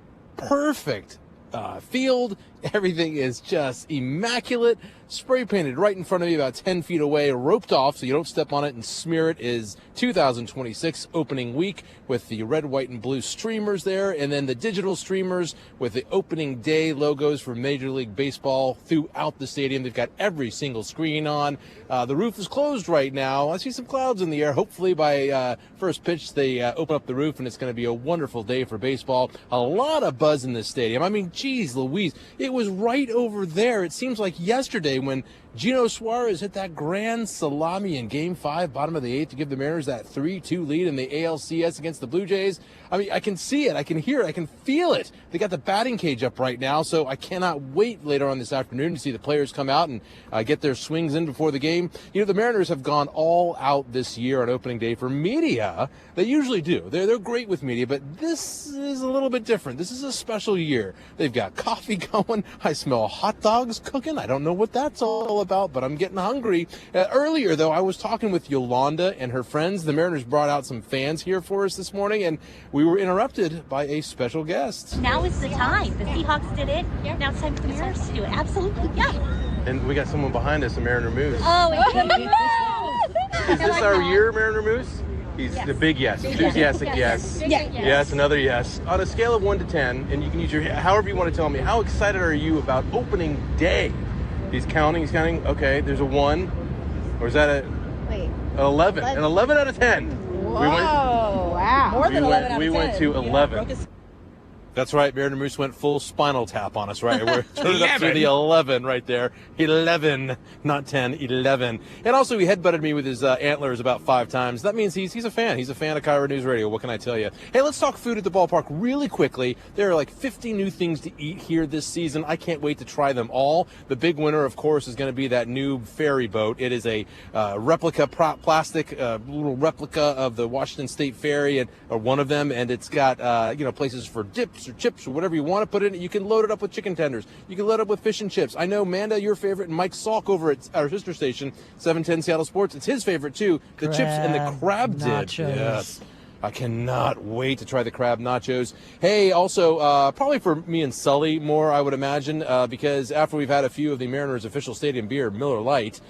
field. Everything is just immaculate. Spray painted right in front of you, about 10 feet away, roped off so you don't step on it and smear it, is 2026 opening week with the red, white, and blue streamers there, and then the digital streamers with the opening day logos for Major League Baseball throughout the stadium. They've got every single screen on. The roof is closed right now. I see some clouds in the air. Hopefully by first pitch they open up the roof, and it's going to be a wonderful day for baseball. A lot of buzz in this stadium. I mean, geez Louise, it was right over there. It seems like yesterday when Gino Suarez hit that grand salami in Game 5, bottom of the 8th, to give the Mariners that 3-2 lead in the ALCS against the Blue Jays. I mean, I can see it, I can hear it, I can feel it. They got the batting cage up right now, so I cannot wait later on this afternoon to see the players come out and get their swings in before the game. You know, the Mariners have gone all out this year on opening day for media. They usually do. They're great with media, but this is a little bit different. This is a special year. They've got coffee going. I smell hot dogs cooking. I don't know what that's all about, but I'm getting hungry. Earlier, though, I was talking with Yolanda and her friends. The Mariners brought out some fans here for us this morning, and we were interrupted by a special guest. Now is the time. The Seahawks did it. Now it's time for the Mariners to do it. Absolutely, yeah. And we got someone behind us, a Mariner Moose. Oh, Is this our year, Mariner Moose? He's the big yes. Enthusiastic yes. Yes, another yes. On a scale of 1 to 10, and you can use your, however you want to tell me, how excited are you about opening day? He's counting. Okay, there's a 1. Or is that an 11? An 11 out of 10. Whoa. Wow. More than 11 out of 10. We went to 11. That's right. Mariner Moose went full Spinal Tap on us, right? We're turning up to the 11 right there. 11, not 10, 11. And also, he headbutted me with his antlers about 5 times. That means he's a fan. He's a fan of KIRO News Radio. What can I tell you? Hey, let's talk food at the ballpark really quickly. There are like 50 new things to eat here this season. I can't wait to try them all. The big winner, of course, is going to be that new ferry boat. It is a replica plastic, little replica of the Washington State Ferry, or one of them, and it's got places for dips or chips or whatever you want to put in it. You can load it up with chicken tenders. You can load it up with fish and chips. I know, Manda, your favorite, and Mike Salk over at our sister station, 710 Seattle Sports, it's his favorite too. The chips and the crab dip. Yes. I cannot wait to try the crab nachos. Hey, also, probably for me and Sully more, I would imagine, because after we've had a few of the Mariners' official stadium beer, Miller Lite,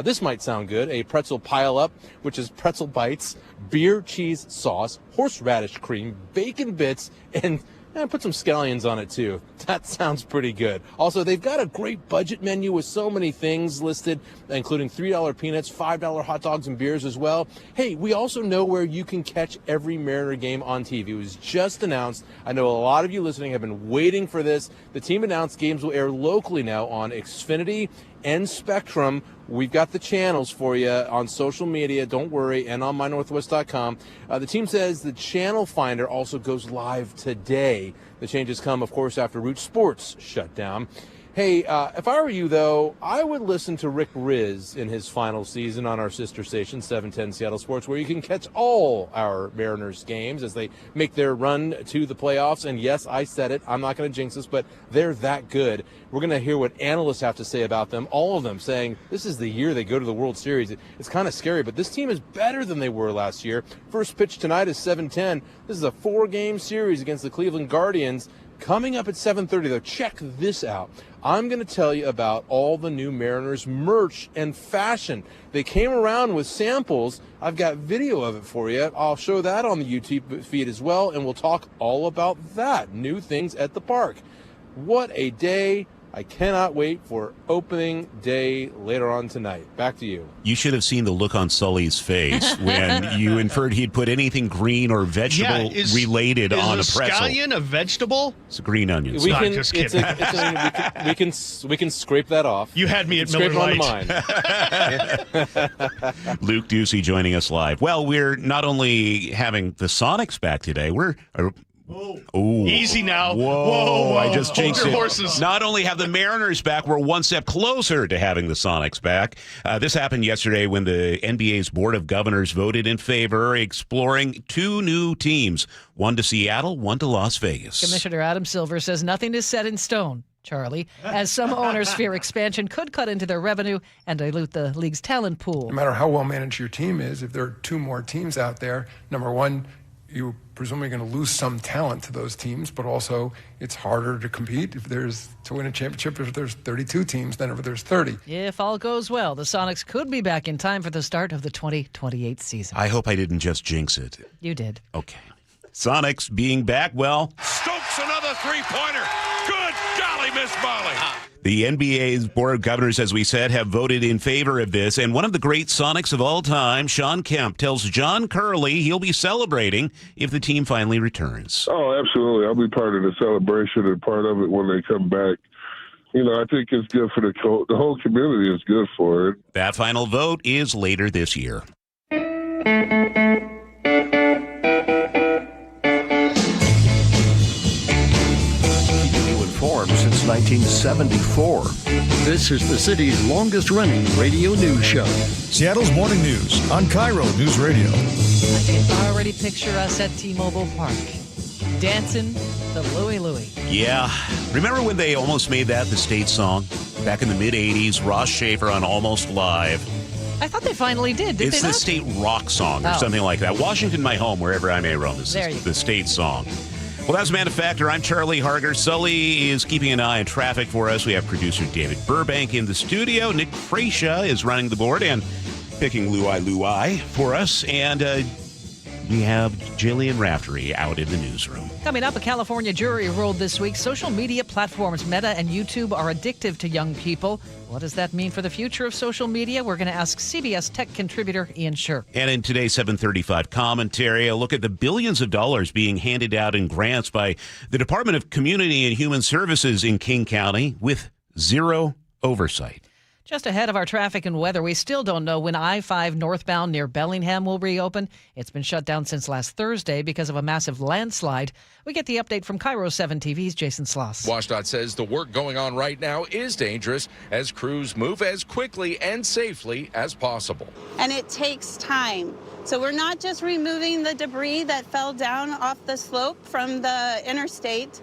this might sound good. A pretzel pile-up, which is pretzel bites, beer cheese sauce, horseradish cream, bacon bits, and put some scallions on it, too. That sounds pretty good. Also, they've got a great budget menu with so many things listed, including $3 peanuts, $5 hot dogs and beers as well. Hey, we also know where you can catch every Mariner game on TV. It was just announced. I know a lot of you listening have been waiting for this. The team announced games will air locally now on Xfinity and Spectrum. We've got the channels for you on social media, don't worry, and on mynorthwest.com. The team says the channel finder also goes live today. The changes come, of course, after Root Sports shut down. Hey, if I were you, though, I would listen to Rick Riz in his final season on our sister station, 710 Seattle Sports, where you can catch all our Mariners games as they make their run to the playoffs. And yes, I said it. I'm not going to jinx this, but they're that good. We're going to hear what analysts have to say about them, all of them saying this is the year they go to the World Series. It's kind of scary, but this team is better than they were last year. First pitch tonight is 7:10. This is a 4-game series against the Cleveland Guardians. Coming up at 7:30, though, check this out. I'm going to tell you about all the new Mariners merch and fashion. They came around with samples. I've got video of it for you. I'll show that on the YouTube feed as well, and we'll talk all about that. New things at the park. What a day. I cannot wait for opening day later on tonight. Back to you. You should have seen the look on Sully's face when you inferred he'd put anything green or vegetable related on a pretzel. Is a scallion a vegetable? It's a green onion. We can scrape that off. You had me at Miller Lite. Luke Ducey joining us live. Well, we're not only having the Sonics back today, Ooh. Easy now. Whoa. I just Hold jinxed your it. horses. Not only have the Mariners back, we're one step closer to having the Sonics back. This happened yesterday when the NBA's Board of Governors voted in favor, exploring 2 new teams, one to Seattle, one to Las Vegas. Commissioner Adam Silver says nothing is set in stone, Charlie, as some owners fear expansion could cut into their revenue and dilute the league's talent pool. No matter how well managed your team is, if there are 2 more teams out there, number one, you're presumably going to lose some talent to those teams, but also it's harder to compete to win a championship if there's 32 teams than if there's 30. If all goes well, the Sonics could be back in time for the start of the 2028 season. I hope I didn't just jinx it. You did. Okay. Sonics being back, well. Stokes another 3-pointer. Good golly, Miss Molly. The NBA's Board of Governors, as we said, have voted in favor of this. And one of the great Sonics of all time, Sean Kemp, tells John Curley he'll be celebrating if the team finally returns. Oh, absolutely. I'll be part of the celebration and part of it when they come back. I think it's good for the whole community is good for it. That final vote is later this year. Since 1974. This is the city's longest-running radio news show. Seattle's morning news on KIRO News Radio. I can already picture us at T-Mobile Park, dancing the Louie Louie. Yeah. Remember when they almost made that the state song? Back in the mid-'80s, Ross Schaefer on Almost Live. I thought they finally did. Did it's they the not? state rock song or something like that. Washington, my home, wherever I may roam. This is the state song. Well, that's Manda Factor. I'm Charlie Harger. Sully is keeping an eye on traffic for us. We have producer David Burbank in the studio. Nick Fresia is running the board and picking Luai for us. And we have Jillian Raftery out in the newsroom. Coming up, a California jury ruled this week social media platforms Meta and YouTube are addictive to young people. What does that mean for the future of social media? We're going to ask CBS Tech contributor Ian Sherr. And in today's 735 commentary, a look at the billions of dollars being handed out in grants by the Department of Community and Human Services in King County with zero oversight. Just ahead of our traffic and weather, we still don't know when I-5 northbound near Bellingham will reopen. It's been shut down since last Thursday because of a massive landslide. We get the update from KIRO 7 TV's Jason Sloss. WashDOT says the work going on right now is dangerous as crews move as quickly and safely as possible. And it takes time. So we're not just removing the debris that fell down off the slope from the interstate.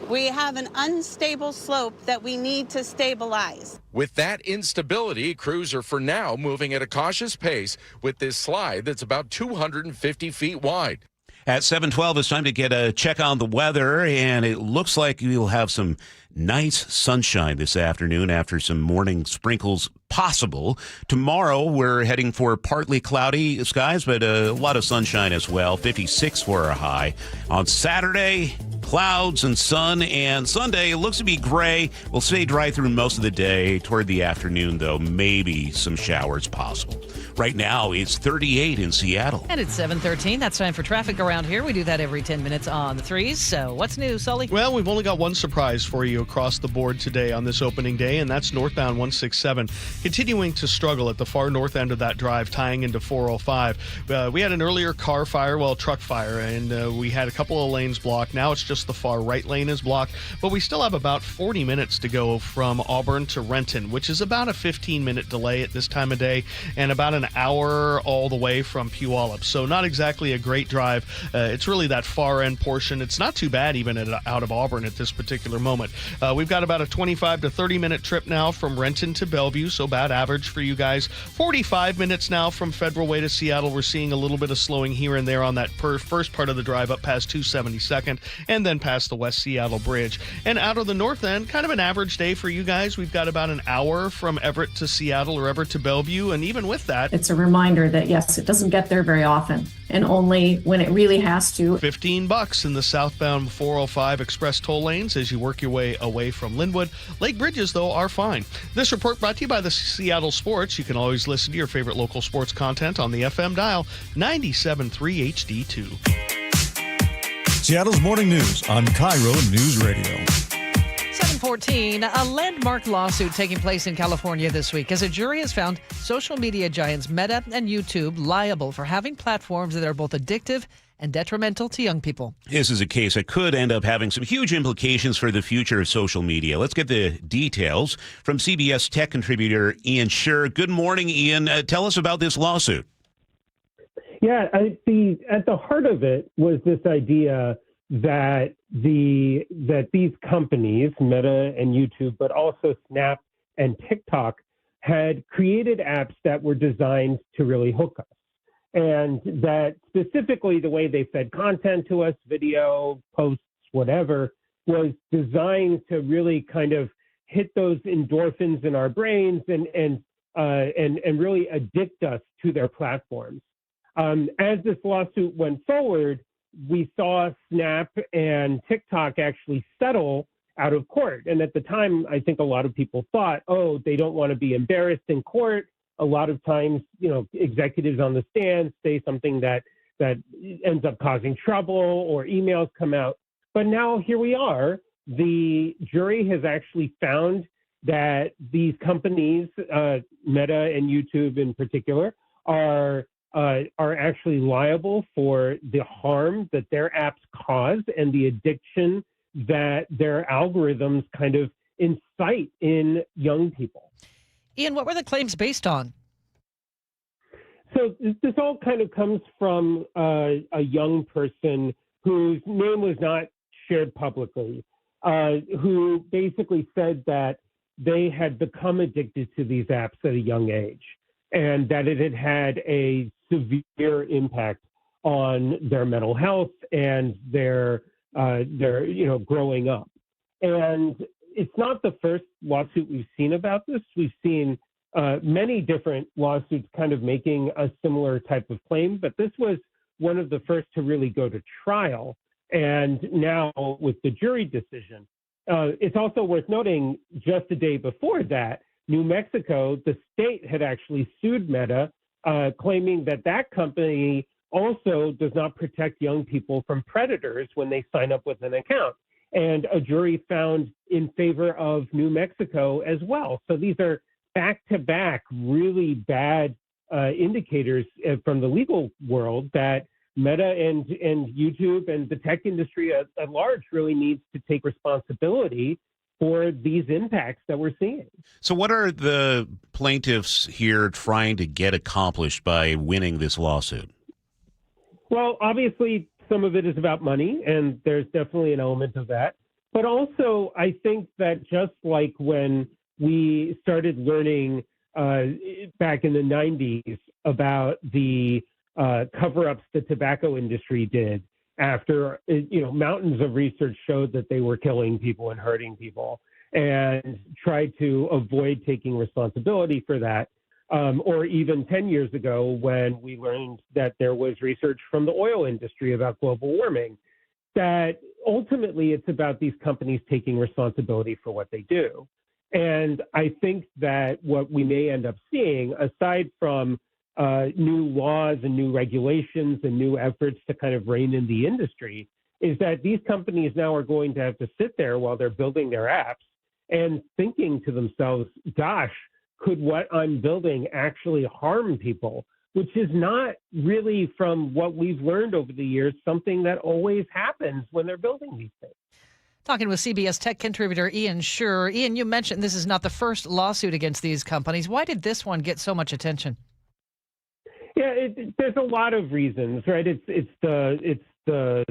We have an unstable slope that we need to stabilize. With that instability, crews are for now moving at a cautious pace with this slide that's about 250 feet wide. At 7:12, it's time to get a check on the weather, and it looks like we'll have some nice sunshine this afternoon after some morning sprinkles possible. Tomorrow, we're heading for partly cloudy skies, but a lot of sunshine as well. 56 for our high. On Saturday, clouds and sun, and Sunday, it looks to be gray. We'll stay dry through most of the day. Toward the afternoon, though, maybe some showers possible. Right now, it's 38 in Seattle. And it's 7:13. That's time for traffic around here. We do that every 10 minutes on the threes. So what's new, Sully? Well, we've only got one surprise for you across the board today on this opening day, and that's northbound 167. Continuing to struggle at the far north end of that drive, tying into 405. We had an earlier car fire, truck fire, and we had a couple of lanes blocked. Now it's just the far right lane is blocked, but we still have about 40 minutes to go from Auburn to Renton, which is about a 15-minute delay at this time of day, and about an hour all the way from Puyallup. So not exactly a great drive. It's really that far end portion. It's not too bad even out of Auburn at this particular moment. We've got about a 25 to 30-minute trip now from Renton to Bellevue, so bad average for you guys. 45 minutes now from Federal Way to Seattle. We're seeing a little bit of slowing here and there on that first part of the drive up past 272nd and then past the West Seattle Bridge. And out of the north end, kind of an average day for you guys. We've got about an hour from Everett to Seattle or Everett to Bellevue, and even with that, it's a reminder that, yes, it doesn't get there very often, and only when it really has to. $15 in the southbound 405 express toll lanes as you work your way away from Linwood. Lake bridges, though, are fine. This report brought to you by the Seattle Sports. You can always listen to your favorite local sports content on the FM dial 97.3 HD2. Seattle's morning news on KIRO News Radio. 7:14, a landmark lawsuit taking place in California this week as a jury has found social media giants Meta and YouTube liable for having platforms that are both addictive and detrimental to young people. This is a case that could end up having some huge implications for the future of social media. Let's get the details from CBS Tech contributor Ian Sherr. Good morning, Ian. Tell us about this lawsuit. Yeah, at the heart of it was this idea that these companies, Meta and YouTube, but also Snap and TikTok, had created apps that were designed to really hook us. And that specifically the way they fed content to us, video, posts, whatever, was designed to really kind of hit those endorphins in our brains and really addict us to their platforms. As this lawsuit went forward, we saw Snap and TikTok actually settle out of court. And at the time, I think a lot of people thought, oh, they don't want to be embarrassed in court. A lot of times, executives on the stand say something that ends up causing trouble or emails come out. But now here we are. The jury has actually found that these companies, Meta and YouTube in particular, are actually liable for the harm that their apps cause and the addiction that their algorithms kind of incite in young people. Ian, what were the claims based on? So this all kind of comes from a young person whose name was not shared publicly, who basically said that they had become addicted to these apps at a young age, and that it had had a severe impact on their mental health and their growing up. And it's not the first lawsuit we've seen about this. We've seen many different lawsuits kind of making a similar type of claim, but this was one of the first to really go to trial, and now with the jury decision. It's also worth noting, just a day before that, New Mexico, the state had actually sued Meta, claiming that that company also does not protect young people from predators when they sign up with an account. And a jury found in favor of New Mexico as well. So these are back-to-back really bad indicators from the legal world that Meta and YouTube and the tech industry at large really needs to take responsibility for these impacts that we're seeing. So what are the plaintiffs here trying to get accomplished by winning this lawsuit? Well, obviously, some of it is about money, and there's definitely an element of that. But also, I think that just like when we started learning back in the 90s about the cover-ups the tobacco industry did after, mountains of research showed that they were killing people and hurting people, and tried to avoid taking responsibility for that. Or even 10 years ago when we learned that there was research from the oil industry about global warming, that ultimately it's about these companies taking responsibility for what they do. And I think that what we may end up seeing, aside from new laws and new regulations and new efforts to kind of rein in the industry, is that these companies now are going to have to sit there while they're building their apps and thinking to themselves, gosh, could what I'm building actually harm people? Which is not really, from what we've learned over the years, something that always happens when they're building these things. Talking with CBS tech contributor Ian Sherr. Ian, you mentioned this is not the first lawsuit against these companies. Why did this one get so much attention? Yeah, there's a lot of reasons, right? It's the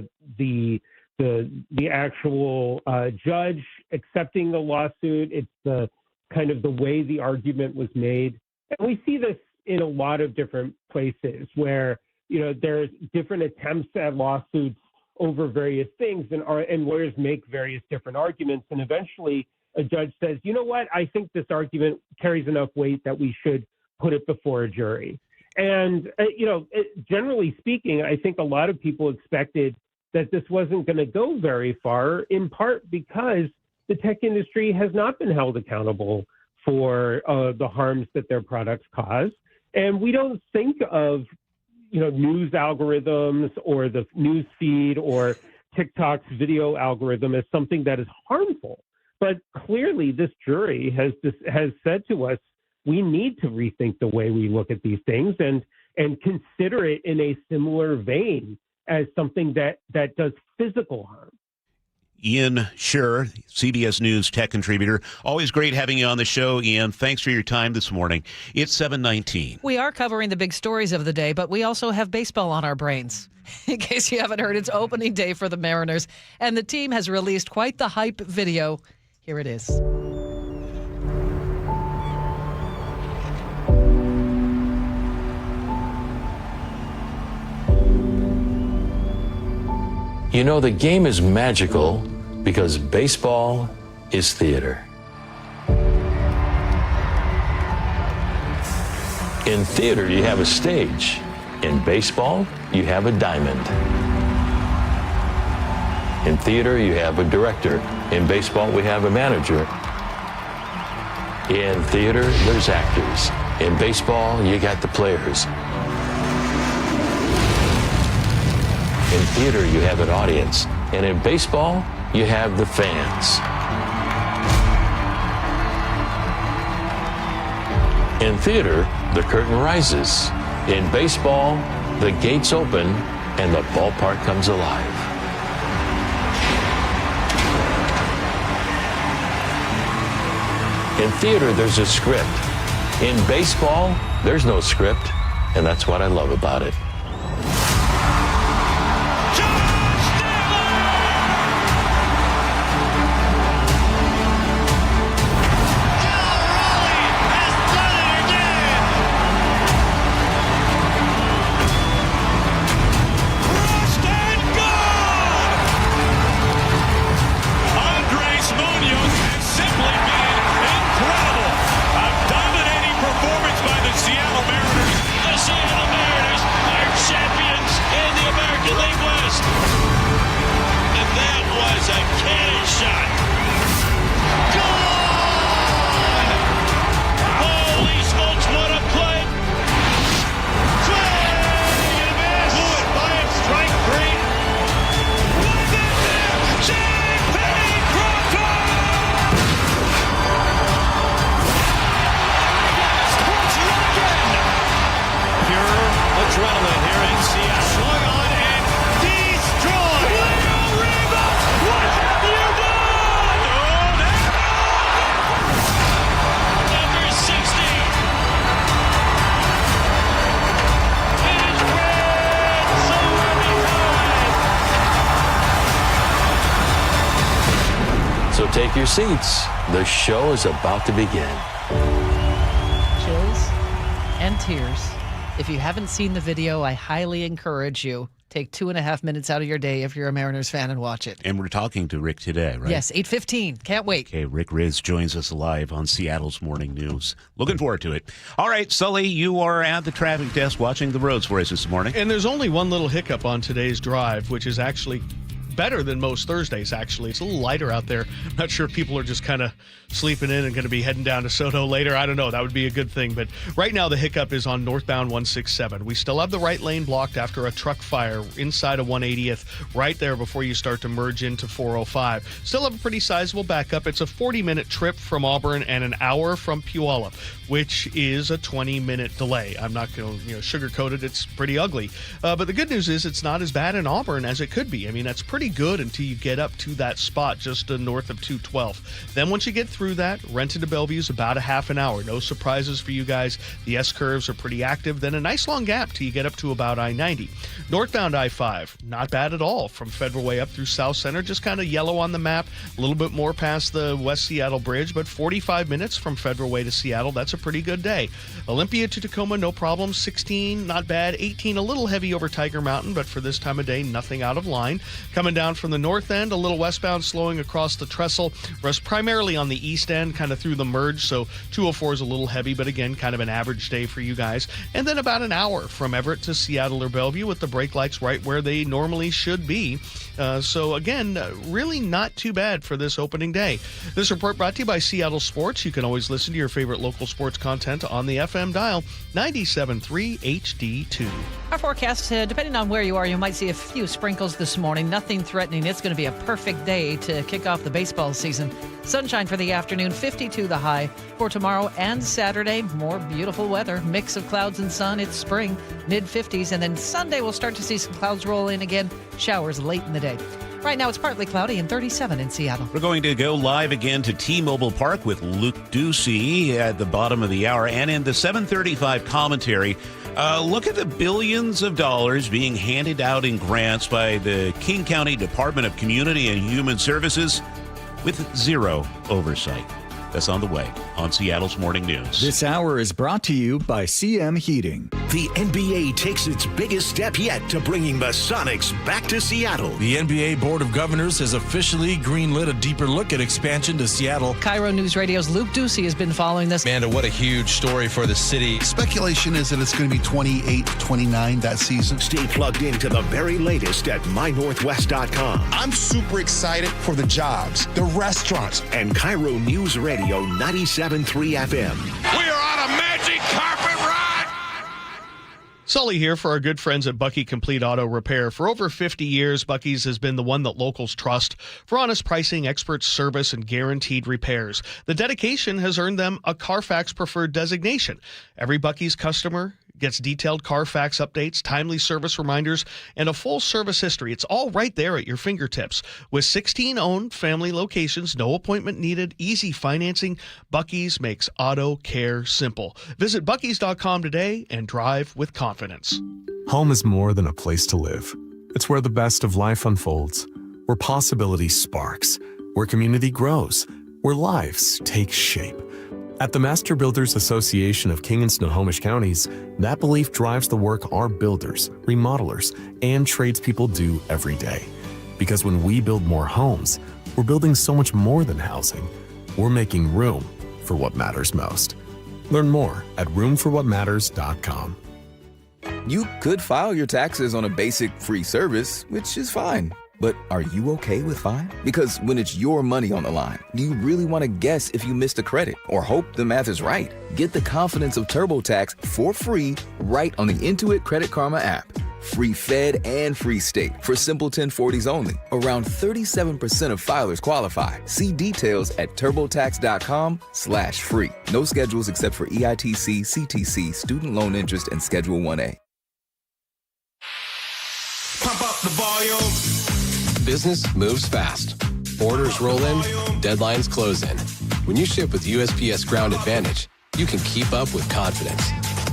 actual judge accepting the lawsuit. It's the kind of the way the argument was made, and we see this in a lot of different places where there's different attempts at lawsuits over various things, and lawyers make various different arguments, and eventually a judge says, you know what, I think this argument carries enough weight that we should put it before a jury. And, generally speaking, I think a lot of people expected that this wasn't going to go very far, in part because the tech industry has not been held accountable for the harms that their products cause. And we don't think of, news algorithms or the news feed or TikTok's video algorithm as something that is harmful. But clearly this jury has said to us, we need to rethink the way we look at these things and consider it in a similar vein as something that does physical harm. Ian Sherr, CBS News tech contributor. Always great having you on the show, Ian. Thanks for your time this morning. It's 7:19. We are covering the big stories of the day, but we also have baseball on our brains. In case you haven't heard, it's opening day for the Mariners, and the team has released quite the hype video. Here it is. You know, the game is magical because baseball is theater. In theater, you have a stage. In baseball, you have a diamond. In theater, you have a director. In baseball, we have a manager. In theater, there's actors. In baseball, you got the players. In theater, you have an audience. And in baseball, you have the fans. In theater, the curtain rises. In baseball, the gates open and the ballpark comes alive. In theater, there's a script. In baseball, there's no script, and that's what I love about it. Seattle Mariners. The Seattle Mariners are So take your seats. The show is about to begin. Chills and tears. If you haven't seen the video, I highly encourage you. Take 2.5 minutes out of your day if you're a Mariners fan and watch it. And we're talking to Rick today, right? Yes, 8:15. Can't wait. Okay, Rick Riz joins us live on Seattle's Morning News. Looking forward to it. All right, Sully, you are at the traffic desk watching the roads for us this morning. And there's only one little hiccup on today's drive, which is actually better than most Thursdays, actually. It's a little lighter out there. I'm not sure if people are just kind of sleeping in and going to be heading down to Soto later. I don't know. That would be a good thing. But right now, the hiccup is on northbound 167. We still have the right lane blocked after a truck fire inside of 180th, right there before you start to merge into 405. Still have a pretty sizable backup. It's a 40-minute trip from Auburn and an hour from Puyallup, which is a 20-minute delay. I'm not going to sugarcoat it. It's pretty ugly. But the good news is it's not as bad in Auburn as it could be. I mean, that's pretty good until you get up to that spot just north of 212. Then once you get through that, Renton to Bellevue is about a half an hour. No surprises for you guys. The S-curves are pretty active. Then a nice long gap till you get up to about I-90. Northbound I-5, not bad at all from Federal Way up through South Center. Just kind of yellow on the map. A little bit more past the West Seattle Bridge, but 45 minutes from Federal Way to Seattle. That's a pretty good day. Olympia to Tacoma, no problem. 16, not bad. 18, a little heavy over Tiger Mountain, but for this time of day, nothing out of line. Coming down from the north end, a little westbound slowing across the trestle. Rest primarily on the east end, kind of through the merge, so 204 is a little heavy, but again, kind of an average day for you guys. And then about an hour from Everett to Seattle or Bellevue with the brake lights right where they normally should be. So again, really not too bad for this opening day. This report brought to you by Seattle Sports. You can always listen to your favorite local sports content on the FM dial, 97.3 HD2. Our forecast, depending on where you are, you might see a few sprinkles this morning. Nothing threatening. It's going to be a perfect day to kick off the baseball season. Sunshine for the afternoon, 52 the high. For tomorrow and Saturday, more beautiful weather. Mix of clouds and sun. It's spring, mid-50s. And then Sunday, we'll start to see some clouds roll in again. Showers late in the day. Right now, it's partly cloudy and 37 in Seattle. We're going to go live again to T-Mobile Park with Luke Ducey at the bottom of the hour. And in the 7:35 commentary, look at the billions of dollars being handed out in grants by the King County Department of Community and Human Services with zero oversight. That's on the way on Seattle's Morning News. This hour is brought to you by CM Heating. The NBA takes its biggest step yet to bringing the Sonics back to Seattle. The NBA Board of Governors has officially greenlit a deeper look at expansion to Seattle. KIRO Newsradio's Luke Ducey has been following this. Amanda, what a huge story for the city. Speculation is that it's going to be 28-29 that season. Stay plugged into the very latest at mynorthwest.com. I'm super excited for the jobs, the restaurants. And KIRO Newsradio 97.3 FM. We are on a magic carpet ride. Sully here for our good friends at Bucky Complete Auto Repair. For over 50 years, Bucky's has been the one that locals trust for honest pricing, expert service, and guaranteed repairs. The dedication has earned them a Carfax Preferred designation. Every Bucky's customer gets detailed Carfax updates, timely service reminders, and a full service history. It's all right there at your fingertips. With 16 owned family locations, no appointment needed, easy financing, Bucky's makes auto care simple. Visit Bucky's.com today and drive with confidence. Home is more than a place to live. It's where the best of life unfolds, where possibility sparks, where community grows, where lives take shape. At the Master Builders Association of King and Snohomish Counties, that belief drives the work our builders, remodelers, and tradespeople do every day. Because when we build more homes, we're building so much more than housing. We're making room for what matters most. Learn more at roomforwhatmatters.com. You could file your taxes on a basic free service, which is fine. But are you okay with fine? Because when it's your money on the line, do you really want to guess if you missed a credit or hope the math is right? Get the confidence of TurboTax for free right on the Intuit Credit Karma app. Free Fed and free state for simple 1040s only. Around 37% of filers qualify. See details at turbotax.com/free. No schedules except for EITC, CTC, student loan interest, and Schedule 1A. Pump up the volume. Business moves fast. Orders roll in, deadlines close in. When you ship with USPS Ground Advantage, you can keep up with confidence.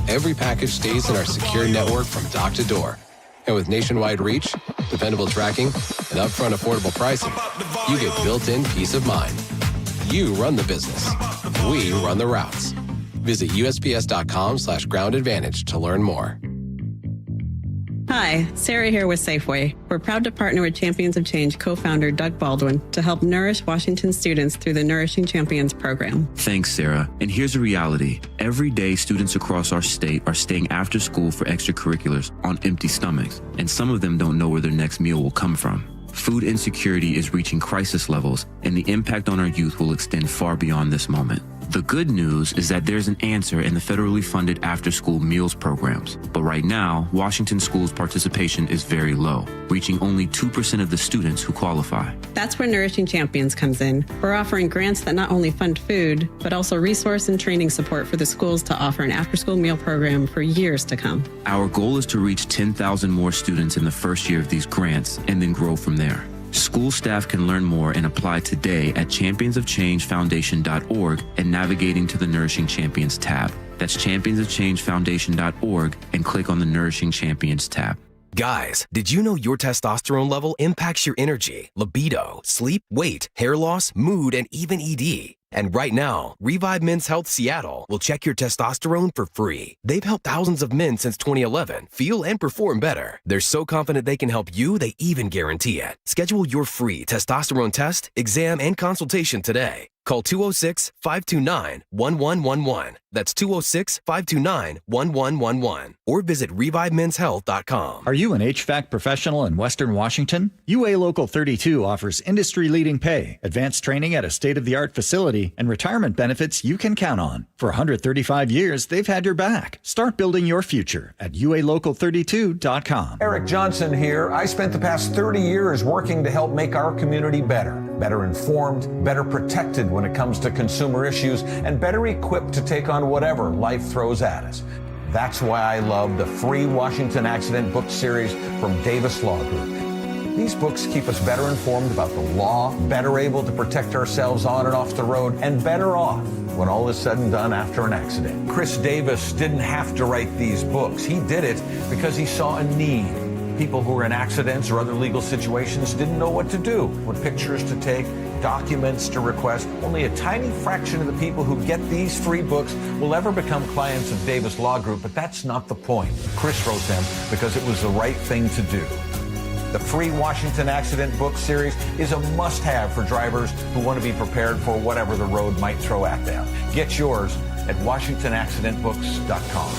Every package stays in our secure network from dock to door. And with nationwide reach, dependable tracking, and upfront affordable pricing, you get built-in peace of mind. You run the business. We run the routes. Visit USPS.com/groundadvantage to learn more. Hi, Sarah here with Safeway. We're proud to partner with Champions of Change co-founder Doug Baldwin to help nourish Washington students through the Nourishing Champions program. Thanks, Sarah. And here's the reality. Every day, students across our state are staying after school for extracurriculars on empty stomachs, and some of them don't know where their next meal will come from. Food insecurity is reaching crisis levels, and the impact on our youth will extend far beyond this moment. The good news is that there's an answer in the federally funded after-school meals programs. But right now, Washington schools' participation is very low, reaching only 2% of the students who qualify. That's where Nourishing Champions comes in. We're offering grants that not only fund food, but also resource and training support for the schools to offer an after-school meal program for years to come. Our goal is to reach 10,000 more students in the first year of these grants and then grow from there. School staff can learn more and apply today at championsofchangefoundation.org and navigating to the Nourishing Champions tab. That's championsofchangefoundation.org and click on the Nourishing Champions tab. Guys, did you know your testosterone level impacts your energy, libido, sleep, weight, hair loss, mood, and even ED? And right now, Revive Men's Health Seattle will check your testosterone for free. They've helped thousands of men since 2011 feel and perform better. They're so confident they can help you, they even guarantee it. Schedule your free testosterone test, exam, and consultation today. Call 206-529-1111. That's 206-529-1111. Or visit ReviveMen'sHealth.com. Are you an HVAC professional in Western Washington? UA Local 32 offers industry-leading pay, advanced training at a state-of-the-art facility, and retirement benefits you can count on. For 135 years, they've had your back. Start building your future at UALocal32.com. Eric Johnson here. I spent the past 30 years working to help make our community better informed, better protected when it comes to consumer issues, and better equipped to take on whatever life throws at us. That's why I love the free Washington Accident book series from Davis Law Group. These books keep us better informed about the law, better able to protect ourselves on and off the road, and better off when all is said and done after an accident. Chris Davis didn't have to write these books. He did it because he saw a need. People who were in accidents or other legal situations didn't know what to do, what pictures to take, documents to request. Only a tiny fraction of the people who get these free books will ever become clients of Davis Law Group, but that's not the point. Chris wrote them because it was the right thing to do. The free Washington Accident book series is a must-have for drivers who want to be prepared for whatever the road might throw at them. Get yours at WashingtonAccidentBooks.com.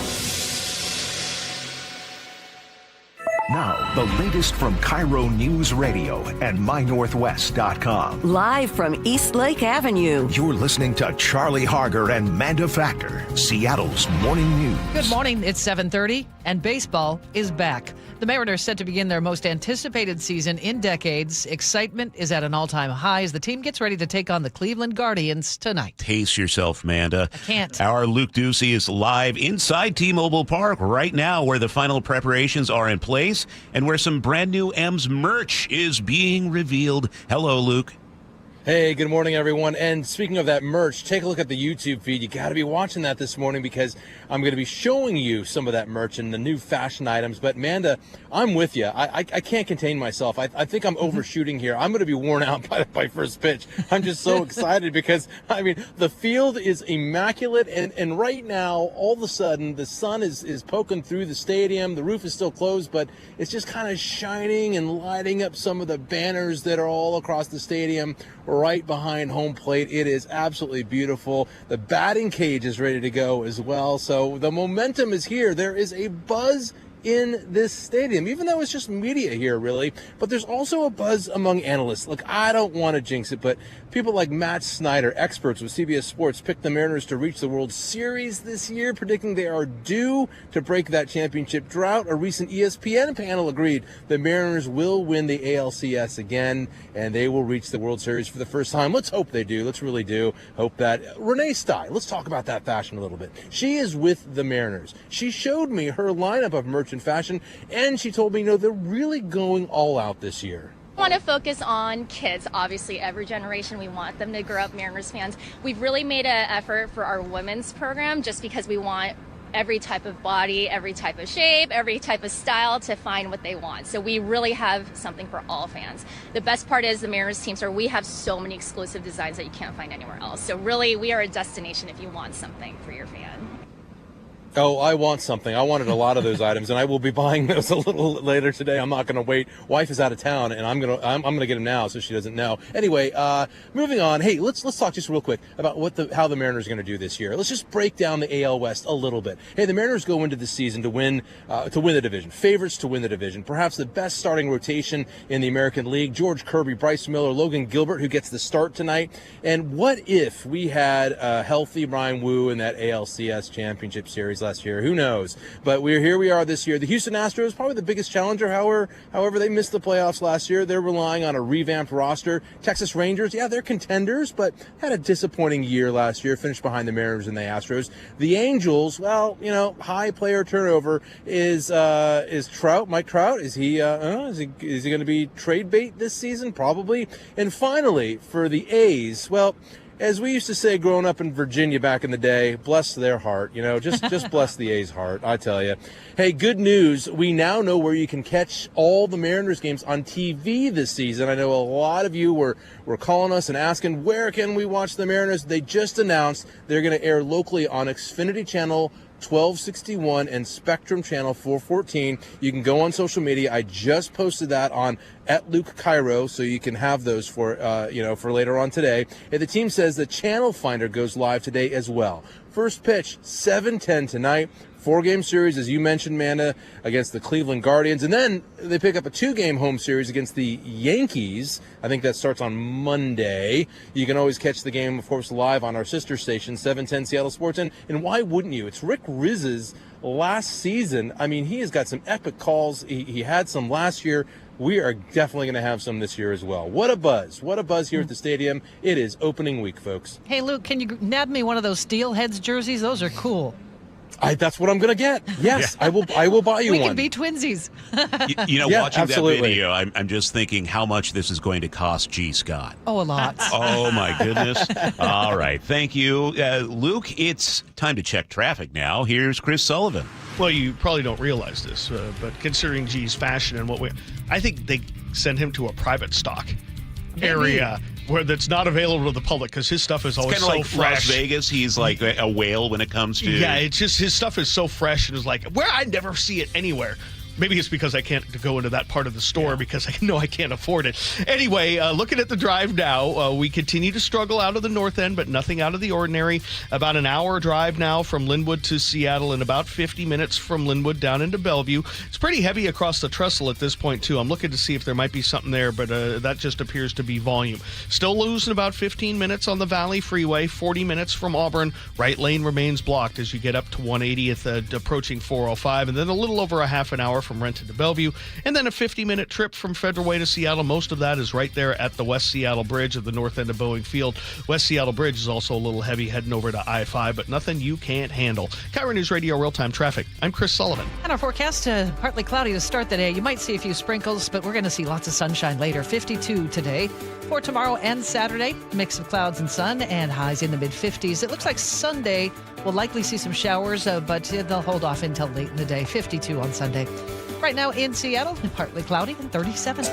Now, the latest from KIRO Newsradio and MyNorthwest.com. Live from East Lake Avenue. You're listening to Charlie Harger and Manda Factor, Seattle's morning news. Good morning. It's 7:30, and baseball is back. The Mariners set to begin their most anticipated season in decades. Excitement is at an all-time high as the team gets ready to take on the Cleveland Guardians tonight. Pace yourself, Manda. I can't. Our Luke Ducey is live inside T-Mobile Park right now, where the final preparations are in place and where some brand new M's merch is being revealed. Hello, Luke. Hey, good morning, everyone. And speaking of that merch, take a look at the YouTube feed. You got to be watching that this morning because I'm going to be showing you some of that merch and the new fashion items. But, Manda, I'm with you. I can't contain myself. I think I'm overshooting here. I'm going to be worn out by first pitch. I'm just so excited because, I mean, the field is immaculate. And right now, all of a sudden, the sun is poking through the stadium. The roof is still closed, but it's just kind of shining and lighting up some of the banners that are all across the stadium right behind home plate. It is absolutely beautiful. The batting cage is ready to go as well. So the momentum is here. There is a buzz in this stadium, even though it's just media here, really. But there's also a buzz among analysts. Look, I don't want to jinx it, but people like Matt Snyder, experts with CBS Sports, picked the Mariners to reach the World Series this year, predicting they are due to break that championship drought. A recent ESPN panel agreed the Mariners will win the ALCS again, and they will reach the World Series for the first time. Let's hope they do. Let's really do. Hope that. Renee Stein, let's talk about that fashion a little bit. She is with the Mariners. She showed me her lineup of merch and fashion, and she told me, they're really going all out this year. We want to focus on kids. Obviously, every generation, we want them to grow up Mariners fans. We've really made an effort for our women's program just because we want every type of body, every type of shape, every type of style to find what they want. So we really have something for all fans. The best part is the Mariners team store, we have so many exclusive designs that you can't find anywhere else. So really, we are a destination if you want something for your fan. Oh, I want something. I wanted a lot of those items, and I will be buying those a little later today. I'm not going to wait. Wife is out of town, and I'm gonna get them now, so she doesn't know. Anyway, moving on. Hey, let's talk just real quick about how the Mariners are going to do this year. Let's just break down the AL West a little bit. Hey, the Mariners go into the season to win the division. Favorites to win the division. Perhaps the best starting rotation in the American League. George Kirby, Bryce Miller, Logan Gilbert, who gets the start tonight. And what if we had a healthy Brian Wu in that ALCS Championship Series last year? Who knows? But here we are this year. The Houston Astros, probably the biggest challenger. However, they missed the playoffs last year. They're relying on a revamped roster. Texas Rangers, yeah, they're contenders, but had a disappointing year last year. Finished behind the Mariners and the Astros. The Angels, well, high player turnover. Is Trout, Mike Trout? Is he going to be trade bait this season? Probably. And finally, for the A's, well, as we used to say growing up in Virginia back in the day, bless their heart, just bless the A's heart, I tell you. Hey, good news. We now know where you can catch all the Mariners games on TV this season. I know a lot of you were calling us and asking, where can we watch the Mariners? They just announced they're going to air locally on Xfinity Channel 1261 and Spectrum Channel 414. You can go on social media. I just posted that on @LukeKIRO, so you can have those for later on today. And the team says the channel finder goes live today as well. First pitch, 7:10 tonight. 4-game series, as you mentioned, Manda, against the Cleveland Guardians. And then they pick up a 2-game home series against the Yankees. I think that starts on Monday. You can always catch the game, of course, live on our sister station, 710 Seattle Sports. And why wouldn't you? It's Rick Riz's last season. I mean, he has got some epic calls. He had some last year. We are definitely going to have some this year as well. What a buzz. What a buzz here at the stadium. It is opening week, folks. Hey, Luke, can you nab me one of those Steelheads jerseys? Those are cool. That's what I'm going to get. Yes, I will buy you one. We can be twinsies. Watching absolutely. that video, I'm just thinking how much this is going to cost G. Scott. Oh, a lot. Oh, my goodness. All right. Thank you. Luke, it's time to check traffic now. Here's Chris Sullivan. Well, you probably don't realize this, but considering G's fashion and I think they send him to a private stock area where that's not available to the public because his stuff is always so like fresh. Las Vegas, he's like a whale when it comes to. Yeah, it's just his stuff is so fresh and is like where I never see it anywhere. Maybe it's because I can't go into that part of the store because I know I can't afford it. Anyway, looking at the drive now, we continue to struggle out of the north end, but nothing out of the ordinary. About an hour drive now from Linwood to Seattle and about 50 minutes from Linwood down into Bellevue. It's pretty heavy across the trestle at this point, too. I'm looking to see if there might be something there, but that just appears to be volume. Still losing about 15 minutes on the Valley Freeway, 40 minutes from Auburn. Right lane remains blocked as you get up to 180th, approaching 405, and then a little over a half an hour from Renton to Bellevue, and then a 50-minute trip from Federal Way to Seattle. Most of that is right there at the West Seattle Bridge at the north end of Boeing Field. West Seattle Bridge is also a little heavy heading over to I-5, but nothing you can't handle. KIRO News Radio Real-Time Traffic. I'm Chris Sullivan. And our forecast, partly cloudy to start the day. You might see a few sprinkles, but we're going to see lots of sunshine later. 52 today. For tomorrow and Saturday, mix of clouds and sun and highs in the mid-50s. It looks like Sunday we'll likely see some showers, but they'll hold off until late in the day. 52 on Sunday. Right now in Seattle, partly cloudy and 37.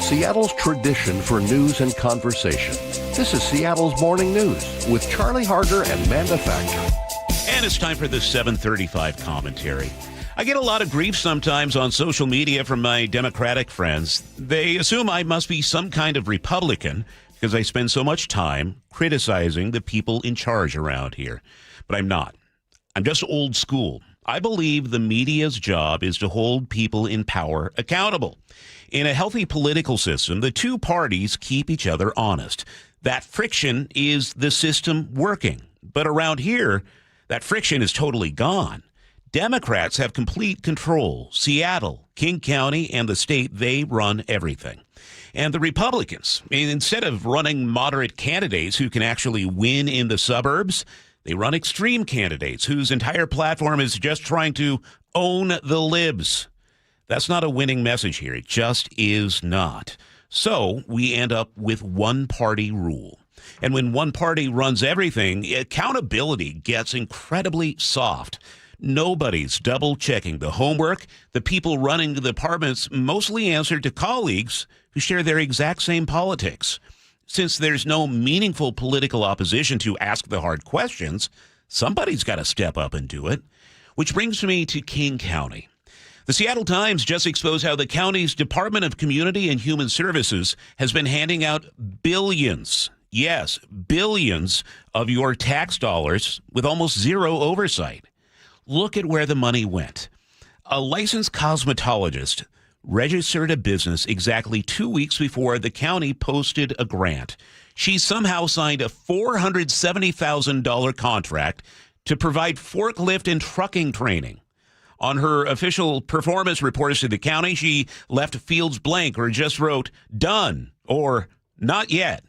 Seattle's tradition for news and conversation. This is Seattle's Morning News with Charlie Harger and Manda Factor. And it's time for the 735 commentary. I get a lot of grief sometimes on social media from my Democratic friends. They assume I must be some kind of Republican because I spend so much time criticizing the people in charge around here. But I'm not. I'm just old school. I believe the media's job is to hold people in power accountable. In a healthy political system, the two parties keep each other honest. That friction is the system working. But around here, that friction is totally gone. Democrats have complete control. Seattle, King County, and the state, they run everything. And the Republicans, instead of running moderate candidates who can actually win in the suburbs, they run extreme candidates whose entire platform is just trying to own the libs. That's not a winning message here. It just is not. So we end up with one-party rule. And when one party runs everything, accountability gets incredibly soft. Nobody's double-checking the homework. The people running the departments mostly answer to colleagues who share their exact same politics. Since there's no meaningful political opposition to ask the hard questions, somebody's got to step up and do it. Which brings me to King County. The Seattle Times just exposed how the county's Department of Community and Human Services has been handing out billions, yes, billions of your tax dollars with almost zero oversight. Look at where the money went. A licensed cosmetologist registered a business exactly 2 weeks before the county posted a grant. She somehow signed a $470,000 contract to provide forklift and trucking training. On her official performance reports to the county, she left fields blank or just wrote, "done" or "not yet."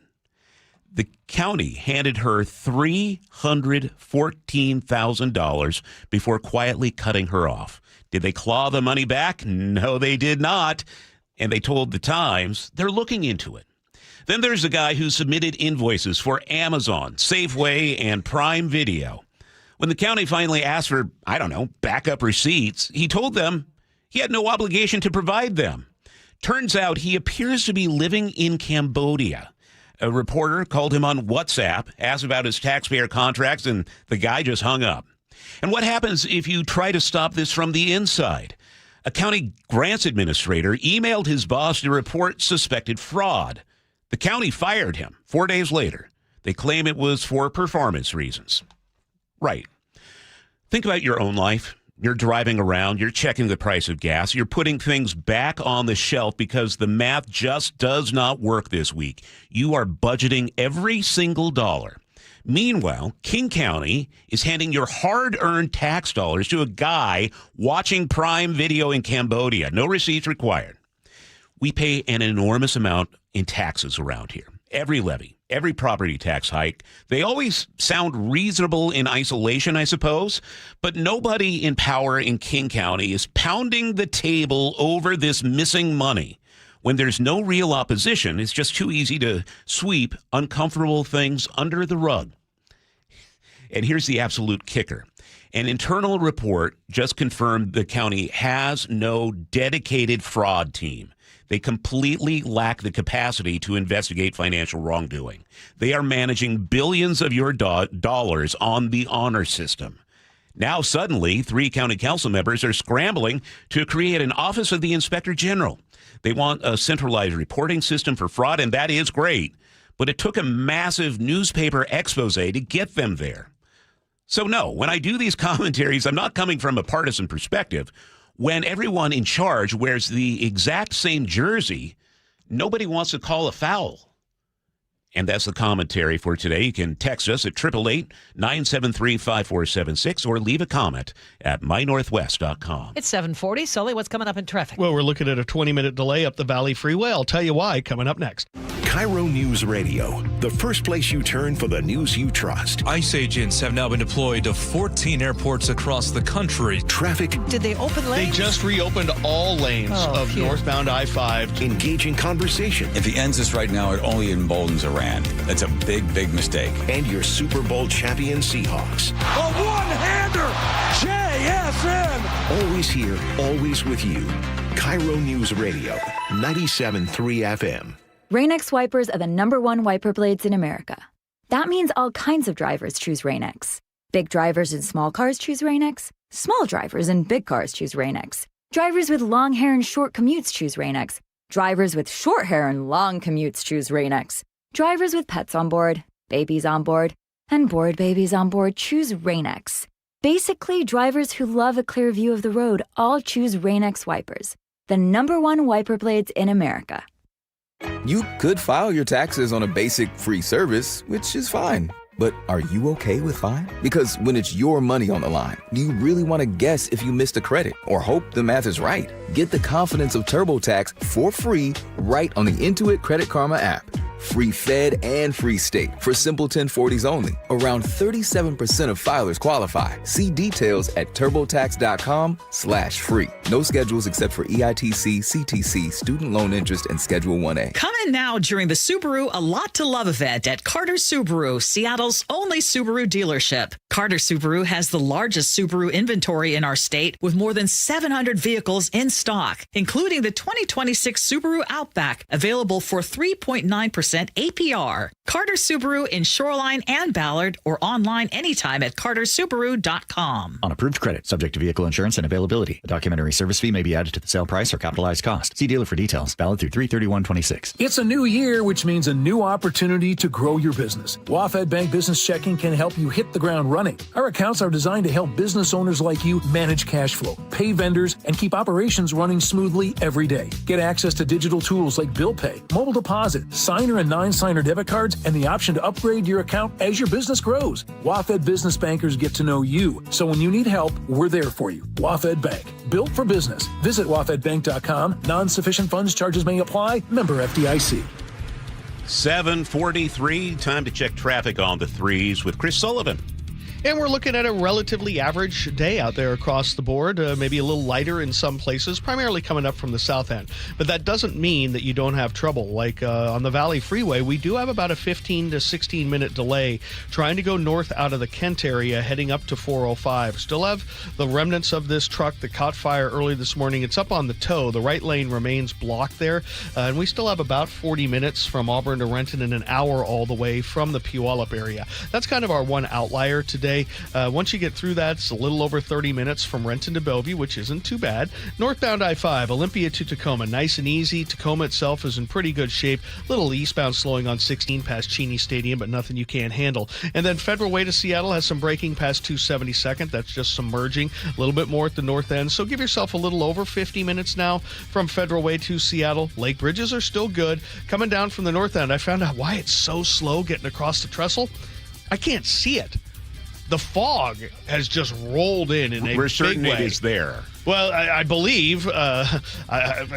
The county handed her $314,000 before quietly cutting her off. Did they claw the money back? No, they did not. And they told the Times they're looking into it. Then there's a guy who submitted invoices for Amazon, Safeway, and Prime Video. When the county finally asked for, backup receipts, he told them he had no obligation to provide them. Turns out he appears to be living in Cambodia. A reporter called him on WhatsApp, asked about his taxpayer contracts, and the guy just hung up. And what happens if you try to stop this from the inside? A county grants administrator emailed his boss to report suspected fraud. The county fired him 4 days later. They claim it was for performance reasons. Right. Think about your own life. You're driving around, you're checking the price of gas, you're putting things back on the shelf because the math just does not work this week. You are budgeting every single dollar. Meanwhile, King County is handing your hard-earned tax dollars to a guy watching Prime Video in Cambodia. No receipts required. We pay an enormous amount in taxes around here. Every levy, every property tax hike, they always sound reasonable in isolation, I suppose, but nobody in power in King County is pounding the table over this missing money. When there's no real opposition, it's just too easy to sweep uncomfortable things under the rug. And here's the absolute kicker. An internal report just confirmed the county has no dedicated fraud team. They completely lack the capacity to investigate financial wrongdoing. They are managing billions of your dollars on the honor system. Now, suddenly, 3 county council members are scrambling to create an Office of the Inspector General. They want a centralized reporting system for fraud, and that is great. But it took a massive newspaper expose to get them there. So, no, when I do these commentaries, I'm not coming from a partisan perspective. When everyone in charge wears the exact same jersey, nobody wants to call a foul. And that's the commentary for today. You can text us at 888-973-5476 or leave a comment at mynorthwest.com. It's 7:40. Sully, what's coming up in traffic? Well, we're looking at a 20-minute delay up the Valley Freeway. I'll tell you why coming up next. KIRO Newsradio, the first place you turn for the news you trust. ICE agents have now been deployed to 14 airports across the country. Traffic. Did they open lanes? They just reopened all lanes of northbound I-5. Engaging conversation. If he ends this right now, it only emboldens Iran. That's a big, big mistake. And your Super Bowl champion Seahawks. A one-hander! JSN! Always here, always with you. KIRO News Radio, 97.3 FM. Rain-X wipers are the #1 wiper blades in America. That means all kinds of drivers choose Rain-X. Big drivers in small cars choose Rain-X. Small drivers in big cars choose Rain-X. Drivers with long hair and short commutes choose Rain-X. Drivers with short hair and long commutes choose Rain-X. Drivers with pets on board, babies on board, and bored babies on board choose Rain-X. Basically, drivers who love a clear view of the road all choose Rain-X wipers, the #1 wiper blades in America. You could file your taxes on a basic free service, which is fine. But are you okay with fine? Because when it's your money on the line, do you really want to guess if you missed a credit or hope the math is right? Get the confidence of TurboTax for free right on the Intuit Credit Karma app. free Fed and free state for simple 1040s only. Around 37% of filers qualify. See details at turbotax.com/free. No schedules except for EITC, CTC, student loan interest, and Schedule 1A. Come in now during the Subaru A Lot to Love event at Carter Subaru, Seattle's only Subaru dealership. Carter Subaru has the largest Subaru inventory in our state with more than 700 vehicles in stock, including the 2026 Subaru Outback, available for 3.9% APR. Carter Subaru in Shoreline and Ballard, or online anytime at cartersubaru.com. On approved credit, subject to vehicle insurance and availability. A documentary service fee may be added to the sale price or capitalized cost. See dealer for details. Valid through 3/31/26. It's a new year, which means a new opportunity to grow your business. WaFd Bank Business Checking can help you hit the ground running. Our accounts are designed to help business owners like you manage cash flow, pay vendors, and keep operations running smoothly every day. Get access to digital tools like bill pay, mobile deposit, signer and non-signer debit cards, and the option to upgrade your account as your business grows. WaFd business bankers get to know you, so when you need help, we're there for you. WaFd Bank, built for business. Visit wafdbank.com. Non-sufficient funds charges may apply. Member FDIC. 7:43, time to check traffic on the threes with Chris Sullivan. And we're looking at a relatively average day out there across the board, maybe a little lighter in some places, primarily coming up from the south end. But that doesn't mean that you don't have trouble. Like on the Valley Freeway, we do have about a 15 to 16 minute delay trying to go north out of the Kent area, heading up to 405. Still have the remnants of this truck that caught fire early this morning. It's up on the tow. The right lane remains blocked there. And we still have about 40 minutes from Auburn to Renton and an hour all the way from the Puyallup area. That's kind of our one outlier today. Once you get through that, it's a little over 30 minutes from Renton to Bellevue, which isn't too bad. Northbound I-5, Olympia to Tacoma, nice and easy. Tacoma itself is in pretty good shape. Little eastbound slowing on 16 past Cheney Stadium, but nothing you can't handle. And then Federal Way to Seattle has some braking past 272nd. That's just some merging. A little bit more at the north end. So give yourself a little over 50 minutes now from Federal Way to Seattle. Lake bridges are still good. Coming down from the north end, I found out why it's so slow getting across the trestle. I can't see it. The fog has just rolled in a We're certain big way. It is there. Well, I believe. I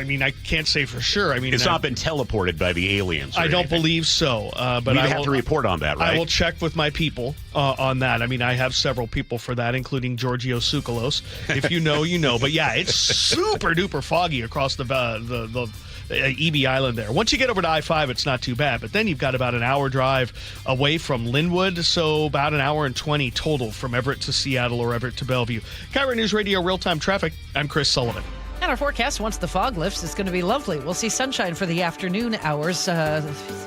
mean, I can't say for sure. I mean, it's not been teleported by the aliens. I don't believe so. But I have to report on that, right? I will check with my people on that. I mean, I have several people for that, including Giorgio Tsoukalos. If you know, you know. But yeah, it's super duper foggy across the EB Island there. Once you get over to I-5, it's not too bad. But then you've got about an hour drive away from Linwood, so about an hour and 20 total from Everett to Seattle or Everett to Bellevue. KIRO News Radio real-time traffic. I'm Chris Sullivan. And our forecast, once the fog lifts, it's going to be lovely. We'll see sunshine for the afternoon hours. A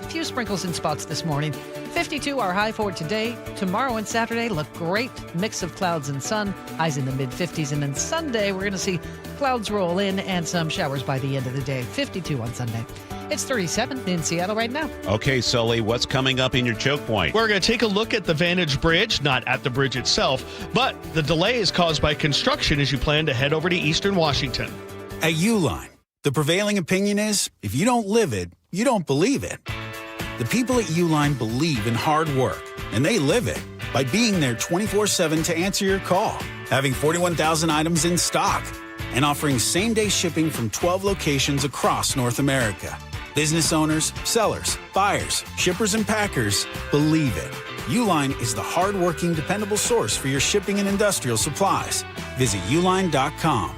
few sprinkles in spots this morning. 52 our high for today. Tomorrow and Saturday look great. Mix of clouds and sun. Highs in the mid-50s. And then Sunday, we're going to see clouds roll in and some showers by the end of the day. 52 on Sunday. It's 37 in Seattle right now. Okay, Sully, what's coming up in your choke point? We're going to take a look at the Vantage Bridge, not at the bridge itself, but the delay is caused by construction as you plan to head over to Eastern Washington. At Uline, the prevailing opinion is, if you don't live it, you don't believe it. The people at Uline believe in hard work, and they live it by being there 24/7 to answer your call, having 41,000 items in stock, and offering same-day shipping from 12 locations across North America. Business owners, sellers, buyers, shippers, and packers believe it. Uline is the hard-working, dependable source for your shipping and industrial supplies. Visit uline.com.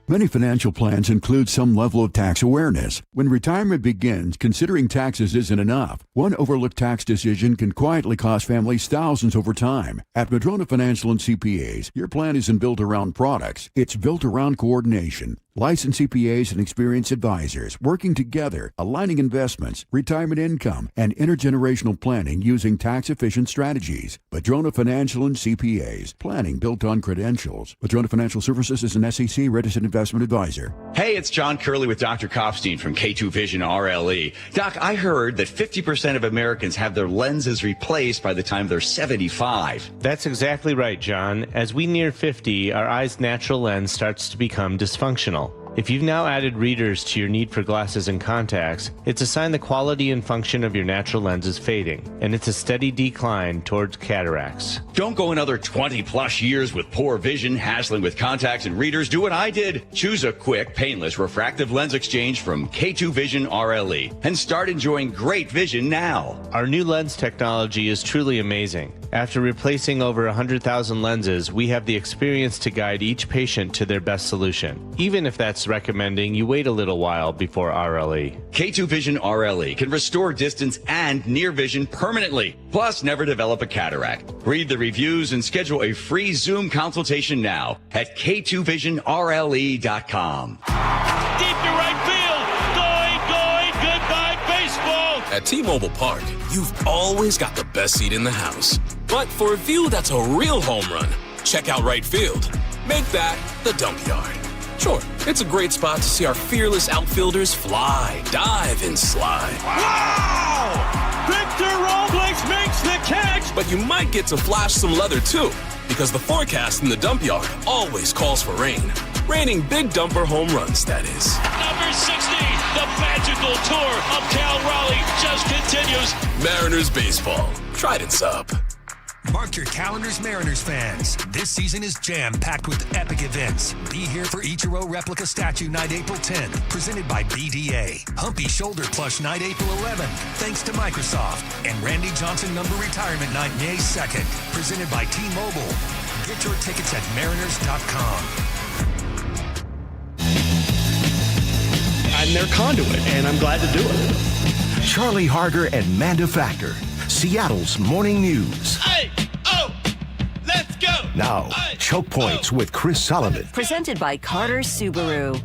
Many financial plans include some level of tax awareness. When retirement begins, considering taxes isn't enough. One overlooked tax decision can quietly cost families thousands over time. At Madrona Financial and CPAs, your plan isn't built around products. It's built around coordination. Licensed CPAs and experienced advisors working together, aligning investments, retirement income, and intergenerational planning using tax-efficient strategies. Madrona Financial and CPAs. Planning built on credentials. Madrona Financial Services is an SEC registered investment advisor. Hey, it's John Curley with Dr. Kopstein from K2 Vision RLE. Doc, I heard that 50% of Americans have their lenses replaced by the time they're 75. That's exactly right, John. As we near 50, our eye's natural lens starts to become dysfunctional. If you've now added readers to your need for glasses and contacts, it's a sign the quality and function of your natural lens is fading, and it's a steady decline towards cataracts. Don't go another 20 plus years with poor vision, hassling with contacts and readers. Do what I did. Choose a quick, painless refractive lens exchange from K2 Vision RLE and start enjoying great vision now. Our new lens technology is truly amazing. After replacing over 100,000 lenses, we have the experience to guide each patient to their best solution, even if that's recommending you wait a little while before RLE. K2 Vision RLE can restore distance and near vision permanently, plus never develop a cataract. Read the reviews and schedule a free Zoom consultation now at k2visionrle.com. Deep to right field. Going. Goodbye, baseball. At T-Mobile Park, you've always got the best seat in the house. But for a view that's a real home run, check out right field. Make that the dump yard. Sure, it's a great spot to see our fearless outfielders fly, dive, and slide. Wow! Victor Robles makes the catch! But you might get to flash some leather too, because the forecast in the dump yard always calls for rain. Raining big dumper home runs, that is. Number 60, the magical tour of Cal Raleigh just continues. Mariners baseball. Trident's up. Mark your calendars, Mariners fans. This season is jam-packed with epic events. Be here for Ichiro Replica Statue Night April 10th, presented by BDA. Humpy Shoulder Plush Night April 11th, thanks to Microsoft. And Randy Johnson Number Retirement Night May 2nd, presented by T-Mobile. Get your tickets at mariners.com. I'm their conduit, and I'm glad to do it. Charlie Harger and Manda Factor, Seattle's morning news. Let's go! Now, Choke Points with Chris Sullivan. Presented by Carter Subaru.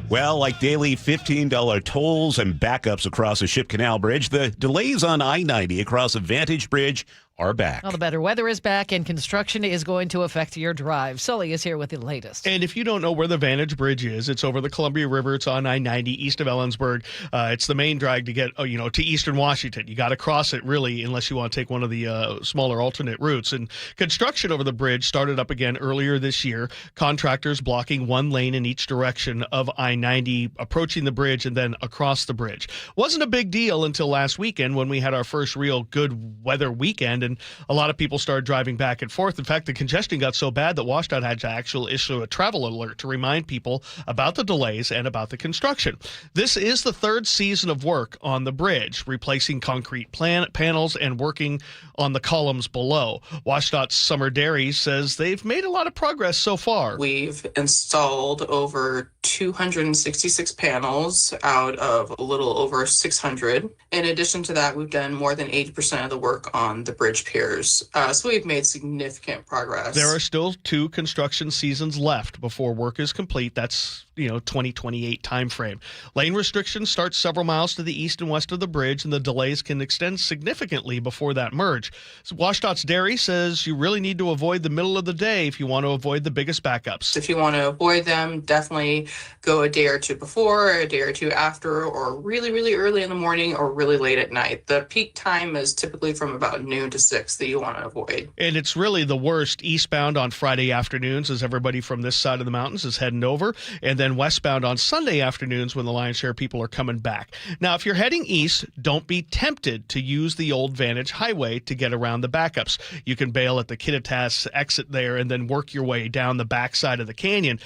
Well, like daily $15 tolls and backups across the Ship Canal Bridge, the delays on I-90 across the Vantage Bridge are back. Well, the better weather is back, and construction is going to affect your drive. Sully is here with the latest. And if you don't know where the Vantage Bridge is, it's over the Columbia River. It's on I-90 east of Ellensburg. It's the main drag to get, to Eastern Washington. You got to cross it, really, unless you want to take one of the smaller alternate routes. And construction over the bridge started up again earlier this year. Contractors blocking one lane in each direction of I-90, approaching the bridge and then across the bridge. Wasn't a big deal until last weekend when we had our first real good weather weekend, and a lot of people started driving back and forth. In fact, the congestion got so bad that WashDOT had to actually issue a travel alert to remind people about the delays and about the construction. This is the third season of work on the bridge, replacing concrete panels and working on the columns below. WashDOT's Summer Derry says they've made a lot of progress so far. We've installed over 266 panels out of a little over 600. In addition to that, we've done more than 80% of the work on the bridge piers. So we've made significant progress. There are still 2 construction seasons left before work is complete. That's 2028 timeframe. Lane restrictions start several miles to the east and west of the bridge, and the delays can extend significantly before that merge. So WashDOT's Derry says you really need to avoid the middle of the day if you want to avoid the biggest backups. If you want to avoid them, definitely go a day or two before, a day or two after, or really, really early in the morning or really late at night. The peak time is typically from about noon to 6 that you want to avoid. And it's really the worst eastbound on Friday afternoons as everybody from this side of the mountains is heading over, and then westbound on Sunday afternoons when the lion's share of people are coming back. Now, if you're heading east, don't be tempted to use the old Vantage Highway to get around the backups. You can bail at the Kittitas exit there and then work your way down the backside of the canyon.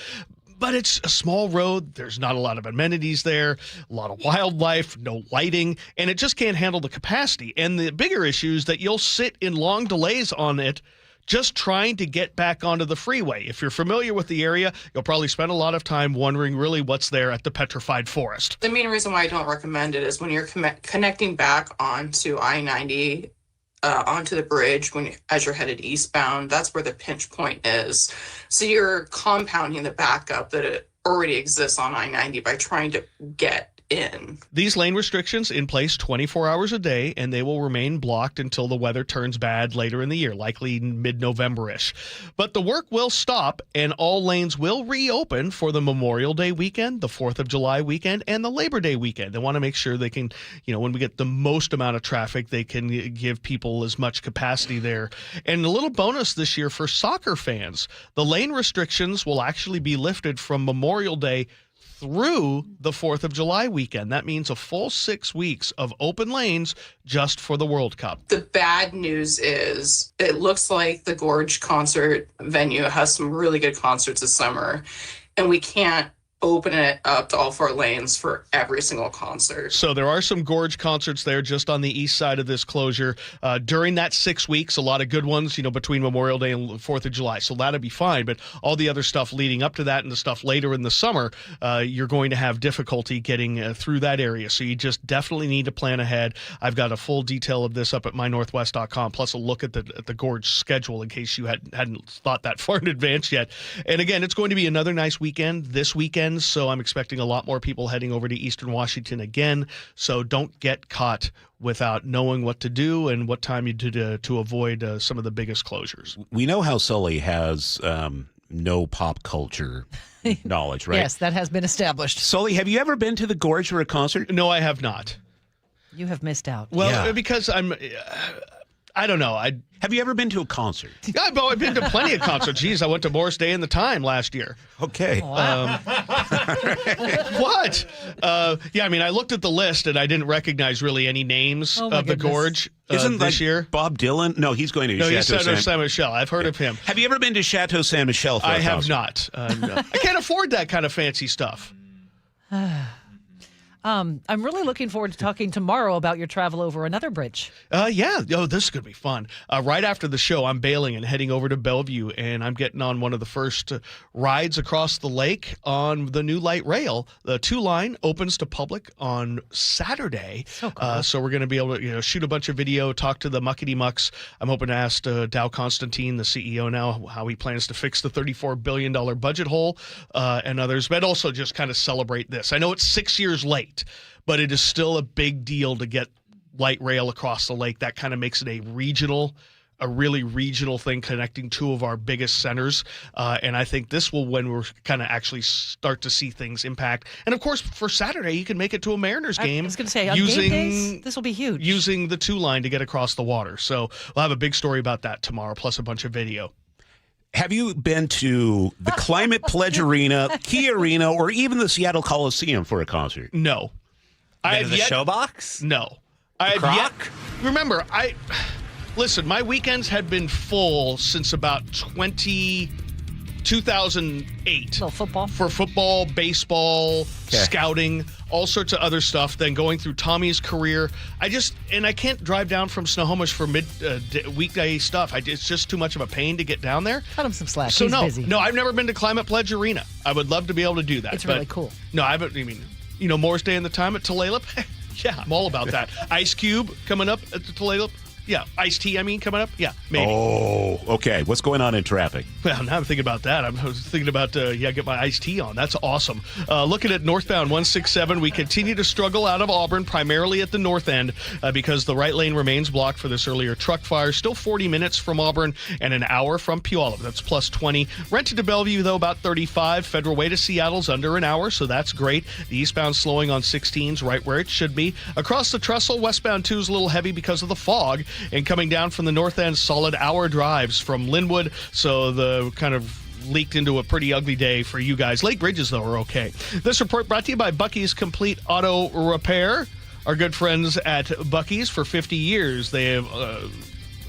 But it's a small road. There's not a lot of amenities there, a lot of wildlife, no lighting, and it just can't handle the capacity. And the bigger issue is that you'll sit in long delays on it just trying to get back onto the freeway. If you're familiar with the area, you'll probably spend a lot of time wondering really what's there at the petrified forest. The main reason why I don't recommend it is when you're connecting back onto I-90, onto the bridge as you're headed eastbound, that's where the pinch point is. So you're compounding the backup that it already exists on I-90 by trying to get in. These lane restrictions in place 24 hours a day, and they will remain blocked until the weather turns bad later in the year, likely mid-November-ish. But the work will stop, and all lanes will reopen for the Memorial Day weekend, the 4th of July weekend, and the Labor Day weekend. They want to make sure they can, when we get the most amount of traffic, they can give people as much capacity there. And a little bonus this year for soccer fans, the lane restrictions will actually be lifted from Memorial Day through the 4th of July weekend. That means a full 6 weeks of open lanes just for the World Cup. The bad news is it looks like the Gorge concert venue has some really good concerts this summer, and we can't open it up to all 4 lanes for every single concert. So there are some Gorge concerts there just on the east side of this closure. During that 6 weeks, a lot of good ones, between Memorial Day and 4th of July. So that'll be fine. But all the other stuff leading up to that and the stuff later in the summer, you're going to have difficulty getting through that area. So you just definitely need to plan ahead. I've got a full detail of this up at mynorthwest.com, plus a look at the Gorge schedule in case you hadn't thought that far in advance yet. And again, it's going to be another nice weekend this weekend. So I'm expecting a lot more people heading over to Eastern Washington again. So don't get caught without knowing what to do and what time you do to avoid some of the biggest closures. We know how Sully has no pop culture knowledge, right? Yes, that has been established. Sully, have you ever been to the Gorge for a concert? No, I have not. You have missed out. Well, because I don't know. Have you ever been to a concert? Yeah, I've been to plenty of concerts. Geez, I went to Morris Day and the Time last year. Okay. Wow. What? I looked at the list and I didn't recognize really any names of the Gorge Isn't this year. Bob Dylan? No, he's going to Chateau Saint Michel. I've heard of him. Have you ever been to Chateau Saint Michel for a concert? I have not. No. I can't afford that kind of fancy stuff. I'm really looking forward to talking tomorrow about your travel over another bridge. Yeah. Oh, this is going to be fun. Right after the show, I'm bailing and heading over to Bellevue, and I'm getting on one of the first rides across the lake on the new light rail. The 2-line opens to public on Saturday. So cool. So we're going to be able to shoot a bunch of video, talk to the muckety mucks. I'm hoping to ask Dow Constantine, the CEO now, how he plans to fix the $34 billion budget hole and others, but also just kind of celebrate this. I know it's 6 years late, but it is still a big deal to get light rail across the lake. That kind of makes it a really regional thing connecting 2 of our biggest centers. And I think this will when we're kind of actually start to see things impact. And of course, for Saturday, you can make it to a Mariners game. I was going to say, on game days, this will be huge. Using the 2-line to get across the water. So we'll have a big story about that tomorrow, plus a bunch of video. Have you been to the Climate Pledge Arena, Key Arena, or even the Seattle Coliseum for a concert? No. Been to the Showbox? No. Remember, listen, my weekends had been full since about 2008. Little football. For football, baseball, scouting, all sorts of other stuff. Then going through Tommy's career. I can't drive down from Snohomish for weekday stuff. It's just too much of a pain to get down there. Cut him some slack. So He's busy. No, I've never been to Climate Pledge Arena. I would love to be able to do that. It's really cool. No, I haven't. Morris Day and the Time at Tulalip? Yeah, I'm all about that. Ice Cube coming up at the Tulalip. Yeah, Ice-T, coming up. Yeah, maybe. Oh, okay. What's going on in traffic? Well, now I'm thinking about that. I was thinking about, get my Ice-T on. That's awesome. Looking at northbound 167, we continue to struggle out of Auburn, primarily at the north end, because the right lane remains blocked for this earlier truck fire. Still 40 minutes from Auburn and an hour from Puyallup. That's plus 20. Rented to Bellevue, though, about 35. Federal Way to Seattle's under an hour, so that's great. The eastbound slowing on 16's right where it should be. Across the trestle, westbound 2 is a little heavy because of the fog. And coming down from the north end, solid hour drives from Linwood. So the kind of leaked into a pretty ugly day for you guys. Lake Bridges, though, are okay. This report brought to you by Bucky's Complete Auto Repair. Our good friends at Bucky's for 50 years. They have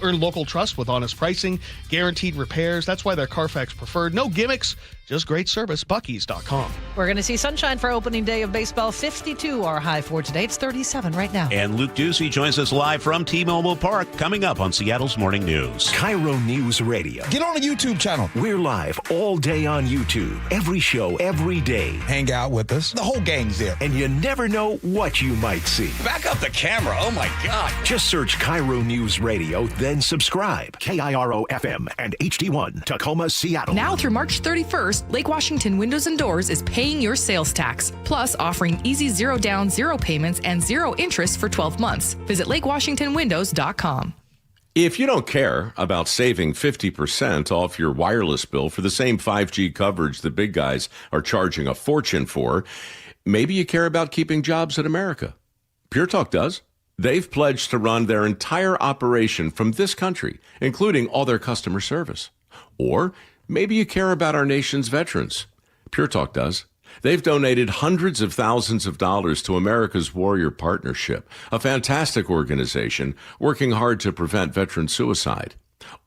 earned local trust with honest pricing, guaranteed repairs. That's why they're Carfax preferred. No gimmicks, just great service. Bucky's.com. We're going to see sunshine for opening day of baseball. 52 our high for today. It's 37 right now. And Luke Ducey joins us live from T-Mobile Park, coming up on Seattle's Morning News. KIRO Newsradio. Get on the YouTube channel. We're live all day on YouTube. Every show, every day. Hang out with us. The whole gang's there. And you never know what you might see. Back up the camera. Oh, my God. Just search KIRO Newsradio, then Then subscribe. KIRO FM and HD1 Tacoma, Seattle. Now through March 31st, Lake Washington Windows and Doors is paying your sales tax, plus offering easy zero down, zero payments, and zero interest for 12 months. Visit lakewashingtonwindows.com. If you don't care about saving 50% off your wireless bill for the same 5G coverage the big guys are charging a fortune for, maybe you care about keeping jobs in America. Pure Talk does. They've pledged to run their entire operation from this country, including all their customer service. Or maybe you care about our nation's veterans. Pure Talk does. They've donated hundreds of thousands of dollars to America's Warrior Partnership, a fantastic organization working hard to prevent veteran suicide.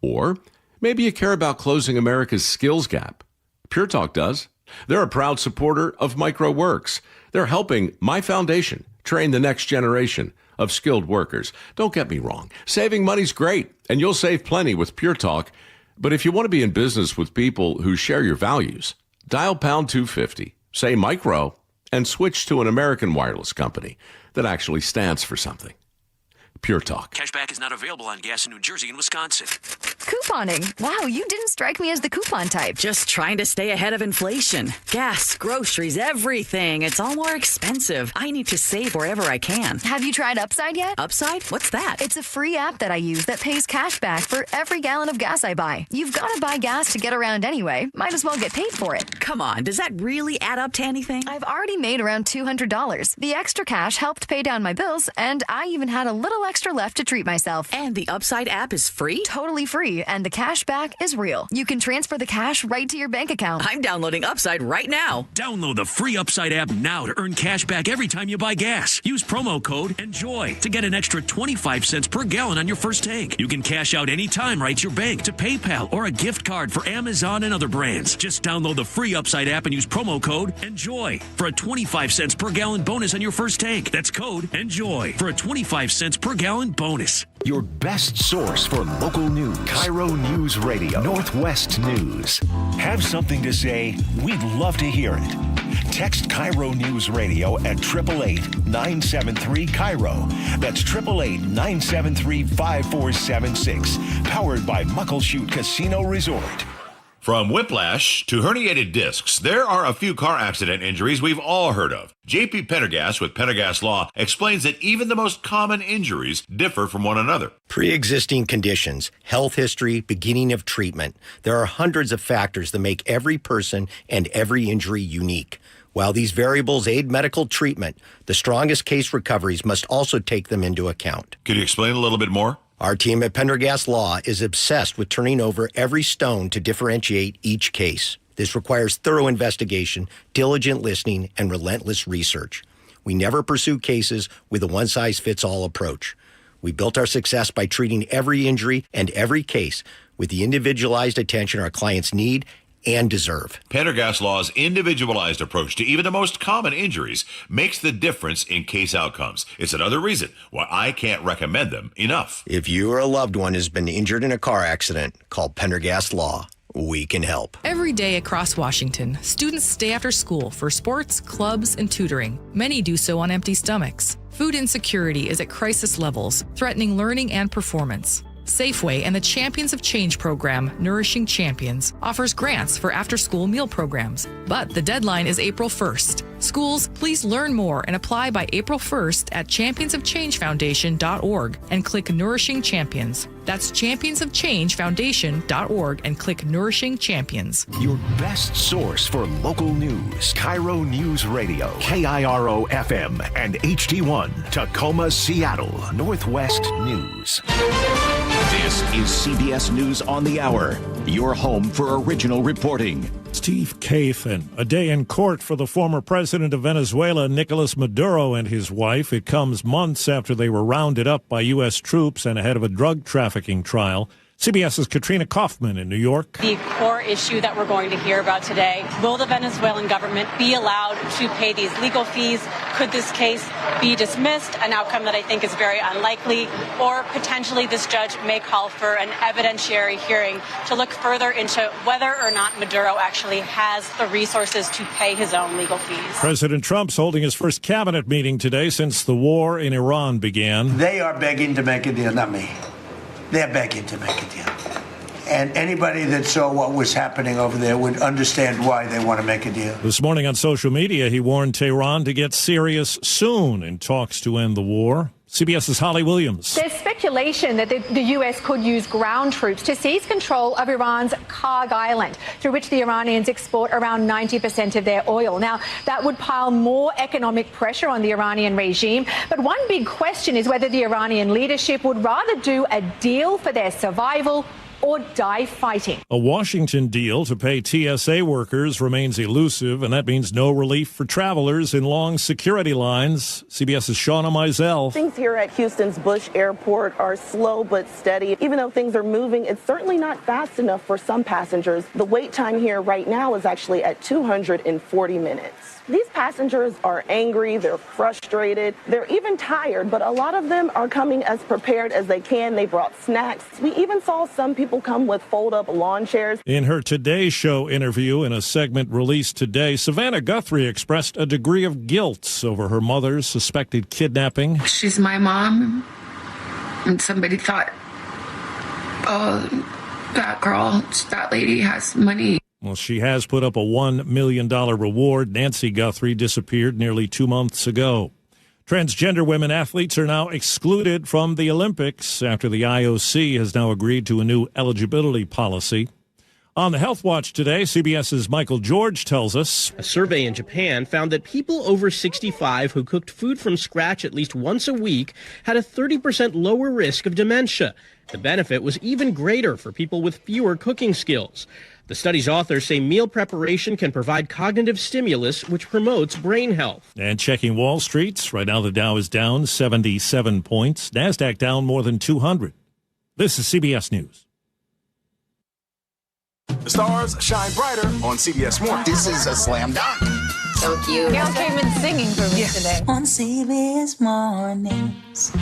Or maybe you care about closing America's skills gap. Pure Talk does. They're a proud supporter of MicroWorks. They're helping my foundation train the next generation of skilled workers. Don't get me wrong. Saving money's great, and you'll save plenty with Pure Talk. But if you want to be in business with people who share your values, dial pound 250. Say micro, and switch to an American wireless company that actually stands for something. Pure Talk. Cashback is not available on gas in New Jersey and Wisconsin. Couponing. Wow, you didn't strike me as the coupon type. Just trying to stay ahead of inflation. Gas, groceries, everything. It's all more expensive. I need to save wherever I can. Have you tried Upside yet? Upside? What's that? It's a free app that I use that pays cash back for every gallon of gas I buy. You've got to buy gas to get around anyway. Might as well get paid for it. Come on, does that really add up to anything? I've already made around $200. The extra cash helped pay down my bills, and I even had a little extra left to treat myself. And the Upside app is free? Totally free, and the cash back is real. You can transfer the cash right to your bank account. I'm downloading Upside right now. Download the free Upside app now to earn cash back every time you buy gas. Use promo code ENJOY to get an extra 25 cents per gallon on your first tank. You can cash out anytime right to your bank, to PayPal, or a gift card for Amazon and other brands. Just download the free Upside app and use promo code ENJOY for a 25 cents per gallon bonus on your first tank. That's code ENJOY for a 25 cents per gallon bonus. Your best source for local news. KIRO Newsradio, Northwest News. Have something to say? We'd love to hear it. Text KIRO Newsradio at 888-973-KIRO. That's 888-973-5476. Powered by Muckleshoot Casino Resort. From whiplash to herniated discs, there are a few car accident injuries we've all heard of. JP Pendergast with Pendergast Law explains that even the most common injuries differ from one another. Pre-existing conditions, health history, beginning of treatment. There are hundreds of factors that make every person and every injury unique. While these variables aid medical treatment, the strongest case recoveries must also take them into account. Could you explain a little bit more? Our team at Pendergast Law is obsessed with turning over every stone to differentiate each case. This requires thorough investigation, diligent listening, and relentless research. We never pursue cases with a one-size-fits-all approach. We built our success by treating every injury and every case with the individualized attention our clients need and deserve. Pendergast Law's individualized approach to even the most common injuries makes the difference in case outcomes. It's another reason why I can't recommend them enough. If you or a loved one has been injured in a car accident, call Pendergast Law. We can help. Every day across Washington, students stay after school for sports, clubs, and tutoring. Many do so on empty stomachs. Food insecurity is at crisis levels, threatening learning and performance. Safeway and the Champions of Change program, Nourishing Champions, offers grants for after-school meal programs. But the deadline is April 1st. Schools, please learn more and apply by April 1st at championsofchangefoundation.org and click Nourishing Champions. That's championsofchangefoundation.org and click Nourishing Champions. Your best source for local news. KIRO Newsradio, KIRO FM and HD1 Tacoma, Seattle, Northwest News. This is CBS News on the Hour, your home for original reporting. Steve Kathan, a day in court for the former president of Venezuela, Nicolas Maduro, and his wife. It comes months after they were rounded up by U.S. troops and ahead of a drug trafficking trial. CBS's Katrina Kaufman in New York. The core issue that we're going to hear about today, will the Venezuelan government be allowed to pay these legal fees? Could this case be dismissed, an outcome that I think is very unlikely, or potentially this judge may call for an evidentiary hearing to look further into whether or not Maduro actually has the resources to pay his own legal fees. President Trump's holding his first cabinet meeting today since the war in Iran began. They are begging to make a deal, not me. they're begging to make a deal. And anybody that saw what was happening over there would understand why they want to make a deal. This morning on social media, he warned Tehran to get serious soon in talks to end the war. CBS's Holly Williams. There's speculation that the U.S. could use ground troops to seize control of Iran's Karg Island, through which the Iranians export around 90% of their oil. Now, that would pile more economic pressure on the Iranian regime. But one big question is whether the Iranian leadership would rather do a deal for their survival or die fighting. A Washington deal to pay TSA workers remains elusive, and that means no relief for travelers in long security lines. CBS's Shauna Mizell. Things here at Houston's Bush Airport are slow but steady. Even though things are moving, it's certainly not fast enough for some passengers. The wait time here right now is actually at 240 minutes. These passengers are angry, they're frustrated, they're even tired, but a lot of them are coming as prepared as they can. They brought snacks. We even saw some people come with fold-up lawn chairs. In her Today Show interview in a segment released today, Savannah Guthrie expressed a degree of guilt over her mother's suspected kidnapping. She's my mom, and somebody thought, oh, that lady has money. Well, she has put up a $1 million reward. Nancy Guthrie disappeared nearly 2 months ago. Transgender women athletes are now excluded from the Olympics after the IOC has now agreed to a new eligibility policy. On the Health Watch today, CBS's Michael George tells us a survey in Japan found that people over 65 who cooked food from scratch at least once a week had a 30% lower risk of dementia. The benefit was even greater for people with fewer cooking skills. The study's authors say meal preparation can provide cognitive stimulus, which promotes brain health. And checking Wall Street, right now the Dow is down 77 points. NASDAQ down more than 200. This is CBS News. The stars shine brighter on CBS Morning. This is a slam dunk. So cute. Gail came in singing for me today. On CBS Mornings.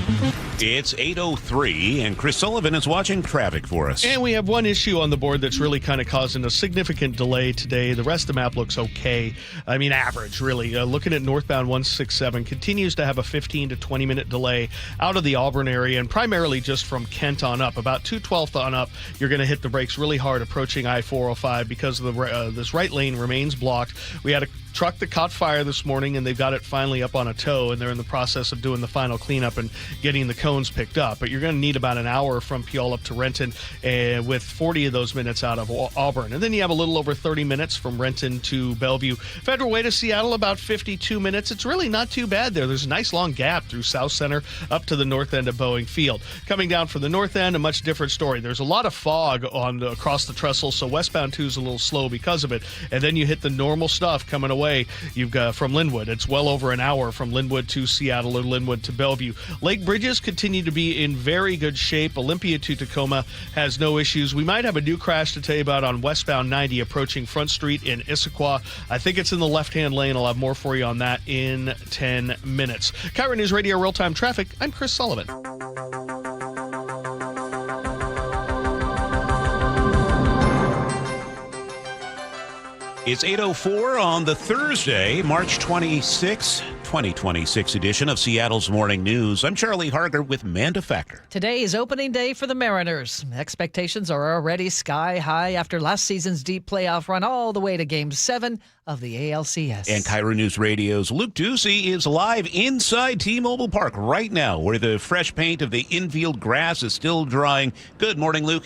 It's 8:03, and Chris Sullivan is watching traffic for us. And we have one issue on the board that's really kind of causing a significant delay today. The rest of the map looks okay. I mean, average, really. Looking at northbound 167, continues to have a 15 to 20-minute delay out of the Auburn area, and primarily just from Kent on up. About 212th on up, you're going to hit the brakes really hard approaching I-405 because of this right lane remains blocked. We had a truck that caught fire this morning, and they've got it finally up on a tow, and they're in the process of doing the final cleanup and getting the cones picked up. But you're going to need about an hour from Puyallup to Renton, with 40 of those minutes out of Auburn. And then you have a little over 30 minutes from Renton to Bellevue. Federal Way to Seattle, about 52 minutes. It's really not too bad there. There's a nice long gap through South Center up to the north end of Boeing Field. Coming down from the north end, a much different story. There's a lot of fog across the trestle, so westbound 2 is a little slow because of it. And then you hit the normal stuff coming away. You've got from Linwood. It's well over an hour from Linwood to Seattle or Linwood to Bellevue. Lake bridges continue to be in very good shape. Olympia to Tacoma has no issues. We might have a new crash to tell you about on westbound 90 approaching Front Street in Issaquah. I think it's in the left-hand lane. I'll have more for you on that in 10 minutes. KIRO Newsradio Real-Time Traffic. I'm Chris Sullivan. It's 8:04 on the Thursday, March 26, 2026 edition of Seattle's Morning News. I'm Charlie Harger with Manda Factor. Today is opening day for the Mariners. Expectations are already sky high after last season's deep playoff run all the way to Game 7 of the ALCS. And KIRO News Radio's Luke Ducey is live inside T-Mobile Park right now, where the fresh paint of the infield grass is still drying. Good morning, Luke.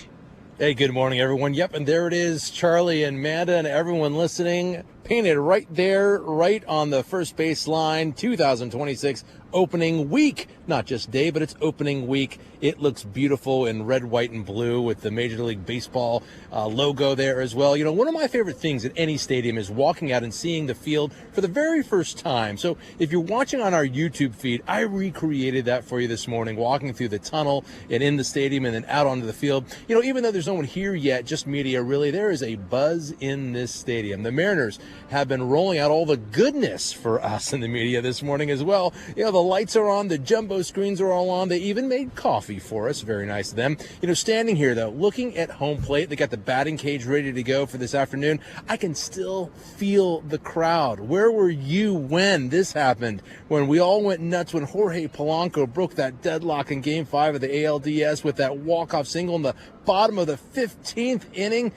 Hey, good morning, everyone. Yep, and there it is, Charlie and Manda and everyone listening, painted right there, right on the first base line, 2026 opening week. Not just day, but it's opening week. It looks beautiful in red, white, and blue with the Major League Baseball logo there as well. You know, one of my favorite things at any stadium is walking out and seeing the field for the very first time. So if you're watching on our YouTube feed, I recreated that for you this morning, walking through the tunnel and in the stadium and then out onto the field. You know, even though there's no one here yet, just media, really, there is a buzz in this stadium. The Mariners have been rolling out all the goodness for us in the media this morning as well. You know, the the lights are on, the jumbo screens are all on. They even made coffee for us. Very nice of them. Standing here, though, looking at home plate, they got the batting cage ready to go for this afternoon. I can still feel the crowd. Where were you when this happened? When we all went nuts when Jorge Polanco broke that deadlock in Game 5 of the ALDS with that walk-off single in the bottom of the 15th inning.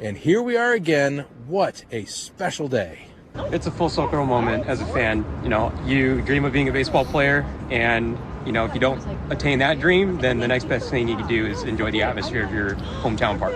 And here we are again. What a special day. It's a full circle moment as a fan. You dream of being a baseball player, and if you don't attain that dream, then the next best thing you can do is enjoy the atmosphere of your hometown park.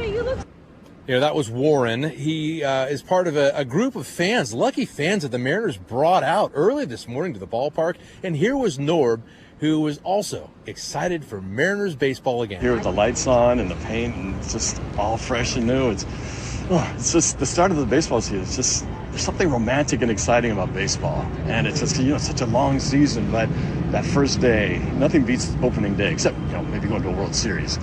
That was Warren. He is part of a group of fans, lucky fans that the Mariners brought out early this morning to the ballpark. And here was Norb, who was also excited for Mariners baseball again. Here with the lights on and the paint, and it's just all fresh and new. It's just the start of the baseball season. It's just, there's something romantic and exciting about baseball. And it's just, such a long season, but that first day, nothing beats opening day, except, maybe going to a World Series.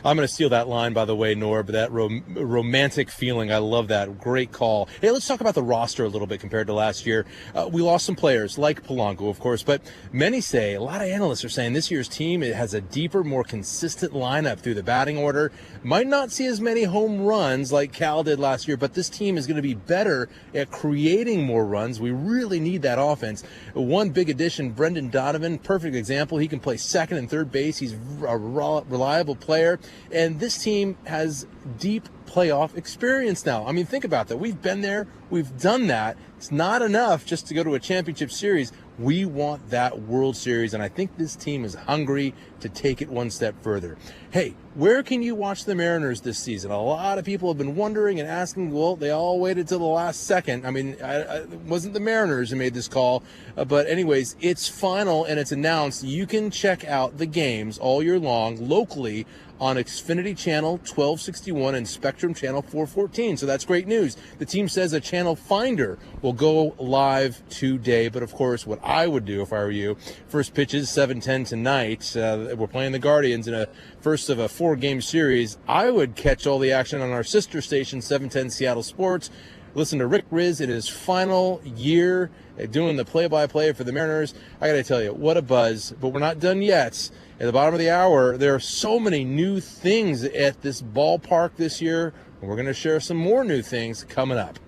I'm going to steal that line, by the way, Norb, that romantic feeling. I love that. Great call. Hey, let's talk about the roster a little bit compared to last year. We lost some players, like Polanco, of course, but many say, a lot of analysts are saying this year's team, it has a deeper, more consistent lineup through the batting order. Might not see as many home runs like Cal did last year, but this team is going to be better at creating more runs. We really need that offense. One big addition, Brendan Donovan, perfect example. He can play second and third base. He's a reliable player. And this team has deep playoff experience now. I mean, think about that. We've been there. We've done that. It's not enough just to go to a championship series. We want that World Series, and I think this team is hungry to take it one step further. Hey, where can you watch the Mariners this season? A lot of people have been wondering and asking. Well, they all waited till the last second. I mean, it wasn't the Mariners who made this call. But anyways, it's final and it's announced. You can check out the games all year long locally on Xfinity Channel 1261 and Spectrum Channel 414. So that's great news. The team says a channel finder will go live today. But, of course, what I would do if I were you, first pitch is 7:10 tonight. We're playing the Guardians in a first of a 4-game series. I would catch all the action on our sister station, 710 Seattle Sports. Listen to Rick Riz in his final year doing the play-by-play for the Mariners. I got to tell you, what a buzz. But we're not done yet. At the bottom of the hour, there are so many new things at this ballpark this year, and we're going to share some more new things coming up.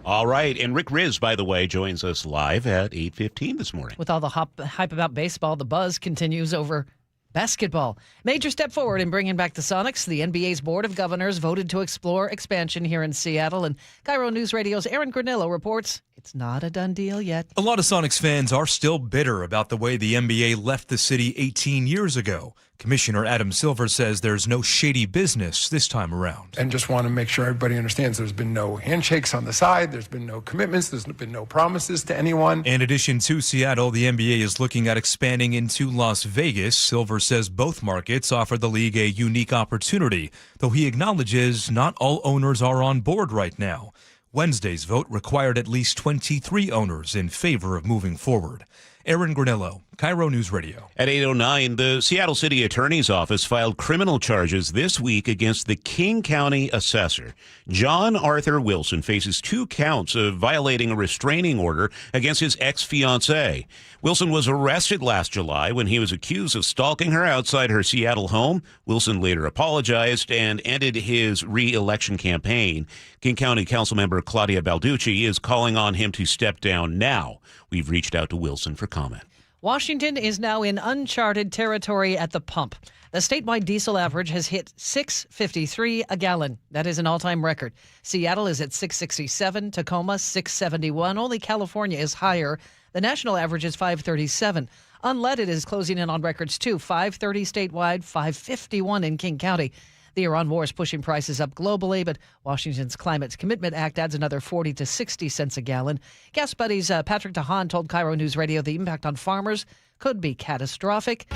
All right, and Rick Riz, by the way, joins us live at 8:15 this morning. With all the hype about baseball, the buzz continues over basketball. Major step forward in bringing back the Sonics. The NBA's Board of Governors voted to explore expansion here in Seattle, and KIRO Newsradio's Aaron Granillo reports it's not a done deal yet. A lot of Sonics fans are still bitter about the way the NBA left the city 18 years ago. Commissioner Adam Silver says there's no shady business this time around. And just want to make sure everybody understands there's been no handshakes on the side, there's been no commitments, there's been no promises to anyone. In addition to Seattle, the NBA is looking at expanding into Las Vegas. Silver says both markets offer the league a unique opportunity, though he acknowledges not all owners are on board right now. Wednesday's vote required at least 23 owners in favor of moving forward. Aaron Granillo, KIRO News Radio. At 8:09, the Seattle City Attorney's Office filed criminal charges this week against the King County Assessor. John Arthur Wilson faces 2 counts of violating a restraining order against his ex-fiancée. Wilson was arrested last July when he was accused of stalking her outside her Seattle home. Wilson later apologized and ended his re-election campaign. King County Councilmember Claudia Balducci is calling on him to step down now. We've reached out to Wilson for comment. Washington is now in uncharted territory at the pump. The statewide diesel average has hit $6.53 a gallon. That is an all-time record. Seattle is at $6.67, Tacoma $6.71. Only California is higher. The national average is $5.37. Unleaded is closing in on records too. $5.30 statewide, $5.51 in King County. The Iran war is pushing prices up globally, but Washington's Climate Commitment Act adds another 40 to 60 cents a gallon. Gas Buddies Patrick DeHaan told KIRO News Radio the impact on farmers could be catastrophic.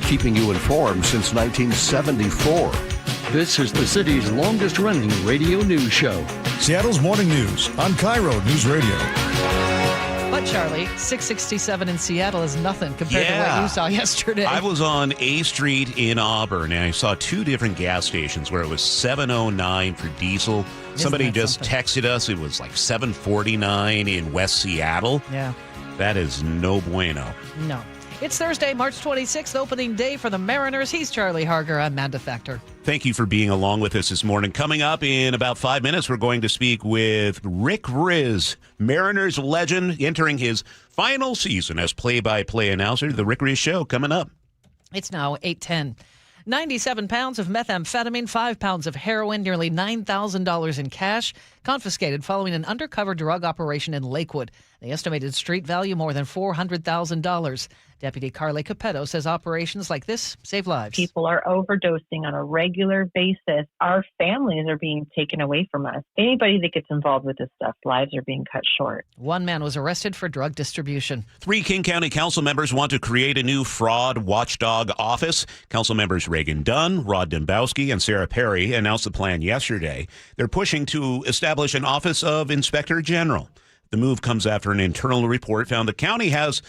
Keeping you informed since 1974. This is the city's longest-running radio news show. Seattle's Morning News on KIRO News Radio. what, Charlie? 667 in Seattle is nothing compared to what you saw yesterday. I was on A Street in Auburn, and I saw two different gas stations where it was $7.09 for diesel. Somebody just texted us. It was like $7.49 in West Seattle. Yeah. That is no bueno. No. It's Thursday, March 26th, opening day for the Mariners. He's Charlie Harger on Manda Factor. Thank you for being along with us this morning. Coming up in about 5 minutes, we're going to speak with Rick Riz, Mariners legend, entering his final season as play-by-play announcer. The Rick Riz Show coming up. It's now 8:10. 97 pounds of methamphetamine, 5 pounds of heroin, nearly $9,000 in cash confiscated following an undercover drug operation in Lakewood. The estimated street value more than $400,000. Deputy Carly Capetto says operations like this save lives. People are overdosing on a regular basis. Our families are being taken away from us. Anybody that gets involved with this stuff, lives are being cut short. One man was arrested for drug distribution. 3 King County council members want to create a new fraud watchdog office. Council members Reagan Dunn, Rod Dembowski, and Sarah Perry announced the plan yesterday. They're pushing to establish an office of Inspector General. The move comes after an internal report found the county has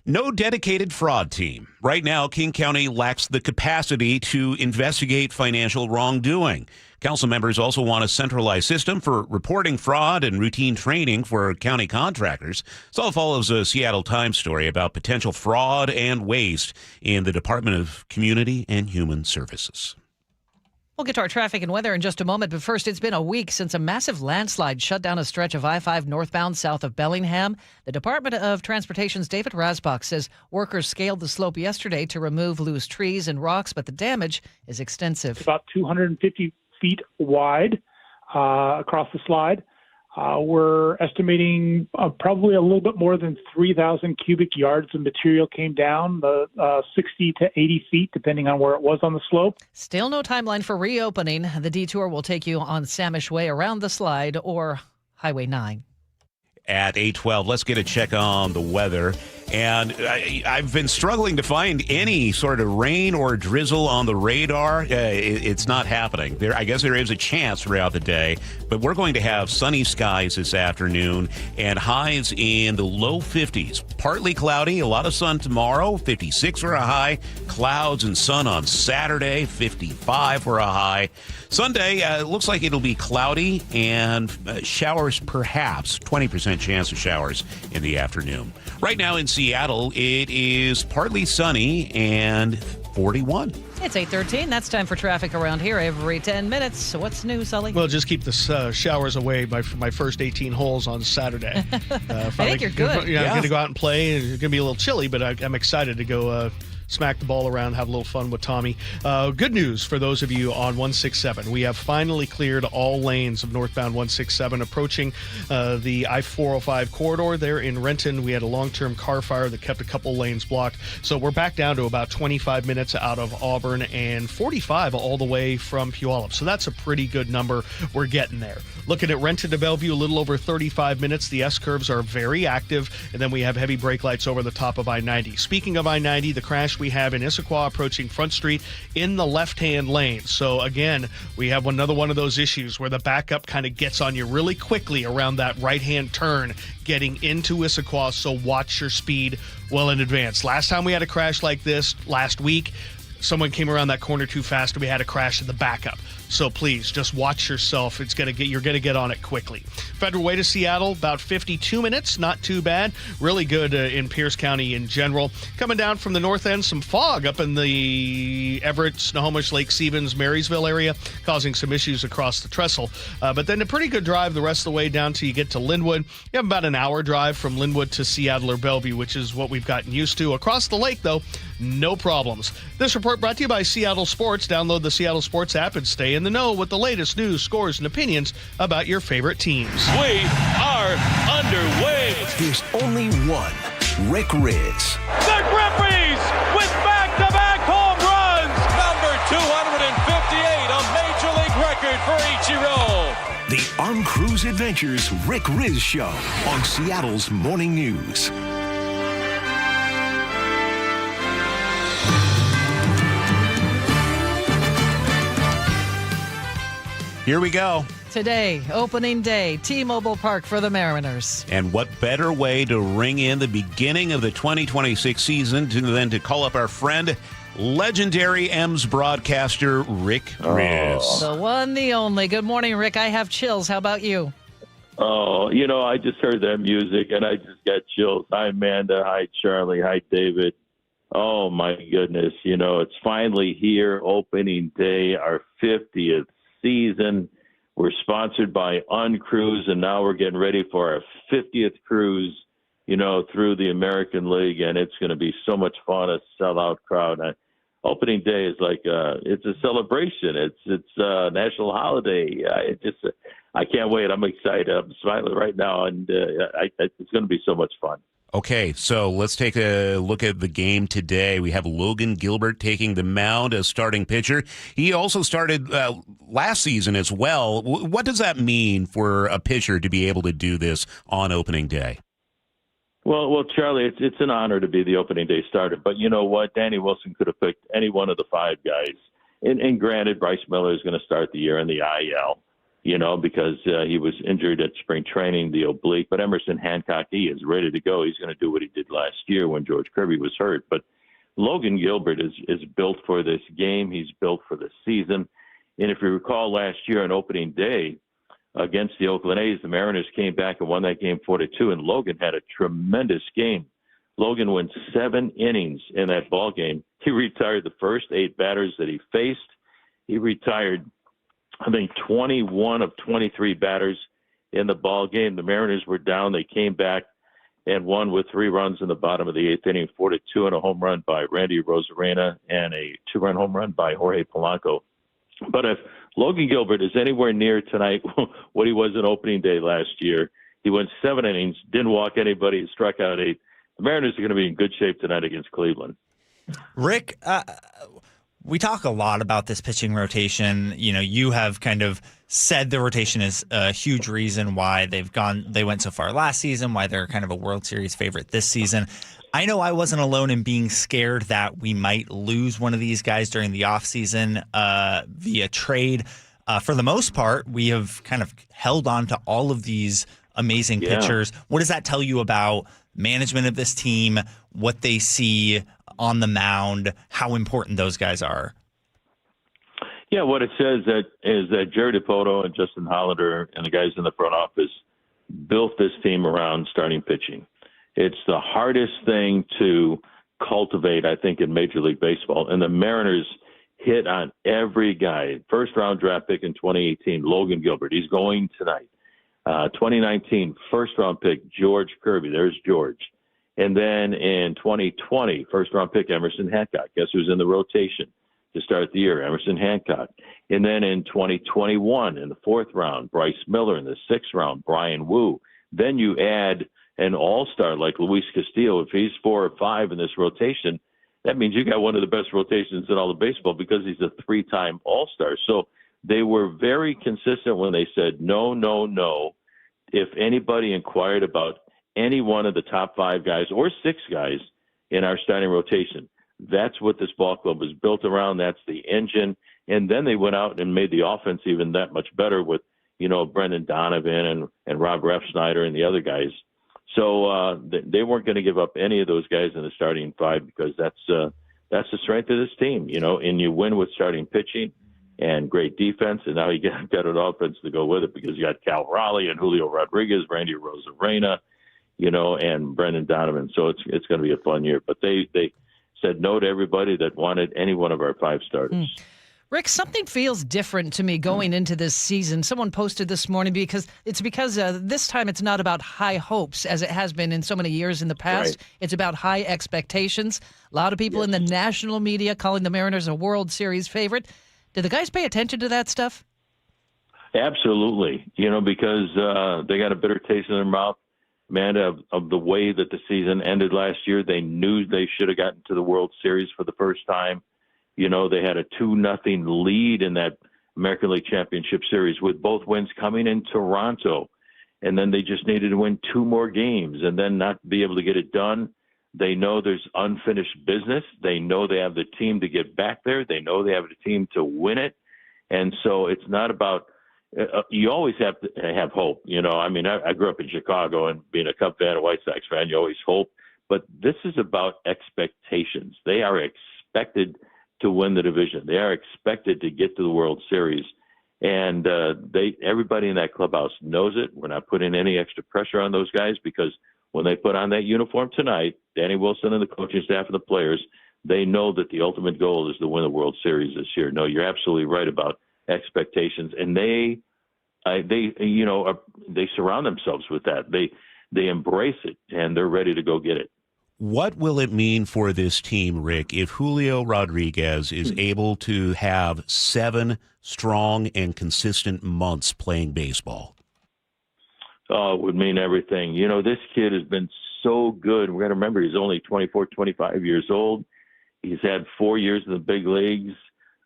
no dedicated fraud team. Right now, King County lacks the capacity to investigate financial wrongdoing. Council members also want a centralized system for reporting fraud and routine training for county contractors. This all follows a Seattle Times story about potential fraud and waste in the Department of Community and Human Services. We'll get to our traffic and weather in just a moment, but first, it's been a week since a massive landslide shut down a stretch of I-5 northbound south of Bellingham. The Department of Transportation's David Rasbach says workers scaled the slope yesterday to remove loose trees and rocks, but the damage is extensive. It's about 250 feet wide across the slide. We're estimating probably a little bit more than 3,000 cubic yards of material came down, 60 to 80 feet, depending on where it was on the slope. Still no timeline for reopening. The detour will take you on Samish Way around the slide or Highway 9. At 8:12, let's get a check on the weather. And I've been struggling to find any sort of rain or drizzle on the radar. It's not happening. I guess there is a chance throughout the day, but we're going to have sunny skies this afternoon and highs in the low 50s. Partly cloudy, a lot of sun tomorrow, 56 for a high. Clouds and sun on Saturday, 55 for a high. Sunday, it looks like it'll be cloudy and showers perhaps, 20% chance of showers in the afternoon. Right now in Seattle, it is partly sunny and 41. It's 8:13. That's time for traffic around here every 10 minutes. So what's new, Sully? Well, just keep the showers away for my first 18 holes on Saturday. I think you're good. I'm going to go out and play. It's going to be a little chilly, but I'm excited to go smack the ball around, have a little fun with Tommy. Good news for those of you on 167. We have finally cleared all lanes of northbound 167 approaching the I-405 corridor there in Renton. We had a long-term car fire that kept a couple lanes blocked. So we're back down to about 25 minutes out of Auburn and 45 all the way from Puyallup. So that's a pretty good number. We're getting there. Looking at Renton to Bellevue, a little over 35 minutes. The S-curves are very active. And then we have heavy brake lights over the top of I-90. Speaking of I-90, the crash we have in Issaquah approaching Front Street in the left-hand lane. So again, we have another one of those issues where the backup kind of gets on you really quickly around that right-hand turn getting into Issaquah, so watch your speed well in advance. Last time we had a crash like this, last week, someone came around that corner too fast and we had a crash in the backup. So please, just watch yourself. You're going to get on it quickly. Federal Way to Seattle, about 52 minutes. Not too bad. Really good in Pierce County in general. Coming down from the north end, some fog up in the Everett, Snohomish, Lake Stevens, Marysville area, causing some issues across the trestle. But then a pretty good drive the rest of the way down till you get to Linwood. You have about an hour drive from Linwood to Seattle or Bellevue, which is what we've gotten used to. Across the lake, though, no problems. This report brought to you by Seattle Sports. Download the Seattle Sports app and stay in the know with the latest news, scores, and opinions about your favorite teams. We are underway. There's only one Rick Riz. The Grippies with back-to-back home runs. Number 258, a Major League record for Ichiro. The Armed Cruise Adventures Rick Riz Show on Seattle's Morning News. Here we go. Today, opening day, T-Mobile Park for the Mariners. And what better way to ring in the beginning of the 2026 season than to call up our friend, legendary M's broadcaster, Rick Riz. The one, the only. Good morning, Rick. I have chills. How about you? Oh, I just heard that music and I just got chills. Hi, Amanda. Hi, Charlie. Hi, David. Oh, my goodness. It's finally here, opening day, our 50th season. We're sponsored by Uncruise, and now we're getting ready for our 50th cruise, through the American League, and it's going to be so much fun, a sellout crowd. Opening day is like it's a celebration. It's a national holiday. I can't wait. I'm excited. I'm smiling right now, and it's going to be so much fun. Okay, so let's take a look at the game today. We have Logan Gilbert taking the mound as starting pitcher. He also started last season as well. What does that mean for a pitcher to be able to do this on opening day? Well, Charlie, it's an honor to be the opening day starter. But you know what? Danny Wilson could have picked any one of the five guys. And granted, Bryce Miller is going to start the year in the IL. Because he was injured at spring training, the oblique. But Emerson Hancock, he is ready to go. He's going to do what he did last year when George Kirby was hurt. But Logan Gilbert is built for this game. He's built for the season. And if you recall last year on opening day against the Oakland A's, the Mariners came back and won that game 4-2, and Logan had a tremendous game. Logan went 7 innings in that ball game. He retired the first 8 batters that he faced. He retired 21 of 23 batters in the ball game. The Mariners were down. They came back and won with 3 runs in the bottom of the 8th inning, 4-2, and a home run by Randy Rosarena and a 2-run home run by Jorge Polanco. But if Logan Gilbert is anywhere near tonight what he was on opening day last year, he went 7 innings, didn't walk anybody, struck out 8. The Mariners are going to be in good shape tonight against Cleveland. Rick, we talk a lot about this pitching rotation. You have kind of said the rotation is a huge reason why they went so far last season, why they're kind of a World Series favorite this season. I know I wasn't alone in being scared that we might lose one of these guys during the offseason via trade. For the most part, we have kind of held on to all of these amazing pitchers. What does that tell you about management of this team, what they see on the mound, how important those guys are? Yeah, what it says is that Jerry DiPoto and Justin Hollander and the guys in the front office built this team around starting pitching. It's the hardest thing to cultivate, I think, in Major League Baseball. And the Mariners hit on every guy. First-round draft pick in 2018, Logan Gilbert. He's going tonight. 2019, first-round pick, George Kirby. There's George. And then in 2020, first-round pick, Emerson Hancock. Guess who's in the rotation to start the year? Emerson Hancock. And then in 2021, in the 4th round, Bryce Miller. In the 6th round, Brian Wu. Then you add an all-star like Luis Castillo. If he's 4 or 5 in this rotation, that means you got one of the best rotations in all of baseball because he's a 3-time all-star. So they were very consistent when they said no, no, no. If anybody inquired about any one of the top 5 guys or 6 guys in our starting rotation, that's what this ball club was built around. That's the engine. And then they went out and made the offense even that much better with, Brendan Donovan and Rob Refsnyder and the other guys. So they weren't going to give up any of those guys in the starting 5 because that's the strength of this team, and you win with starting pitching and great defense. And now you got an offense to go with it because you got Cal Raleigh and Julio Rodriguez, Randy Rosarena, and Brendan Donovan. So it's going to be a fun year. But they said no to everybody that wanted any one of our 5 starters. Rick, something feels different to me going into this season. Someone posted this morning because this time it's not about high hopes as it has been in so many years in the past. Right. It's about high expectations. A lot of people in the national media calling the Mariners a World Series favorite. Do the guys pay attention to that stuff? Absolutely. Because they got a bitter taste in their mouth, man, of the way that the season ended last year. They knew they should have gotten to the World Series for the first time. They had a 2-0 lead in that American League Championship Series with both wins coming in Toronto. And then they just needed to win 2 more games and then not be able to get it done. They know there's unfinished business. They know they have the team to get back there. They know they have the team to win it. And so it's not about, you always have to have hope. I mean, I grew up in Chicago, and being a Cub fan and White Sox fan, you always hope. But this is about expectations. They are expected to win the division. They are expected to get to the World Series. And everybody in that clubhouse knows it. We're not putting any extra pressure on those guys, because when they put on that uniform tonight, Danny Wilson and the coaching staff and the players, they know that the ultimate goal is to win the World Series this year. No, you're absolutely right about expectations, and they surround themselves with that. They embrace it, and they're ready to go get it. What will it mean for this team, Rick, if Julio Rodriguez is able to have 7 strong and consistent months playing baseball? Oh, it would mean everything. This kid has been so good. We've got to remember, he's only 24, 25 years old. He's had 4 years in the big leagues.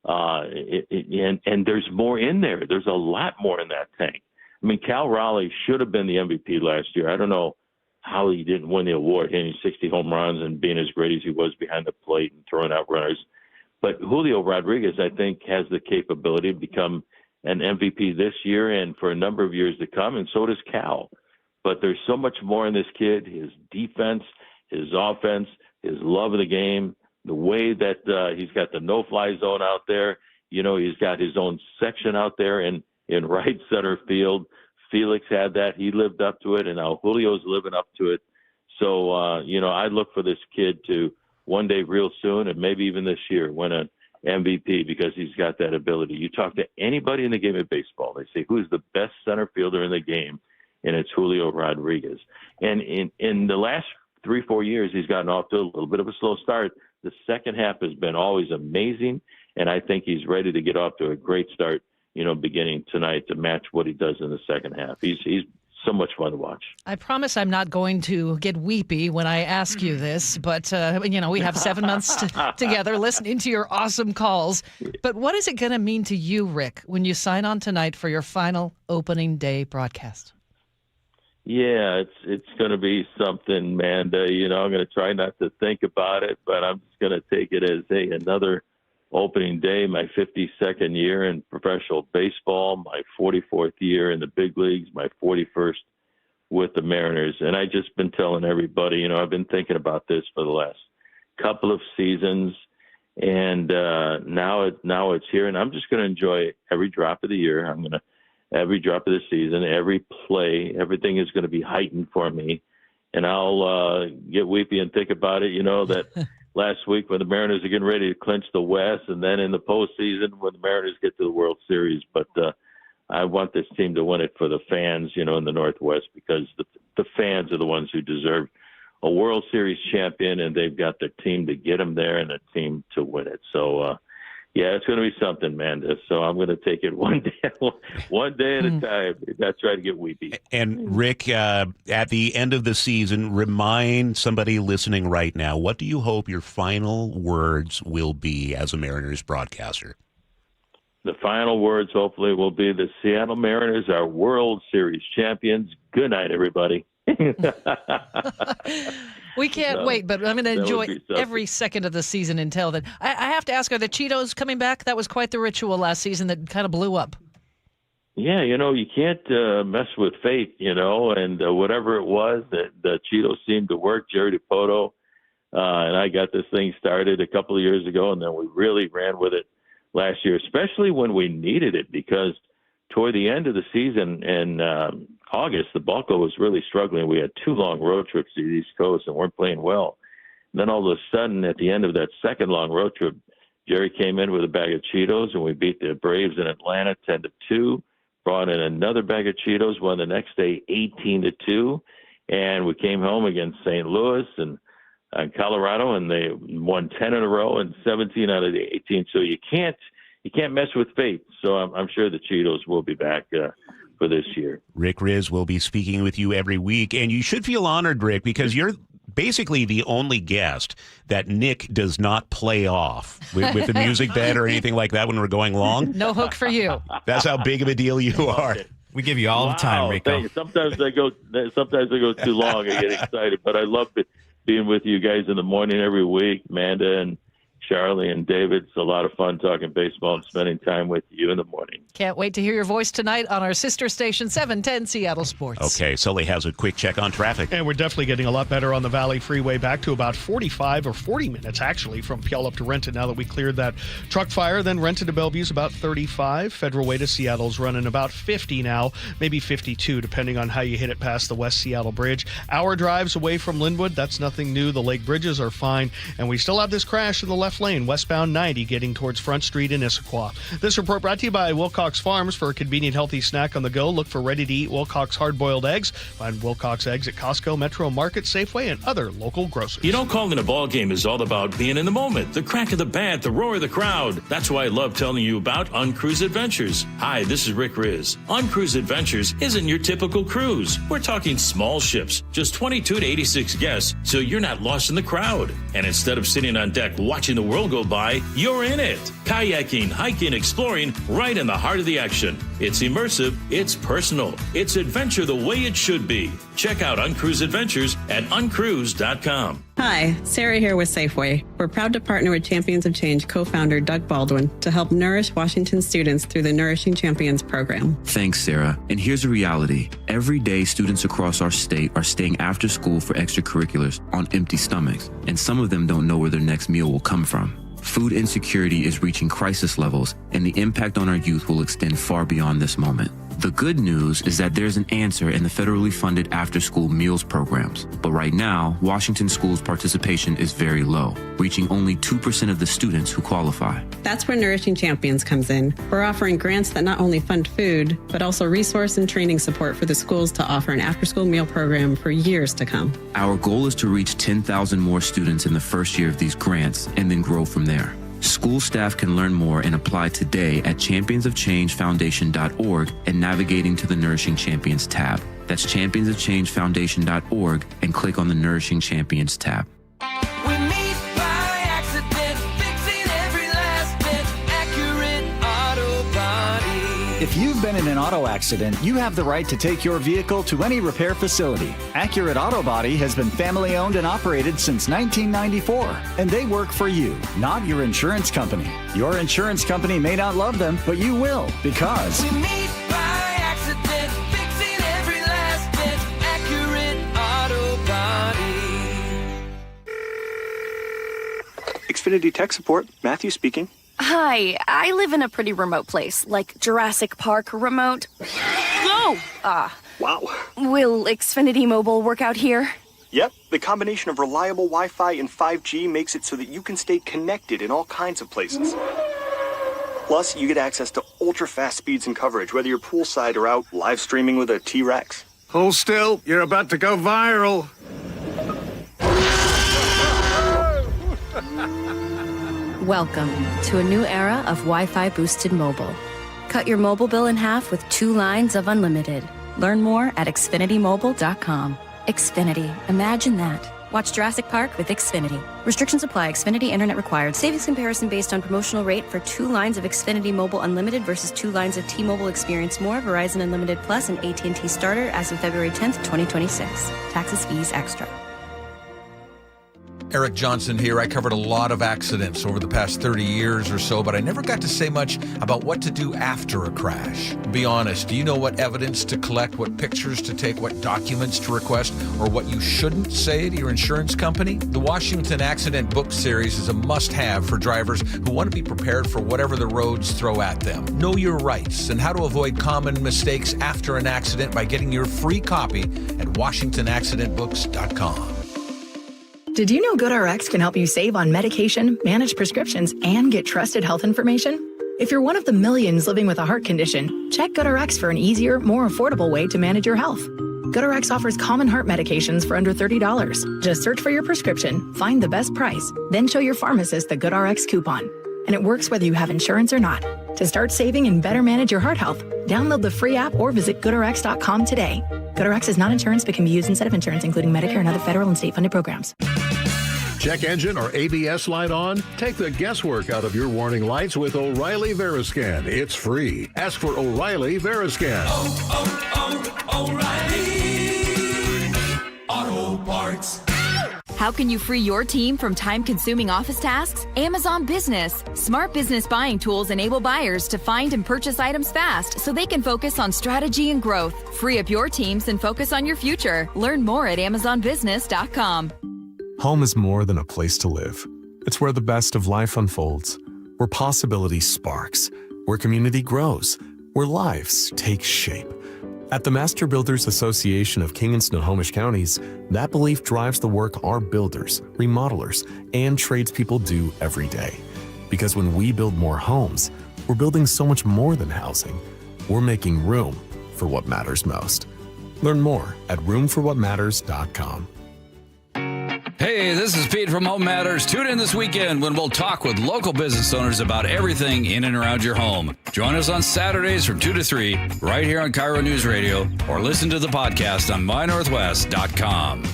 And there's more in there. There's a lot more in that tank. I mean, Cal Raleigh should have been the MVP last year. I don't know how he didn't win the award, hitting 60 home runs and being as great as he was behind the plate and throwing out runners. But Julio Rodriguez, I think, has the capability to become an MVP this year and for a number of years to come, and so does Cal. But there's so much more in this kid: his defense, his offense, his love of the game, the way that he's got the no-fly zone out there. He's got his own section out there in right center field. Felix had that. He lived up to it, and now Julio's living up to it. So, I look for this kid to one day real soon, and maybe even this year, win an MVP, because he's got that ability. You talk to anybody in the game of baseball, they say, who's the best center fielder in the game? And it's Julio Rodriguez. And in the last 3-4 years, he's gotten off to a little bit of a slow start. The second half has been always amazing, and I think he's ready to get off to a great start, beginning tonight, to match what he does in the second half. He's so much fun to watch. I promise I'm not going to get weepy when I ask you this, but, we have 7 months together listening to your awesome calls. But what is it going to mean to you, Rick, when you sign on tonight for your final opening day broadcast? Yeah, it's going to be something, Manda. I'm going to try not to think about it, but I'm just going to take it as, another opening day, my 52nd year in professional baseball, my 44th year in the big leagues, my 41st with the Mariners. And I've just been telling everybody, I've been thinking about this for the last couple of seasons, and now it's here, and I'm just going to enjoy every drop of the year. Every drop of the season, every play, everything is going to be heightened for me. And I'll get weepy and think about it, that last week when the Mariners are getting ready to clinch the West, and then in the postseason when the Mariners get to the World Series. But I want this team to win it for the fans, in the Northwest, because the fans are the ones who deserve a World Series champion, and they've got the team to get them there and a team to win it. So, it's going to be something, Manda. So I'm going to take it one day at a time. That's right, to get weepy. And Rick, at the end of the season, remind somebody listening right now, what do you hope your final words will be as a Mariners broadcaster? The final words, hopefully, will be the Seattle Mariners are World Series champions. Good night, everybody. We can't wait, but I'm going to enjoy every second of the season until then. I have to ask, are the Cheetos coming back? That was quite the ritual last season that kind of blew up. Yeah, you can't mess with fate, and whatever it was, the Cheetos seemed to work. Jerry DiPoto and I got this thing started a couple of years ago, and then we really ran with it last year, especially when we needed it, because toward the end of the season in August, the Balco was really struggling. We had 2 long road trips to the East Coast and weren't playing well. And then all of a sudden, at the end of that second long road trip, Jerry came in with a bag of Cheetos, and we beat the Braves in Atlanta 10-2. Brought in another bag of Cheetos, won the next day 18-2, and we came home against St. Louis and Colorado, and they won 10 in a row and 17 out of the 18. So you can't mess with fate. So I'm sure the Cheetos will be back for this year. Rick Riz will be speaking with you every week, and you should feel honored, Rick, because you're basically the only guest that Nick does not play off with the music bed or anything like that when we're going long. No hook for you. That's how big of a deal you are. We give you all the time, Rico. Sometimes I go too long. I get excited, but I love being with you guys in the morning every week, Amanda and Charlie and David. It's a lot of fun talking baseball and spending time with you in the morning. Can't wait to hear your voice tonight on our sister station, 710 Seattle Sports. Okay, Sully has a quick check on traffic. And we're definitely getting a lot better on the Valley Freeway, back to about 45 or 40 minutes, actually, from Puyallup to Renton now that we cleared that truck fire. Then Renton to Bellevue's about 35. Federal Way to Seattle's running about 50 now, maybe 52, depending on how you hit it past the West Seattle Bridge. Hour drives away from Linwood, that's nothing new. The Lake Bridges are fine. And we still have this crash in the left lane, westbound 90, getting towards Front Street in Issaquah. This report brought to you by Wilcox Farms. For a convenient, healthy snack on the go, look for ready-to-eat Wilcox hard-boiled eggs. Find Wilcox eggs at Costco, Metro Market, Safeway, and other local grocers. You know, calling a ball game is all about being in the moment, the crack of the bat, the roar of the crowd. That's why I love telling you about Uncruise Adventures. Hi, this is Rick Riz. Uncruise Adventures isn't your typical cruise. We're talking small ships, just 22 to 86 guests, so you're not lost in the crowd. And instead of sitting on deck watching the world go by, you're in it. Kayaking, hiking, exploring, right in the heart of the action. It's immersive, it's personal, it's adventure the way it should be. Check out Uncruise Adventures at uncruise.com. Hi, Sarah here with Safeway. We're proud to partner with Champions of Change co-founder Doug Baldwin to help nourish Washington students through the Nourishing Champions program. Thanks, Sarah. And here's the reality. Every day, students across our state are staying after school for extracurriculars on empty stomachs, and some of them don't know where their next meal will come from. Food insecurity is reaching crisis levels, and the impact on our youth will extend far beyond this moment. The good news is that there's an answer in the federally funded after-school meals programs. But right now, Washington schools' participation is very low, reaching only 2% of the students who qualify. That's where Nourishing Champions comes in. We're offering grants that not only fund food, but also resource and training support for the schools to offer an after-school meal program for years to come. Our goal is to reach 10,000 more students in the first year of these grants and then grow from there. School staff can learn more and apply today at championsofchangefoundation.org and navigating to the Nourishing Champions tab. That's championsofchangefoundation.org and click on the Nourishing Champions tab. We meet by accident, fixing every last bit, Accurate Auto Body. If you've been in an auto accident, you have the right to take your vehicle to any repair facility. Accurate Auto Body has been family owned and operated since 1994, and they work for you, not your insurance company. Your insurance company may not love them, but you will, because We meet by accident, fixing every last bit, Accurate Auto Body. Xfinity Tech Support, Matthew speaking. Hi, I live in a pretty remote place, like Jurassic Park remote. Whoa! Wow. Will Xfinity Mobile work out here? Yep, the combination of reliable Wi-Fi and 5G makes it so that you can stay connected in all kinds of places. Plus, you get access to ultra-fast speeds and coverage, whether you're poolside or out live streaming with a T-Rex. Hold still, you're about to go viral. Welcome to a new era of Wi-Fi boosted mobile. Cut your mobile bill in half with 2 lines of unlimited. Learn more at xfinitymobile.com. Xfinity, imagine that. Watch Jurassic Park with Xfinity. Restrictions apply. Xfinity Internet required. Savings comparison based on promotional rate for 2 lines of Xfinity Mobile Unlimited versus 2 lines of T-Mobile Experience More, Verizon Unlimited Plus, and AT&T Starter as of February 10th, 2026. Taxes, fees, extra. Eric Johnson here. I covered a lot of accidents over the past 30 years or so, but I never got to say much about what to do after a crash. Be honest, do you know what evidence to collect, what pictures to take, what documents to request, or what you shouldn't say to your insurance company? The Washington Accident Book Series is a must-have for drivers who want to be prepared for whatever the roads throw at them. Know your rights and how to avoid common mistakes after an accident by getting your free copy at WashingtonAccidentBooks.com. Did you know GoodRx can help you save on medication, manage prescriptions, and get trusted health information? If you're one of the millions living with a heart condition, check GoodRx for an easier, more affordable way to manage your health. GoodRx offers common heart medications for under $30. Just search for your prescription, find the best price, then show your pharmacist the GoodRx coupon. And it works whether you have insurance or not. To start saving and better manage your heart health, download the free app or visit GoodRx.com today. GoodRx is not insurance but can be used instead of insurance, including Medicare and other federal and state-funded programs. Check engine or ABS light on? Take the guesswork out of your warning lights with O'Reilly Veriscan. It's free. Ask for O'Reilly Veriscan. O'Reilly Auto Parts. How can you free your team from time-consuming office tasks? Amazon Business. Smart business buying tools enable buyers to find and purchase items fast so they can focus on strategy and growth. Free up your teams and focus on your future. Learn more at amazonbusiness.com. Home is more than a place to live. It's where the best of life unfolds, where possibility sparks, where community grows, where lives take shape. At the Master Builders Association of King and Snohomish Counties, that belief drives the work our builders, remodelers, and tradespeople do every day. Because when we build more homes, we're building so much more than housing. We're making room for what matters most. Learn more at roomforwhatmatters.com. Hey, this is Pete from Home Matters. Tune in this weekend when we'll talk with local business owners about everything in and around your home. Join us on Saturdays from 2 to 3 right here on KIRO Newsradio or listen to the podcast on mynorthwest.com.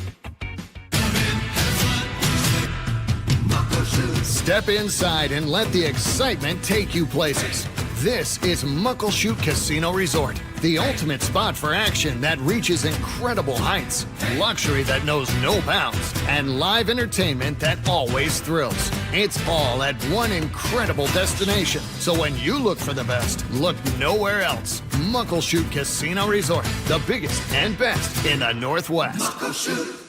Step inside and let the excitement take you places. This is Muckleshoot Casino Resort, the ultimate spot for action that reaches incredible heights, luxury that knows no bounds, and live entertainment that always thrills. It's all at one incredible destination. So when you look for the best, look nowhere else. Muckleshoot Casino Resort, the biggest and best in the Northwest. Muckleshoot.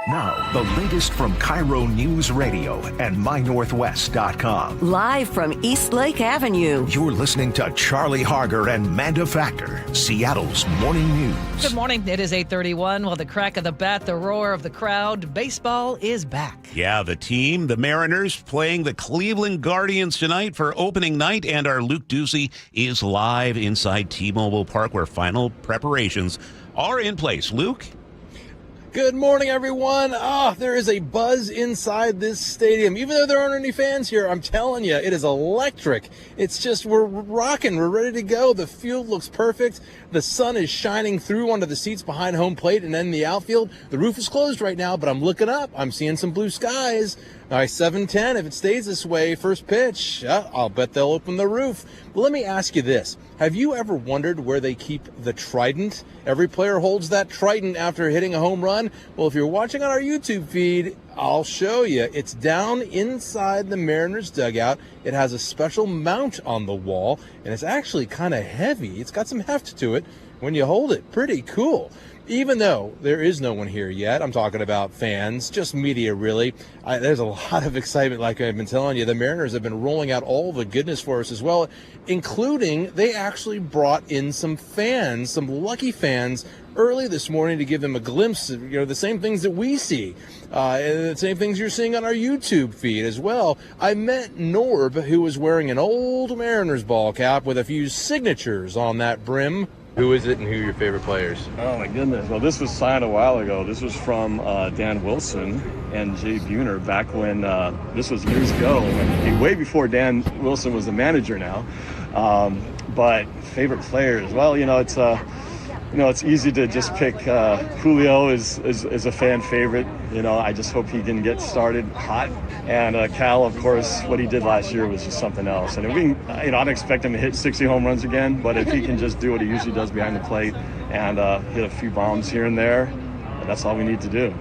Now, the latest from KIRO Newsradio and mynorthwest.com. Live from East Lake Avenue. You're listening to Charlie Harger and Manda Factor, Seattle's morning news. Good morning. It is 8:31. Well, the crack of the bat, the roar of the crowd, baseball is back. Yeah, the Mariners, playing the Cleveland Guardians tonight for opening night, and our Luke Ducey is live inside T-Mobile Park where final preparations are in place. Luke? Good morning, everyone. There is a buzz inside this stadium. Even though there aren't any fans here, I'm telling you, it is electric. It's just, we're rocking. We're ready to go. The field looks perfect. The sun is shining through onto the seats behind home plate and then the outfield. The roof is closed right now, but I'm looking up. I'm seeing some blue skies. All right, 7:10. If it stays this way, first pitch, I'll bet they'll open the roof. But let me ask you this. Have you ever wondered where they keep the trident? Every player holds that trident after hitting a home run. Well, if you're watching on our YouTube feed, I'll show you. It's down inside the Mariners dugout. It has a special mount on the wall, and it's actually kind of heavy. It's got some heft to it when you hold it. Pretty cool. Even though there is no one here yet, I'm talking about fans, just media really, there's a lot of excitement like I've been telling you. The Mariners have been rolling out all the goodness for us as well, including they actually brought in some fans, some lucky fans, early this morning to give them a glimpse of the same things that we see, and the same things you're seeing on our YouTube feed as well. I met Norb, who was wearing an old Mariners ball cap with a few signatures on that brim. Who is it and who are your favorite players? Oh my goodness. Well, this was signed a while ago. This was from Dan Wilson and Jay Buhner back when this was years ago, way before Dan Wilson was the manager now. But favorite players, well, it's easy to just pick Julio is a fan favorite. I just hope he can get started hot. And Cal, of course, what he did last year was just something else. And if we can, I don't expect him to hit 60 home runs again, but if he can just do what he usually does behind the plate and hit a few bombs here and there, that's all we need to do.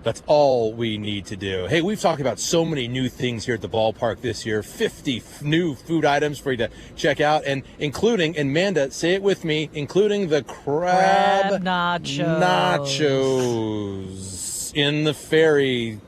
That's all we need to do. Hey, we've talked about so many new things here at the ballpark this year, 50 new food items for you to check out, and including, and Manda, say it with me, including the crab nachos in the fairy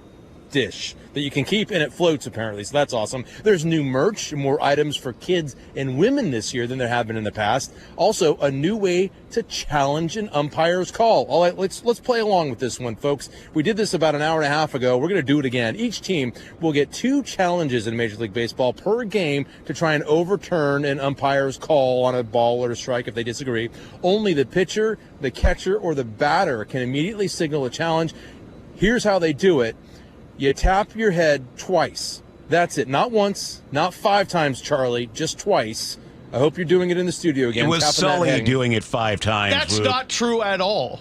dish that you can keep, and it floats apparently, so that's awesome. There's new merch, more items for kids and women this year than there have been in the past. Also, a new way to challenge an umpire's call. All right, let's play along with this one, folks. We did this about an hour and a half ago. We're going to do it again. Each team will get 2 challenges in Major League Baseball per game to try and overturn an umpire's call on a ball or a strike if they disagree. Only the pitcher, the catcher, or the batter can immediately signal a challenge. Here's how they do it. You tap your head twice. That's it. Not once, not 5 times, Charlie, just twice. I hope you're doing it in the studio again. It was Sully doing it 5 times. That's not true at all.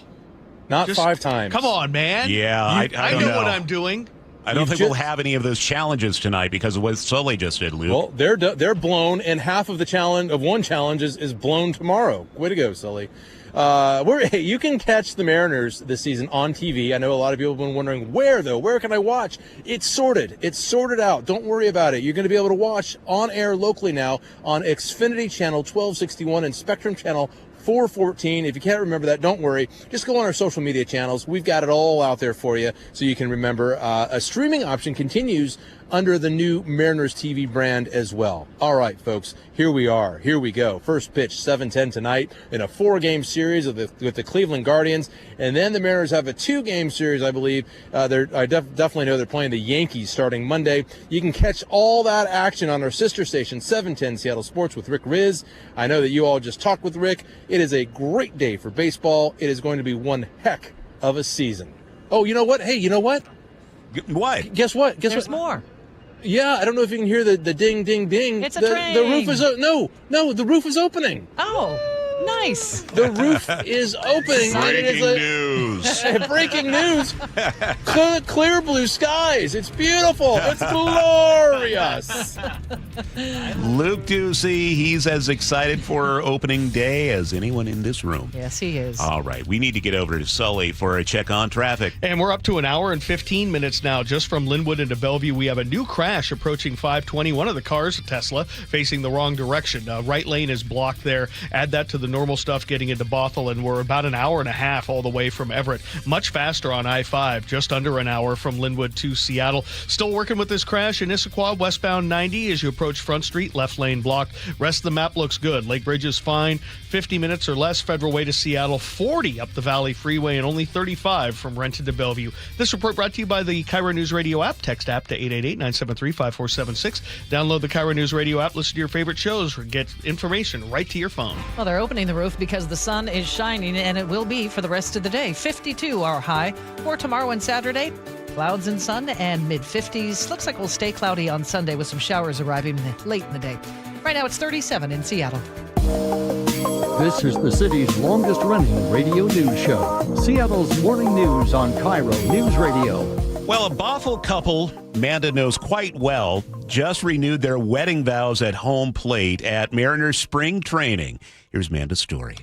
Not just 5 times. Come on, man. Yeah, I don't know what I'm doing. I don't think we'll have any of those challenges tonight because of what Sully just did, Luke. Well, they're blown, and half of the challenge of one challenge is blown tomorrow. Way to go, Sully. You can catch the Mariners this season on TV. I know a lot of people have been wondering where, though. Where can I watch? It's sorted. It's sorted out. Don't worry about it. You're going to be able to watch on air locally now on Xfinity Channel 1261 and Spectrum Channel 414. If you can't remember that, don't worry. Just go on our social media channels. We've got it all out there for you so you can remember. A streaming option continues under the new Mariners TV brand as well. All right, folks, here we are. Here we go. First pitch, 7:10 tonight in a 4-game series with the Cleveland Guardians. And then the Mariners have a 2-game series, I believe. I definitely know they're playing the Yankees starting Monday. You can catch all that action on our sister station, 710 Seattle Sports with Rick Riz. I know that you all just talked with Rick. It is a great day for baseball. It is going to be one heck of a season. Oh, you know what? Hey, you know what? What? Guess what? There's more. Yeah, I don't know if you can hear the ding, ding, ding. It's a train. The roof is no, the roof is opening. Oh, nice. The roof is opening. Breaking news. Breaking news. Clear blue skies. It's beautiful. It's glorious. Luke Ducey, he's as excited for opening day as anyone in this room. Yes, he is. All right, we need to get over to Sully for a check on traffic. And we're up to an hour and 15 minutes now. Just from Linwood into Bellevue, we have a new crash approaching 520. One of the cars, a Tesla, facing the wrong direction. Right lane is blocked there. Add that to the normal stuff getting into Bothell, and we're about an hour and a half all the way from Everett. Much faster on I-5, just under an hour from Linwood to Seattle. Still working with this crash in Issaquah, westbound 90 as you approach Front Street, left lane blocked. Rest of the map looks good. Lake Bridge is fine. 50 minutes or less Federal Way to Seattle, 40 up the Valley Freeway, and only 35 from Renton to Bellevue. This report brought to you by the KIRO Newsradio App. Text app to 888-973-5476. Download the KIRO Newsradio App. Listen to your favorite shows or get information right to your phone. Well, they're opening the roof because the sun is shining, and it will be for the rest of the day. 52 our high. For tomorrow and Saturday, clouds and sun and mid-50s. Looks like we'll stay cloudy on Sunday with some showers arriving late in the day. Right now it's 37 in Seattle. This is the city's longest-running radio news show. Seattle's morning news on KIRO Newsradio. Well, a Bothell couple Manda knows quite well just renewed their wedding vows at home plate at Mariners spring training. Here's Manda's story.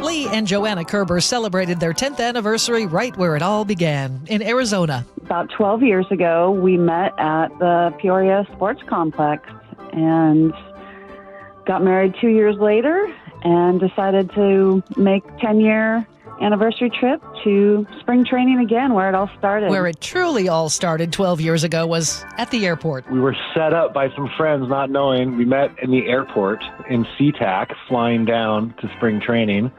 Lee and Joanna Kerber celebrated their 10th anniversary right where it all began, in Arizona. About 12 years ago, we met at the Peoria Sports Complex and got married 2 years later and decided to make 10-year anniversary trip to spring training again, where it all started. Where it truly all started 12 years ago was at the airport. We were set up by some friends not knowing. We met in the airport in SeaTac, flying down to spring training.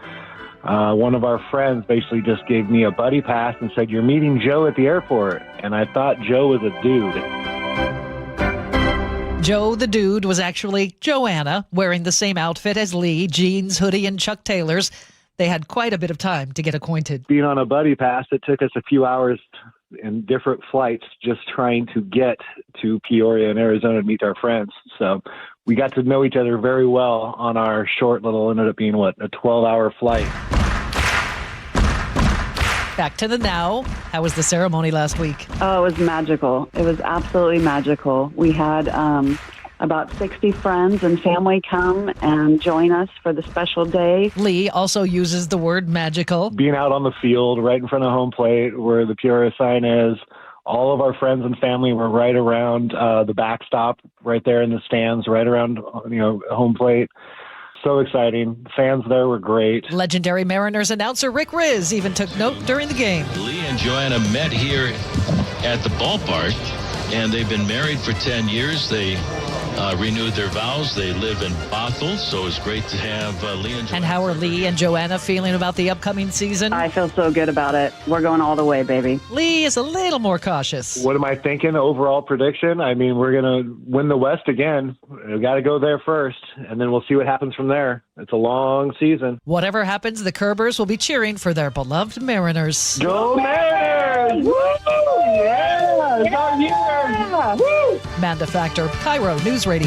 One of our friends basically just gave me a buddy pass and said, "You're meeting Joe at the airport." And I thought Joe was a dude. Joe the dude was actually Joanna, wearing the same outfit as Lee, jeans, hoodie, and Chuck Taylors. They had quite a bit of time to get acquainted. Being on a buddy pass, it took us a few hours in different flights just trying to get to Peoria in Arizona to meet our friends. So we got to know each other very well on our short little, ended up being, a 12-hour flight. Back to the now. How was the ceremony last week? Oh, it was magical. It was absolutely magical. We had about 60 friends and family come and join us for the special day. Lee also uses the word magical. Being out on the field right in front of home plate where the Peoria sign is, all of our friends and family were right around the backstop, right there in the stands, right around home plate. So exciting. The fans there were great. Legendary Mariners announcer Rick Riz even took note during the game. Lee and Joanna met here at the ballpark, and they've been married for 10 years. They renewed their vows. They live in Bothell, so it's great to have Lee and Joanna. And how are Lee and Joanna feeling about the upcoming season? I feel so good about it. We're going all the way, baby. Lee is a little more cautious. What am I thinking? Overall prediction? I mean, we're going to win the West again. We've got to go there first, and then we'll see what happens from there. It's a long season. Whatever happens, the Kerbers will be cheering for their beloved Mariners. Go Mariners! Woo! Yeah! Yeah! Woo! Manda Factor, KIRO Newsradio.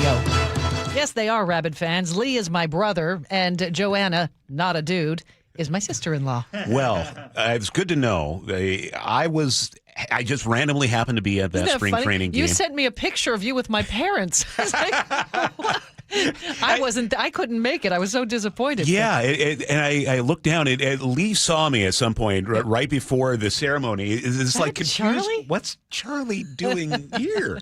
Yes, they are rabid fans. Lee is my brother, and Joanna, not a dude, is my sister-in-law. Well, it's good to know. I just randomly happened to be at that spring training game. You sent me a picture of you with my parents. I was like, what? I couldn't make it. I was so disappointed. Yeah, and I looked down. Lee saw me at some point right before the ceremony. It's like confused. Charlie? What's Charlie doing here?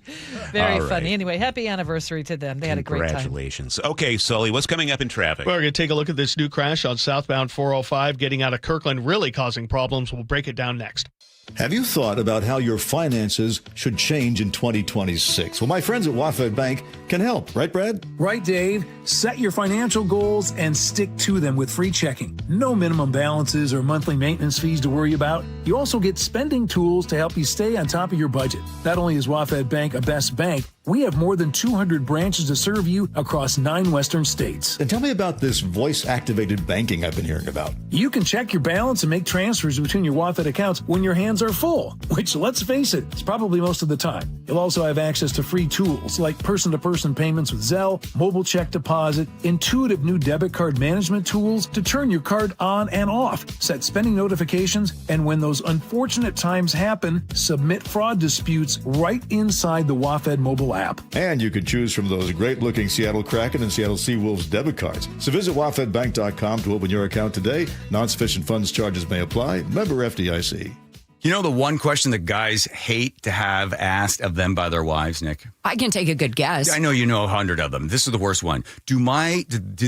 Very All funny. right. Anyway, happy anniversary to them. They had a great time. Congratulations. Okay, Sully, what's coming up in traffic? Well, we're going to take a look at this new crash on southbound 405 getting out of Kirkland, really causing problems. We'll break it down next. Have you thought about how your finances should change in 2026? Well, my friends at WaFd Bank can help. Right, Brad? Right, Dave. Set your financial goals and stick to them with free checking. No minimum balances or monthly maintenance fees to worry about. You also get spending tools to help you stay on top of your budget. Not only is WaFd Bank a best bank, we have more than 200 branches to serve you across 9 western states. And tell me about this voice-activated banking I've been hearing about. You can check your balance and make transfers between your WaFd accounts when your hands are full, which, let's face it, is probably most of the time. You'll also have access to free tools like person-to-person payments with Zelle, mobile check deposit, intuitive new debit card management tools to turn your card on and off, set spending notifications, and when those unfortunate times happen, submit fraud disputes right inside the WaFd mobile app. And you could choose from those great-looking Seattle Kraken and Seattle Seawolves debit cards. So visit wafdbank.com to open your account today. Non-sufficient funds charges may apply. Member FDIC. You know the one question that guys hate to have asked of them by their wives, Nick? I can take a good guess. I know you know 100 of them. This is the worst one. Do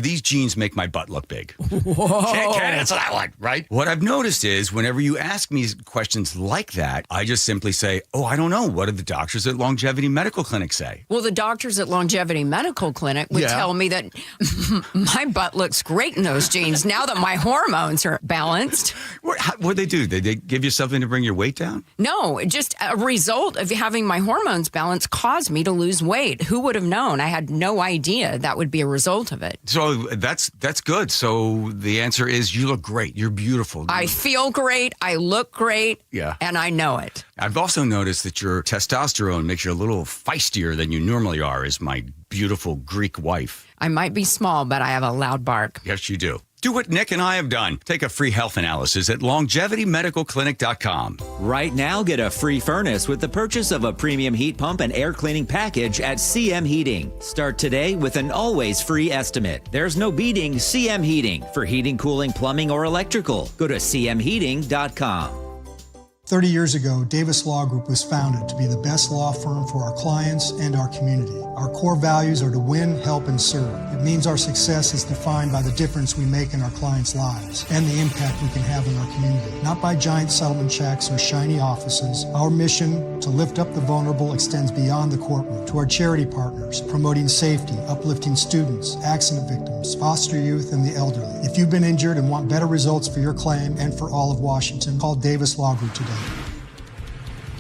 these jeans make my butt look big? Whoa. Can't answer that one, right? What I've noticed is whenever you ask me questions like that, I just simply say, oh, I don't know. What did the doctors at Longevity Medical Clinic say? Well, the doctors at Longevity Medical Clinic would tell me that my butt looks great in those jeans now that my hormones are balanced. What'd they do? Did they give you something to bring your weight down? No, just a result of having my hormones balanced caused me to lose weight. Who would have known? I had no idea that would be a result of it. So that's good. So the answer is you look great. You're beautiful. I feel great. I look great. Yeah. And I know it. I've also noticed that your testosterone makes you a little feistier than you normally are as my beautiful Greek wife. I might be small, but I have a loud bark. Yes, you do. Do what Nick and I have done. Take a free health analysis at longevitymedicalclinic.com. Right now, get a free furnace with the purchase of a premium heat pump and air cleaning package at CM Heating. Start today with an always free estimate. There's no beating CM Heating for heating, cooling, plumbing, or electrical. Go to cmheating.com. 30 years ago, Davis Law Group was founded to be the best law firm for our clients and our community. Our core values are to win, help, and serve. It means our success is defined by the difference we make in our clients' lives and the impact we can have in our community. Not by giant settlement checks or shiny offices. Our mission to lift up the vulnerable extends beyond the courtroom to our charity partners, promoting safety, uplifting students, accident victims, foster youth, and the elderly. If you've been injured and want better results for your claim and for all of Washington, call Davis Law Group today.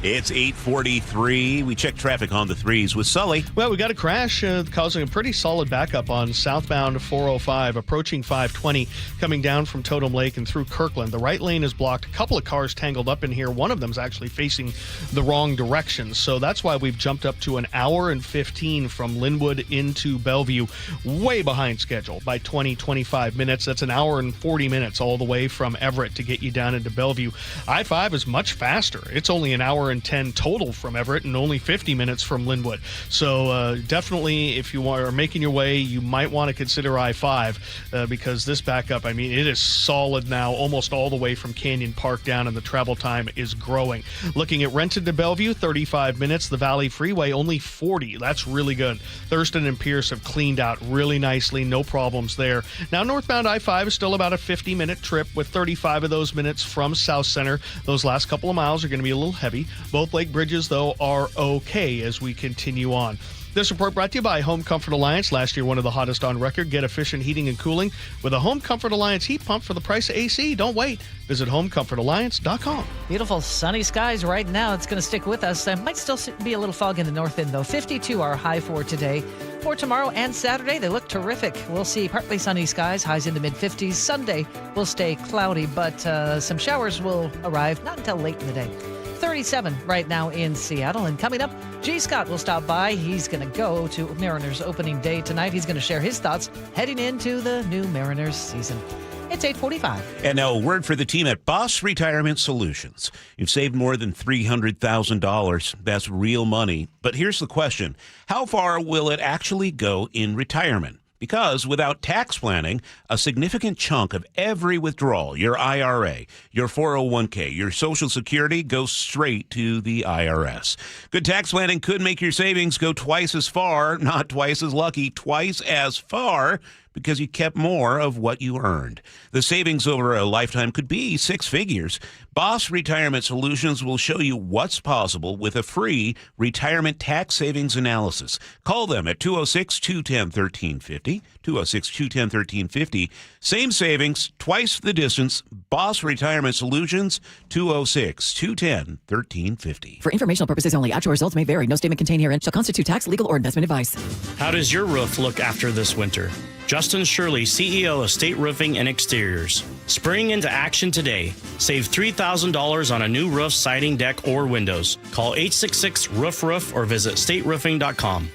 It's 8:43. We check traffic on the threes with Sully. Well, we got a crash causing a pretty solid backup on southbound 405, approaching 520, coming down from Totem Lake and through Kirkland. The right lane is blocked. A couple of cars tangled up in here. One of them is actually facing the wrong direction. So that's why we've jumped up to an hour and 15 from Linwood into Bellevue, way behind schedule by 25 minutes. That's an hour and 40 minutes all the way from Everett to get you down into Bellevue. I-5 is much faster. It's only an hour and 10 total from Everett and only 50 minutes from Linwood. So definitely, if you are making your way, you might want to consider I-5 because this backup, I mean, it is solid now almost all the way from Canyon Park down, and the travel time is growing. Looking at Renton to Bellevue, 35 minutes. The Valley Freeway, only 40. That's really good. Thurston and Pierce have cleaned out really nicely. No problems there. Now, northbound I-5 is still about a 50-minute trip with 35 of those minutes from South Center. Those last couple of miles are going to be a little heavy. Both lake bridges, though, are okay as we continue on. This report brought to you by Home Comfort Alliance. Last year, one of the hottest on record. Get efficient heating and cooling with a Home Comfort Alliance heat pump for the price of AC. Don't wait. Visit homecomfortalliance.com. Beautiful sunny skies right now. It's going to stick with us. There might still be a little fog in the north end, though. 52 our high for today. For tomorrow and Saturday, they look terrific. We'll see partly sunny skies, highs in the mid-50s. Sunday will stay cloudy, but some showers will arrive not until late in the day. 37 right now in Seattle. And coming up, G. Scott will stop by. He's going to go to Mariners opening day tonight. He's going to share his thoughts heading into the new Mariners season. It's 8:45. And now a word for the team at Boss Retirement Solutions. You've saved more than $300,000. That's real money. But here's the question. How far will it actually go in retirement? Because without tax planning, a significant chunk of every withdrawal, your IRA, your 401k, your Social Security, goes straight to the IRS. Good tax planning could make your savings go twice as far, not twice as lucky, twice as far, because you kept more of what you earned. The savings over a lifetime could be six figures. Boss Retirement Solutions will show you what's possible with a free retirement tax savings analysis. Call them at 206-210-1350, 206-210-1350. Same savings, twice the distance. Boss Retirement Solutions, 206-210-1350. For informational purposes only, actual results may vary. No statement contained herein shall constitute tax, legal, or investment advice. How does your roof look after this winter? Justin Shirley, CEO of State Roofing and Exteriors. Spring into action today. Save $3,000 on a new roof, siding, deck, or windows. Call 866-ROOF-ROOF or visit stateroofing.com.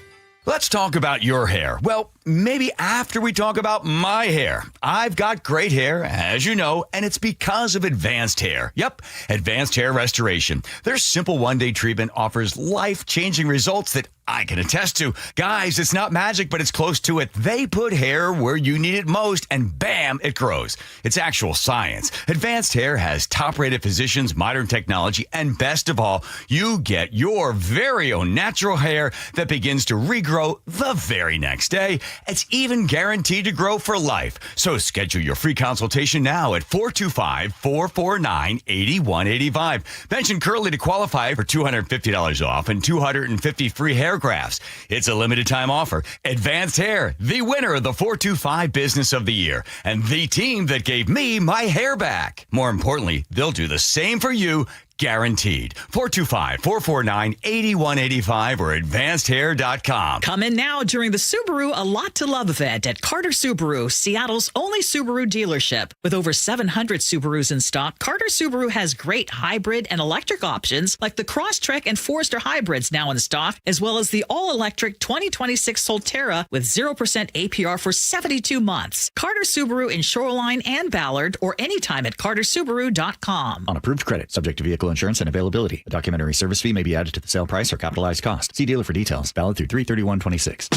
Let's talk about your hair. Well, maybe after we talk about my hair. I've got great hair, as you know, and it's because of Advanced Hair. Yep, Advanced Hair Restoration. Their simple one-day treatment offers life-changing results that I can attest to. Guys, it's not magic, but it's close to it. They put hair where you need it most, and bam, it grows. It's actual science. Advanced Hair has top-rated physicians, modern technology, and best of all, you get your very own natural hair that begins to regrow the very next day. It's even guaranteed to grow for life. So schedule your free consultation now at 425-449-8185. Mention Curly to qualify for $250 off and $250 free hair grafts. It's a limited time offer. Advanced Hair, the winner of the 425 Business of the Year, and the team that gave me my hair back. More importantly, they'll do the same for you. Guaranteed. 425-449-8185 or advancedhair.com. Come in now during the Subaru A Lot to Love event at Carter Subaru, Seattle's only Subaru dealership. With over 700 Subarus in stock, Carter Subaru has great hybrid and electric options like the Crosstrek and Forester hybrids now in stock, as well as the all-electric 2026 Solterra with 0% APR for 72 months. Carter Subaru in Shoreline and Ballard or anytime at cartersubaru.com. On approved credit, subject to vehicle insurance and availability. A documentary service fee may be added to the sale price or capitalized cost. See dealer for details. Valid through 3/31/26.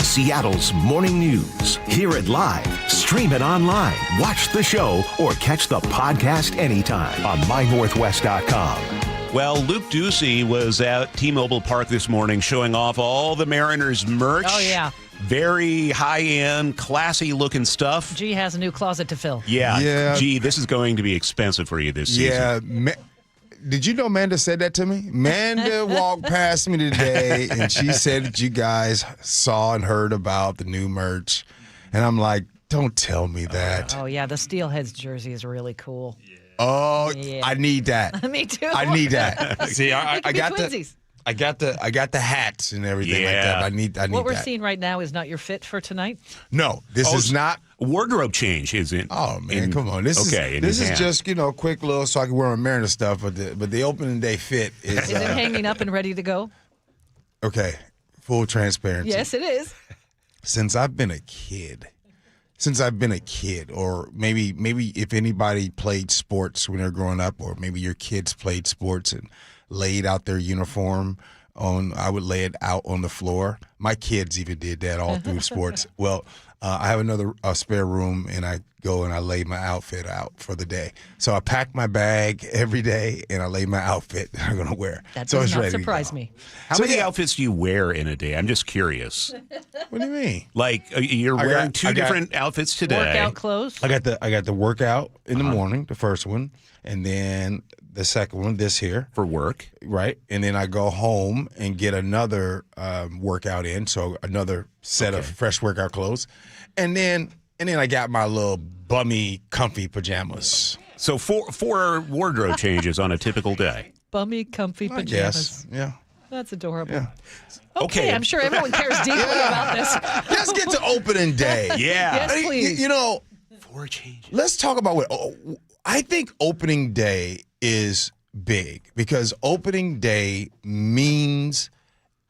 Seattle's morning news. Hear it live, stream it online, watch the show, or catch the podcast anytime on mynorthwest.com. Well, Luke Ducey was at T-Mobile Park this morning showing off all the Mariners merch. Oh, yeah. Very high-end, classy-looking stuff. G has a new closet to fill. Yeah. Gee, this is going to be expensive for you this season. Yeah. Did you know Manda said that to me? Manda walked past me today, and she said that you guys saw and heard about the new merch. And I'm like, don't tell me that. Oh, yeah. The Steelheads jersey is really cool. Oh, yeah. I need that. Me too. I need that. See, I got twinsies. I got the hats and everything like that. I need what we're that. seeing right now is not your fit for tonight? No, this is not. Wardrobe change, isn't? Oh man, come on! This is just quick little so I can wear my Mariner stuff. But the opening day fit is. Is it hanging up and ready to go? Okay, full transparency. Yes, it is. Since I've been a kid, or maybe if anybody played sports when they were growing up, or maybe your kids played sports and laid out their uniform I would lay it out on the floor. My kids even did that all through sports. Well, I have a spare room, and I go and I lay my outfit out for the day. So I pack my bag every day, and I lay my outfit that I'm going to wear. That so does it's not ready surprise me. How many outfits do you wear in a day? I'm just curious. What do you mean? Like you're wearing two different outfits today. Workout clothes? I got the workout in the morning, the first one, and then the second one, this here. For work. Right. And then I go home and get another workout in, so another set of fresh workout clothes. And then I got my little bummy, comfy pajamas. So four wardrobe changes on a typical day. Bummy, comfy pajamas. Yes. Yeah. That's adorable. Yeah. Okay, I'm sure everyone cares deeply about this. Let's get to opening day. Yeah. Yes, please. You know, 4 changes. Let's talk about I think opening day is big because opening day means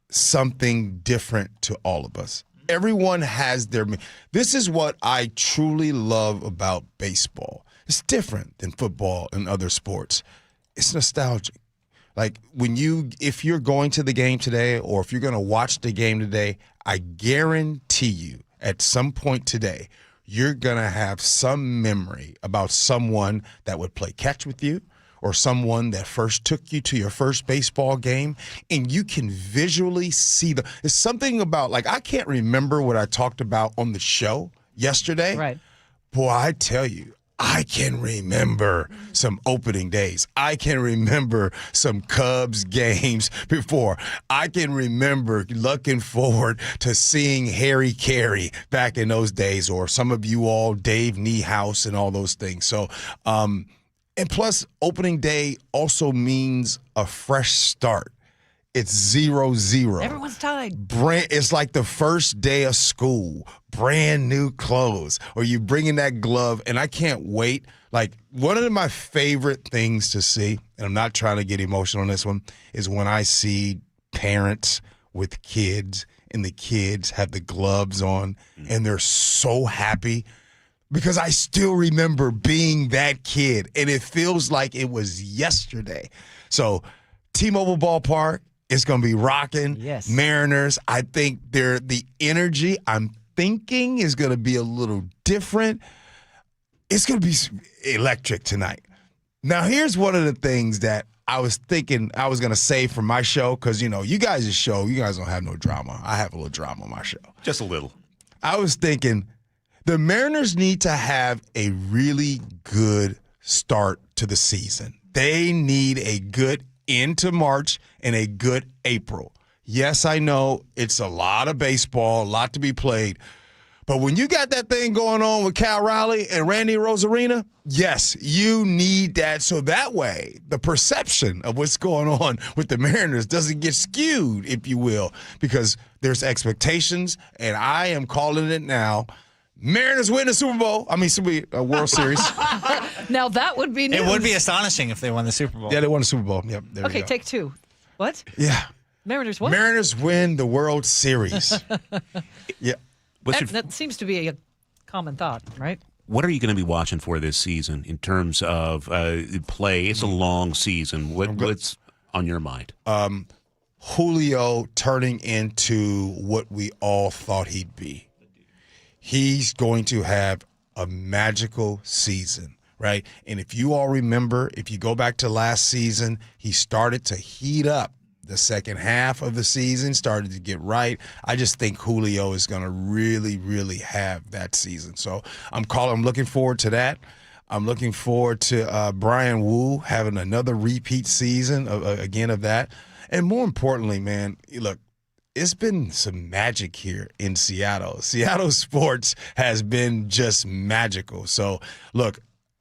something different to all of us. Everyone has their. This is what I truly love about baseball. It's different than football and other sports. It's nostalgic. Like if you're going to the game today or if you're going to watch the game today, I guarantee you at some point today, you're going to have some memory about someone that would play catch with you or someone that first took you to your first baseball game, and you can visually see there's something about, like, I can't remember what I talked about on the show yesterday. Right. Boy, I tell you, I can remember some opening days. I can remember some Cubs games before. I can remember looking forward to seeing Harry Carey back in those days, or some of you all, Dave Niehaus and all those things. So, and plus, opening day also means a fresh start. It's 0-0. Everyone's tied. It's like the first day of school, brand new clothes, or you bring in that glove, and I can't wait. Like, one of my favorite things to see, and I'm not trying to get emotional on this one, is when I see parents with kids, and the kids have the gloves on, and they're so happy, because I still remember being that kid, and it feels like it was yesterday. So, T-Mobile Ballpark, it's going to be rocking. Yes. Mariners, I think the energy I'm thinking is going to be a little different. It's going to be electric tonight. Now, here's one of the things that I was thinking I was going to say for my show, because, you guys' show, you guys don't have no drama. I have a little drama on my show. Just a little. I was thinking the Mariners need to have a really good start to the season. They need a good into March and a good April. Yes, I know it's a lot of baseball, a lot to be played. But when you got that thing going on with Cal Raleigh and Randy Rosarina, yes, you need that. So that way, the perception of what's going on with the Mariners doesn't get skewed, if you will, because there's expectations, and I am calling it now. Mariners win the Super Bowl. World Series. Now that would be news. It would be astonishing if they won the Super Bowl. Yeah, they won the Super Bowl. Yep. There Okay, we go. take two. What? Yeah. Mariners what? Mariners win the World Series. Yeah. That seems to be a common thought, right? What are you going to be watching for this season in terms of play? It's a long season. What's on your mind? Julio turning into what we all thought he'd be. He's going to have a magical season, right? And if you all remember, if you go back to last season, he started to heat up the second half of the season, started to get right. I just think Julio is going to really, really have that season. So I'm looking forward to that. I'm looking forward to Brian Wu having another repeat season of that. And more importantly, man, look, it's been some magic here in Seattle. Seattle sports has been just magical. So, look,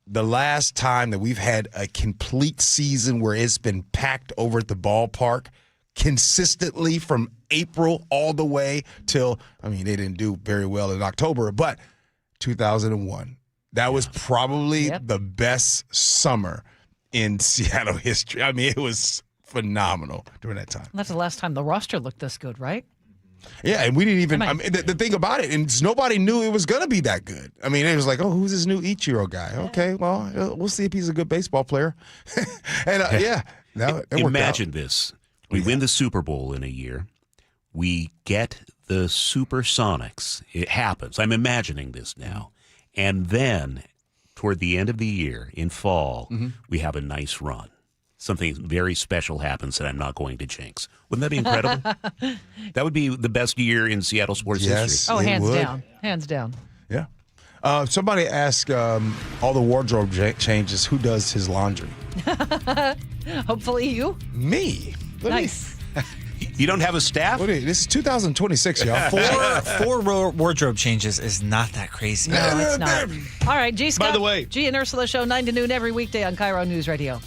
the last time that we've had a complete season where it's been packed over at the ballpark consistently from April all the way till, they didn't do very well in October, but 2001. That was probably the best summer in Seattle history. It was phenomenal during that time. That's the last time the roster looked this good, right? Yeah, and we didn't even. The thing about it, and nobody knew it was going to be that good. It was like, oh, who's this new Ichiro guy? Okay, well, we'll see if he's a good baseball player. And imagine this: we win the Super Bowl in a year, we get the Supersonics. It happens. I'm imagining this now, and then toward the end of the year, in fall, we have a nice run. Something very special happens that I'm not going to jinx. Wouldn't that be incredible? That would be the best year in Seattle sports history. Oh, hands down. Hands down. Yeah. Somebody asked all the wardrobe changes, who does his laundry? Hopefully you. Me. Nice. You don't have a staff? This is 2026, y'all. Four wardrobe changes is not that crazy. No, it's not. All right, G. Scott. By the way, G and Ursula show 9 to noon every weekday on KIRO News Radio.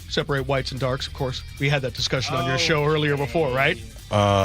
Separate whites and darks, of course. We had that discussion on your show earlier before, right?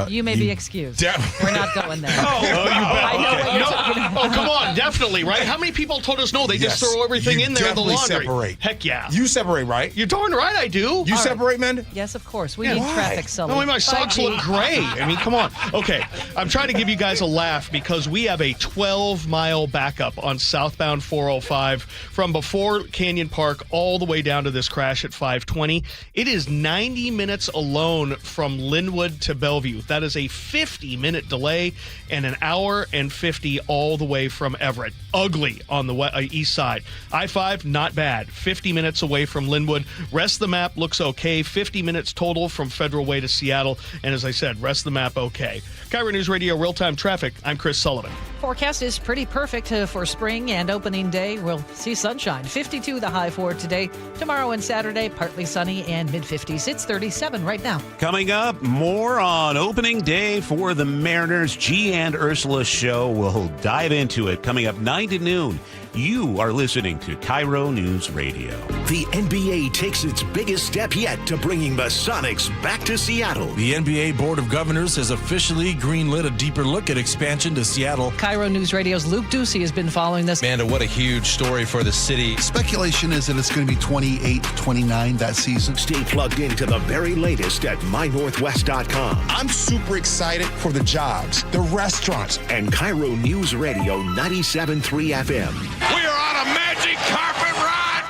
You may be excused. We're not going there. I know what you're talking Oh, come on. Definitely, right? How many people told us no? They just throw everything in there in the laundry. Separate. Heck yeah. You separate, right? You're darn right I do. You separate, Manda? Yes, of course. We need traffic, Sully. No, my socks look gray. I mean, come on. Okay, I'm trying to give you guys a laugh because we have a 12-mile backup on southbound 405 from before Canyon Park all the way down to this crash at 520. It is 90 minutes alone from Linwood to Bellevue. That is a 50-minute delay and an hour and 50 all the way from Everett. Ugly on the east side. I-5, not bad. 50 minutes away from Linwood. Rest of the map looks okay. 50 minutes total from Federal Way to Seattle. And as I said, rest of the map okay. KIRO News Radio real-time traffic. I'm Chris Sullivan. Forecast is pretty perfect for spring and opening day. We'll see sunshine. 52 the high for today. Tomorrow and Saturday, partly sunny and mid-50s. It's 37 right now. Coming up, more on opening day for the Mariners. G and Ursula show. We'll dive into it coming up 9 to noon. You are listening to KIRO News Radio. The NBA takes its biggest step yet to bringing the Sonics back to Seattle. The NBA Board of Governors has officially greenlit a deeper look at expansion to Seattle. KIRO News Radio's Luke Ducey has been following this. Manda, what a huge story for the city. Speculation is that it's going to be 28-29 that season. Stay plugged into the very latest at mynorthwest.com. I'm super excited for the jobs, the restaurants. And KIRO News Radio 97.3 FM. We are on a magic carpet ride!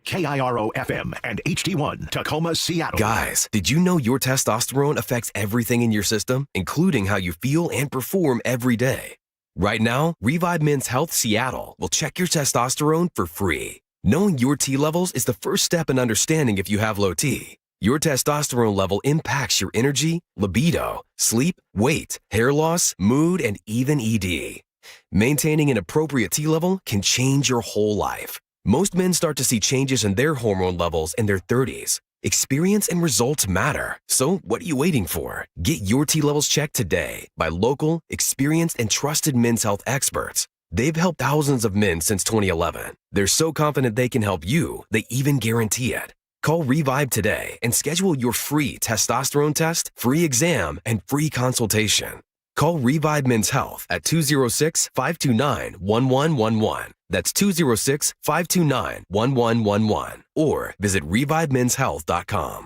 KIRO FM and HD1, Tacoma, Seattle. Guys, did you know your testosterone affects everything in your system, including how you feel and perform every day? Right now, Revive Men's Health Seattle will check your testosterone for free. Knowing your T levels is the first step in understanding if you have low T. Your testosterone level impacts your energy, libido, sleep, weight, hair loss, mood, and even ED. Maintaining an appropriate T level can change your whole life. Most men start to see changes in their hormone levels in their 30s. Experience and results matter. So what are you waiting for? Get your T levels checked today by local, experienced, and trusted men's health experts. They've helped thousands of men since 2011. They're so confident they can help you, they even guarantee it. Call Revive today and schedule your free testosterone test, free exam, and free consultation. Call Revive Men's Health at 206-529-1111. That's 206-529-1111. Or visit revivemenshealth.com.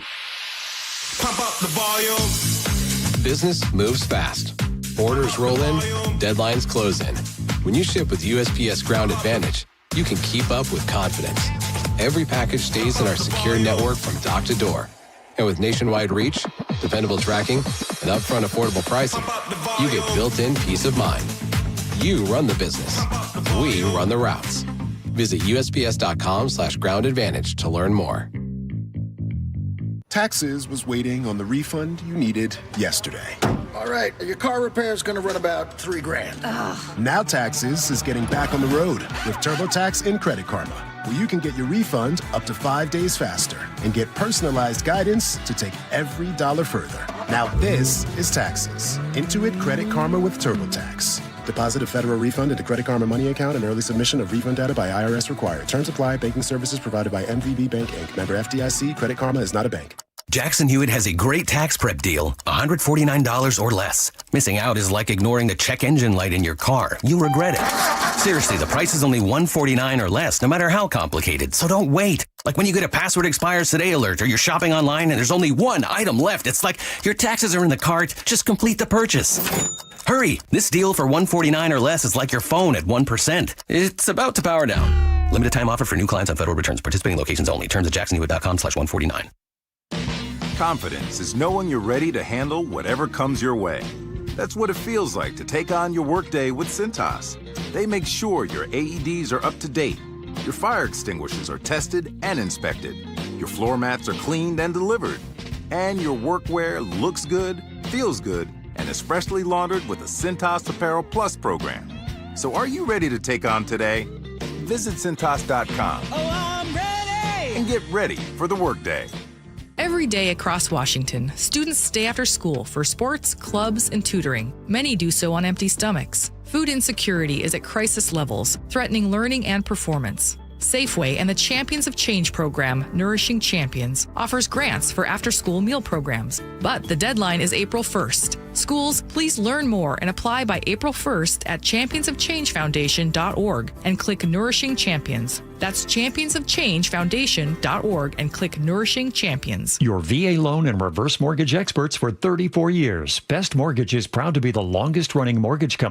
Pump up the volume. Business moves fast. Orders roll in, deadlines close in. When you ship with USPS Ground Advantage, you can keep up with confidence. Every package stays in our secure network from dock to door. And with nationwide reach, dependable tracking, and upfront affordable pricing, you get built-in peace of mind. You run the business. We run the routes. Visit USPS.com/Ground Advantage to learn more. Taxes was waiting on the refund you needed yesterday. All right, your car repair is going to run about $3,000. Now Taxes is getting back on the road with TurboTax and Credit Karma, where you can get your refund up to 5 days faster and get personalized guidance to take every dollar further. Now this is Taxes. Intuit Credit Karma with TurboTax. Deposit a federal refund into Credit Karma Money account and early submission of refund data by IRS required. Terms apply. Banking services provided by MVB Bank, Inc. Member FDIC. Credit Karma is not a bank. Jackson Hewitt has a great tax prep deal, $149 or less. Missing out is like ignoring the check engine light in your car. You'll regret it. Seriously, the price is only $149 or less, no matter how complicated, so don't wait. Like when you get a password expires today alert or you're shopping online and there's only one item left. It's like your taxes are in the cart, just complete the purchase. Hurry, this deal for $149 or less is like your phone at 1%. It's about to power down. Limited time offer for new clients on federal returns. Participating locations only. Terms at jacksonhewitt.com/149. Confidence is knowing you're ready to handle whatever comes your way. That's what it feels like to take on your workday with Cintas. They make sure your AEDs are up to date, your fire extinguishers are tested and inspected, your floor mats are cleaned and delivered, and your workwear looks good, feels good, and is freshly laundered with a Cintas Apparel Plus program. So are you ready to take on today? Visit Cintas.com. Oh, I'm ready! And get ready for the workday. Every day across Washington, students stay after school for sports, clubs, and tutoring. Many do so on empty stomachs. Food insecurity is at crisis levels, threatening learning and performance. Safeway and the Champions of Change program, Nourishing Champions, offers grants for after-school meal programs. But the deadline is April 1st. Schools, please learn more and apply by April 1st at championsofchangefoundation.org and click Nourishing Champions. That's championsofchangefoundation.org and click Nourishing Champions. Your VA loan and reverse mortgage experts for 34 years. Best Mortgage is proud to be the longest-running mortgage company.